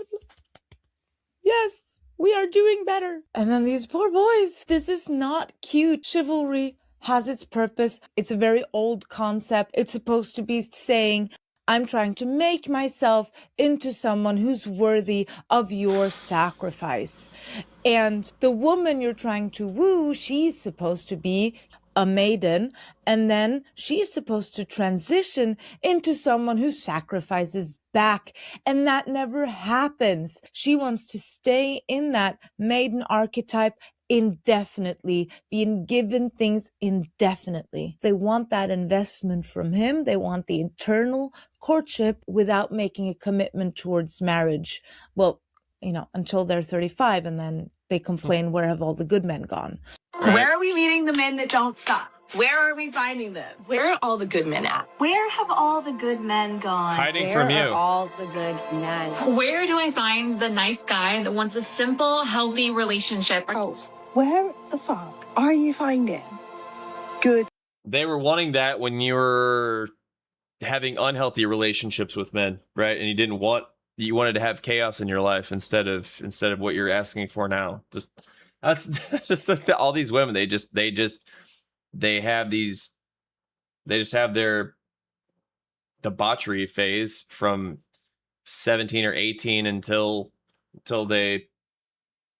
Yes. We are doing better. And then these poor boys. This is not cute. Chivalry has its purpose. It's a very old concept. It's supposed to be saying, I'm trying to make myself into someone who's worthy of your sacrifice. And the woman you're trying to woo, she's supposed to be a maiden, and then she's supposed to transition into someone who sacrifices back, and that never happens. She wants to stay in that maiden archetype indefinitely, being given things indefinitely. They want that investment from him. They want the eternal courtship without making a commitment towards marriage. Well, until they're 35, and then they complain, where have all the good men gone? Right. Where are we meeting the men that don't stop? Where are we finding them? Where are all the good men at? Where have all the good men gone? Hiding from you. Where are all the good men? Where do I find the nice guy that wants a simple, healthy relationship? Oh, where the fuck are you finding good? They were wanting that when you were having unhealthy relationships with men, right? And you wanted to have chaos in your life instead of what you're asking for now. That's just all these women. They just have their debauchery phase from 17 or 18 until they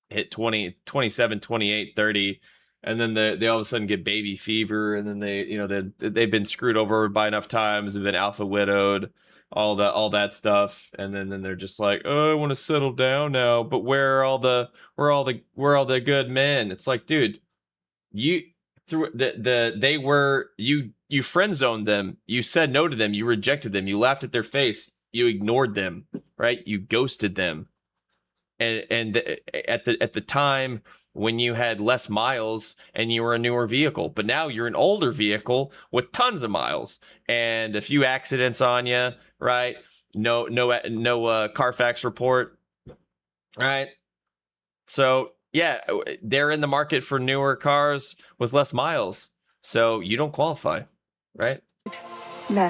hit 20, 27, 28, 30. And then they all of a sudden get baby fever. And then they've been screwed over by enough times. They've been alpha widowed, all that stuff. And then they're just like, oh, I want to settle down now. But where are all the good men? It's like, dude, you friend zoned them. You said no to them. You rejected them. You laughed at their face. You ignored them, right? You ghosted them. And at the time when you had less miles and you were a newer vehicle, but now you're an older vehicle with tons of miles and a few accidents on you, right? No Carfax report, right? So yeah, they're in the market for newer cars with less miles, so you don't qualify, right?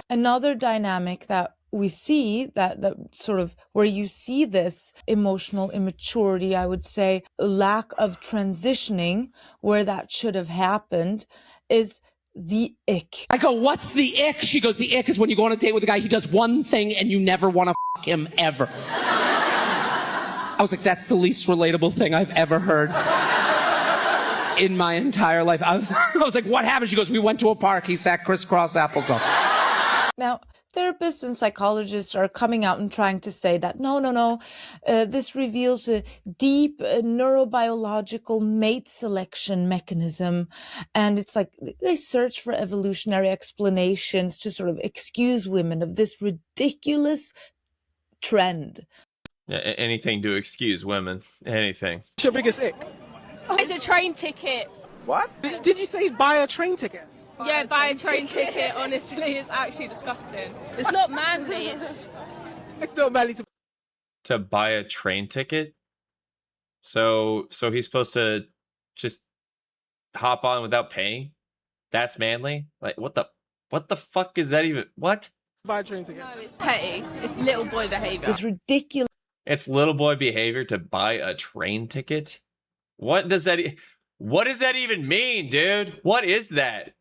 Another dynamic that we see that sort of where you see this emotional immaturity, I would say, lack of transitioning where that should have happened, is the ick. I go, what's the ick? She goes, the ick is when you go on a date with a guy, he does one thing and you never want to fuck him ever. I was like, that's the least relatable thing I've ever heard in my entire life. I was like, what happened? She goes, we went to a park. He sat crisscross applesauce. Now, therapists and psychologists are coming out and trying to say that no, this reveals a deep neurobiological mate selection mechanism. And it's like they search for evolutionary explanations to sort of excuse women of this ridiculous trend. Yeah, anything to excuse women. Anything. What's your biggest ick? It's a train ticket. What? Did you say buy a train ticket? Yeah, buy a train ticket. Honestly, it's actually disgusting. It's not manly. It's not manly to buy a train ticket. So he's supposed to just hop on without paying. That's manly. Like what the fuck is that even? What? Buy a train ticket. No, it's petty. It's little boy behavior. It's ridiculous. It's little boy behavior to buy a train ticket. What does that even mean, dude? What is that?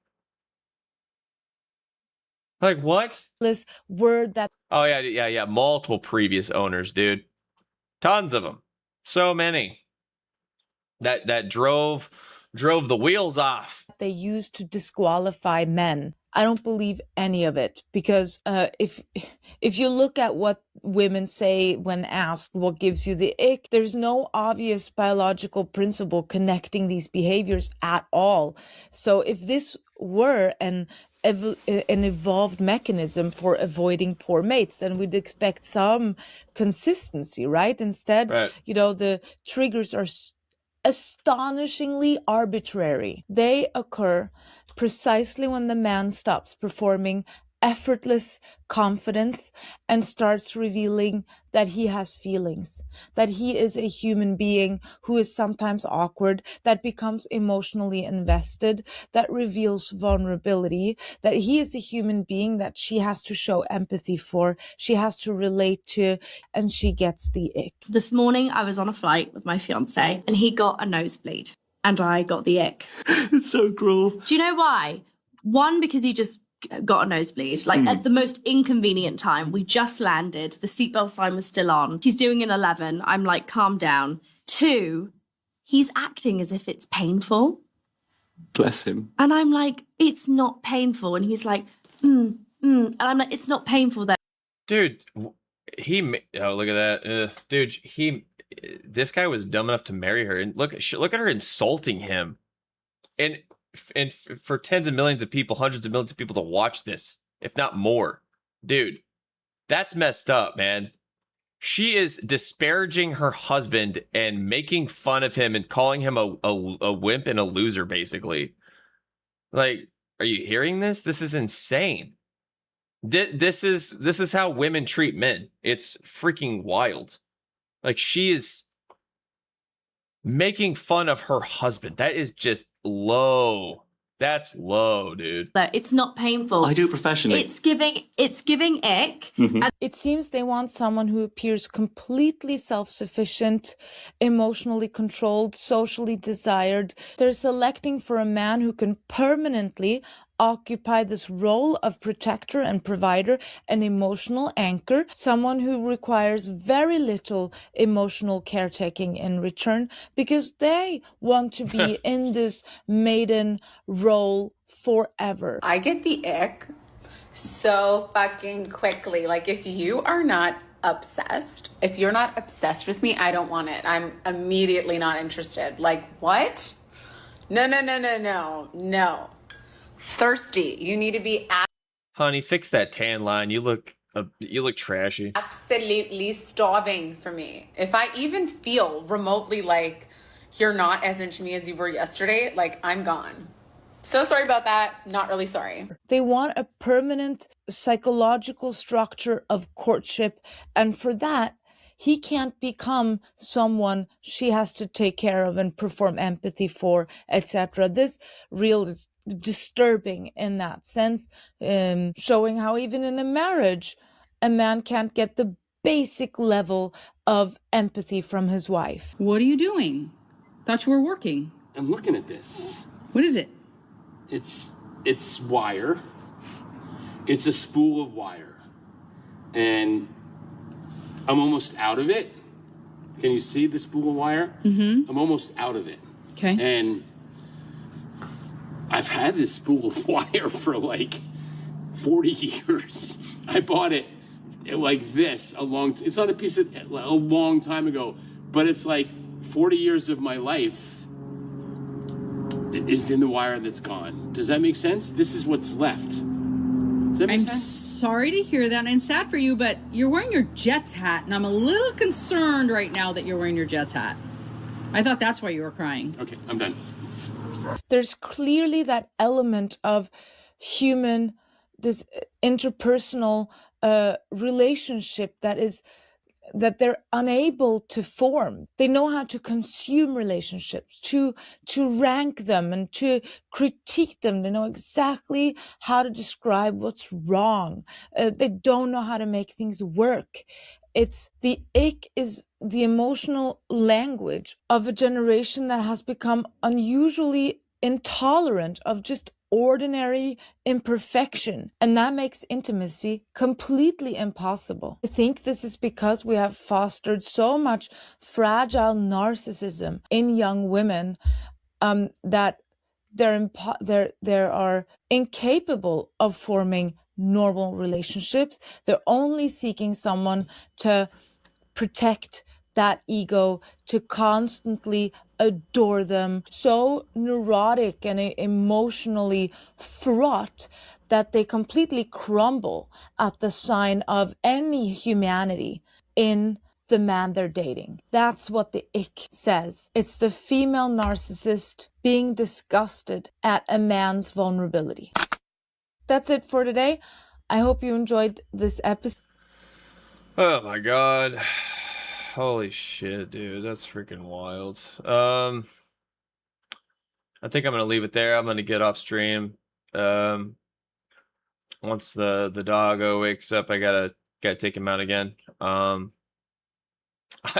Like what? This word that. Oh yeah. Multiple previous owners, dude. Tons of them. So many. That drove the wheels off. They used to disqualify men. I don't believe any of it, because if you look at what women say when asked what gives you the ick, there's no obvious biological principle connecting these behaviors at all. So if this were an evolved mechanism for avoiding poor mates, then we'd expect some consistency, right? Instead, right. The triggers are astonishingly arbitrary. They occur precisely when the man stops performing effortless confidence and starts revealing that he has feelings, that he is a human being who is sometimes awkward, that becomes emotionally invested, that reveals vulnerability, that he is a human being that she has to show empathy for, she has to relate to, and she gets the ick. This morning I was on a flight with my fiance and he got a nosebleed and I got the ick. It's so cruel. Do you know why? One, because he just got a nosebleed, like at the most inconvenient time. We just landed, the seatbelt sign was still on. He's doing an 11. I'm like, calm down. Two, he's acting as if it's painful. Bless him. And I'm like, it's not painful. And he's like, And I'm like, it's not painful though. Dude, oh, look at that. Dude, this guy was dumb enough to marry her. And look at her insulting him. And for tens of millions of people, hundreds of millions of people to watch this, if not more. Dude, that's messed up, man. She is disparaging her husband and making fun of him and calling him a wimp and a loser, basically. Like, are you hearing this? This is insane. This is how women treat men. It's freaking wild. Like, she is making fun of her husband. That is just low. That's low, dude. It's not painful. I do it professionally. It's giving ick. Mhm. It seems they want someone who appears completely self-sufficient, emotionally controlled, socially desired. They're selecting for a man who can permanently occupy this role of protector and provider, an emotional anchor, someone who requires very little emotional caretaking in return because they want to be in this maiden role forever. I get the ick so fucking quickly. Like, if you are not obsessed, if you're not obsessed with me, I don't want it. I'm immediately not interested. Like, what? No. Thirsty. You need to be Honey, fix that tan line. You look trashy. absolutely starving for me. If I even feel remotely like you're not as into me as you were yesterday, like, I'm gone. So sorry about that. Not really sorry. They want a permanent psychological structure of courtship, and for that, he can't become someone she has to take care of and perform empathy for, etc. This reel is disturbing in that sense, showing how even in a marriage, a man can't get the basic level of empathy from his wife. What are you doing? Thought you were working. I'm looking at this. What is it? It's wire. It's a spool of wire. And I'm almost out of it. Can you see the spool of wire? Mm-hmm. I'm almost out of it. Okay. And I've had this spool of wire for like 40 years. I bought it like this it's not a piece of a long time ago, but it's like 40 years of my life is in the wire that's gone. Does that make sense? This is what's left. Does that make I'm sense? sorry to hear that, and sad for you, but you're wearing your Jets hat, and I'm a little concerned right now that you're wearing your Jets hat. I thought that's why you were crying. Okay, I'm done. There's clearly that element of human, this interpersonal relationship that they're unable to form. They know how to consume relationships, to rank them and to critique them. They know exactly how to describe what's wrong. They don't know how to make things work. It's the ick is the emotional language of a generation that has become unusually intolerant of just ordinary imperfection, and that makes intimacy completely impossible. I think this is because we have fostered so much fragile narcissism in young women that they are incapable of forming normal relationships. They're only seeking someone to protect that ego, to constantly adore them, so neurotic and emotionally fraught that they completely crumble at the sign of any humanity in the man they're dating. That's what the ick says. It's the female narcissist being disgusted at a man's vulnerability. That's it for today. I hope you enjoyed this episode. Oh my god. Holy shit, dude. That's freaking wild. I think I'm gonna leave it there. I'm gonna get off stream. Once the doggo wakes up, I gotta take him out again.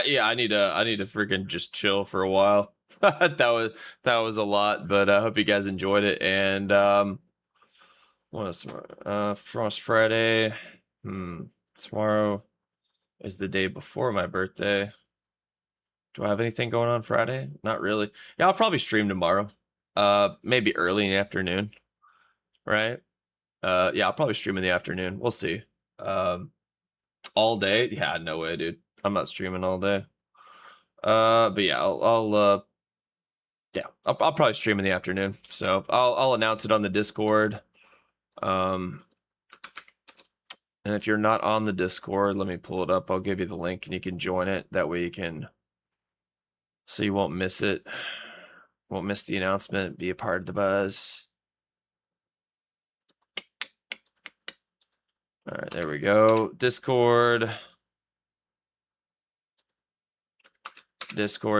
Yeah, I need to freaking just chill for a while. that was a lot, but I hope you guys enjoyed it. And what is tomorrow? Frost Friday. Tomorrow is the day before my birthday. Do I have anything going on Friday? Not really. Yeah, I'll probably stream tomorrow. Maybe early in the afternoon. Right? Yeah, I'll probably stream in the afternoon. We'll see. All day? Yeah, no way, dude. I'm not streaming all day. But yeah, I'll probably stream in the afternoon. So I'll announce it on the Discord. And if you're not on the Discord, let me pull it up. I'll give you the link and you can join it. That way you can, so you won't miss it. Won't miss the announcement. Be a part of the buzz. All right, there we go. Discord.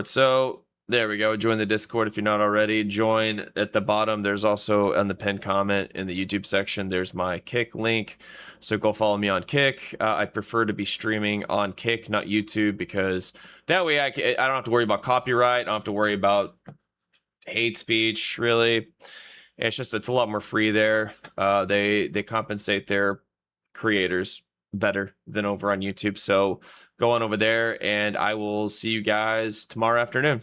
So there we go. Join the Discord if you're not already. Join at the bottom. There's also on the pinned comment in the YouTube section, there's my Kick link. So go follow me on Kick. I prefer to be streaming on Kick, not YouTube, because that way I don't have to worry about copyright. I don't have to worry about hate speech, really. It's a lot more free there. They compensate their creators better than over on YouTube. So go on over there and I will see you guys tomorrow afternoon.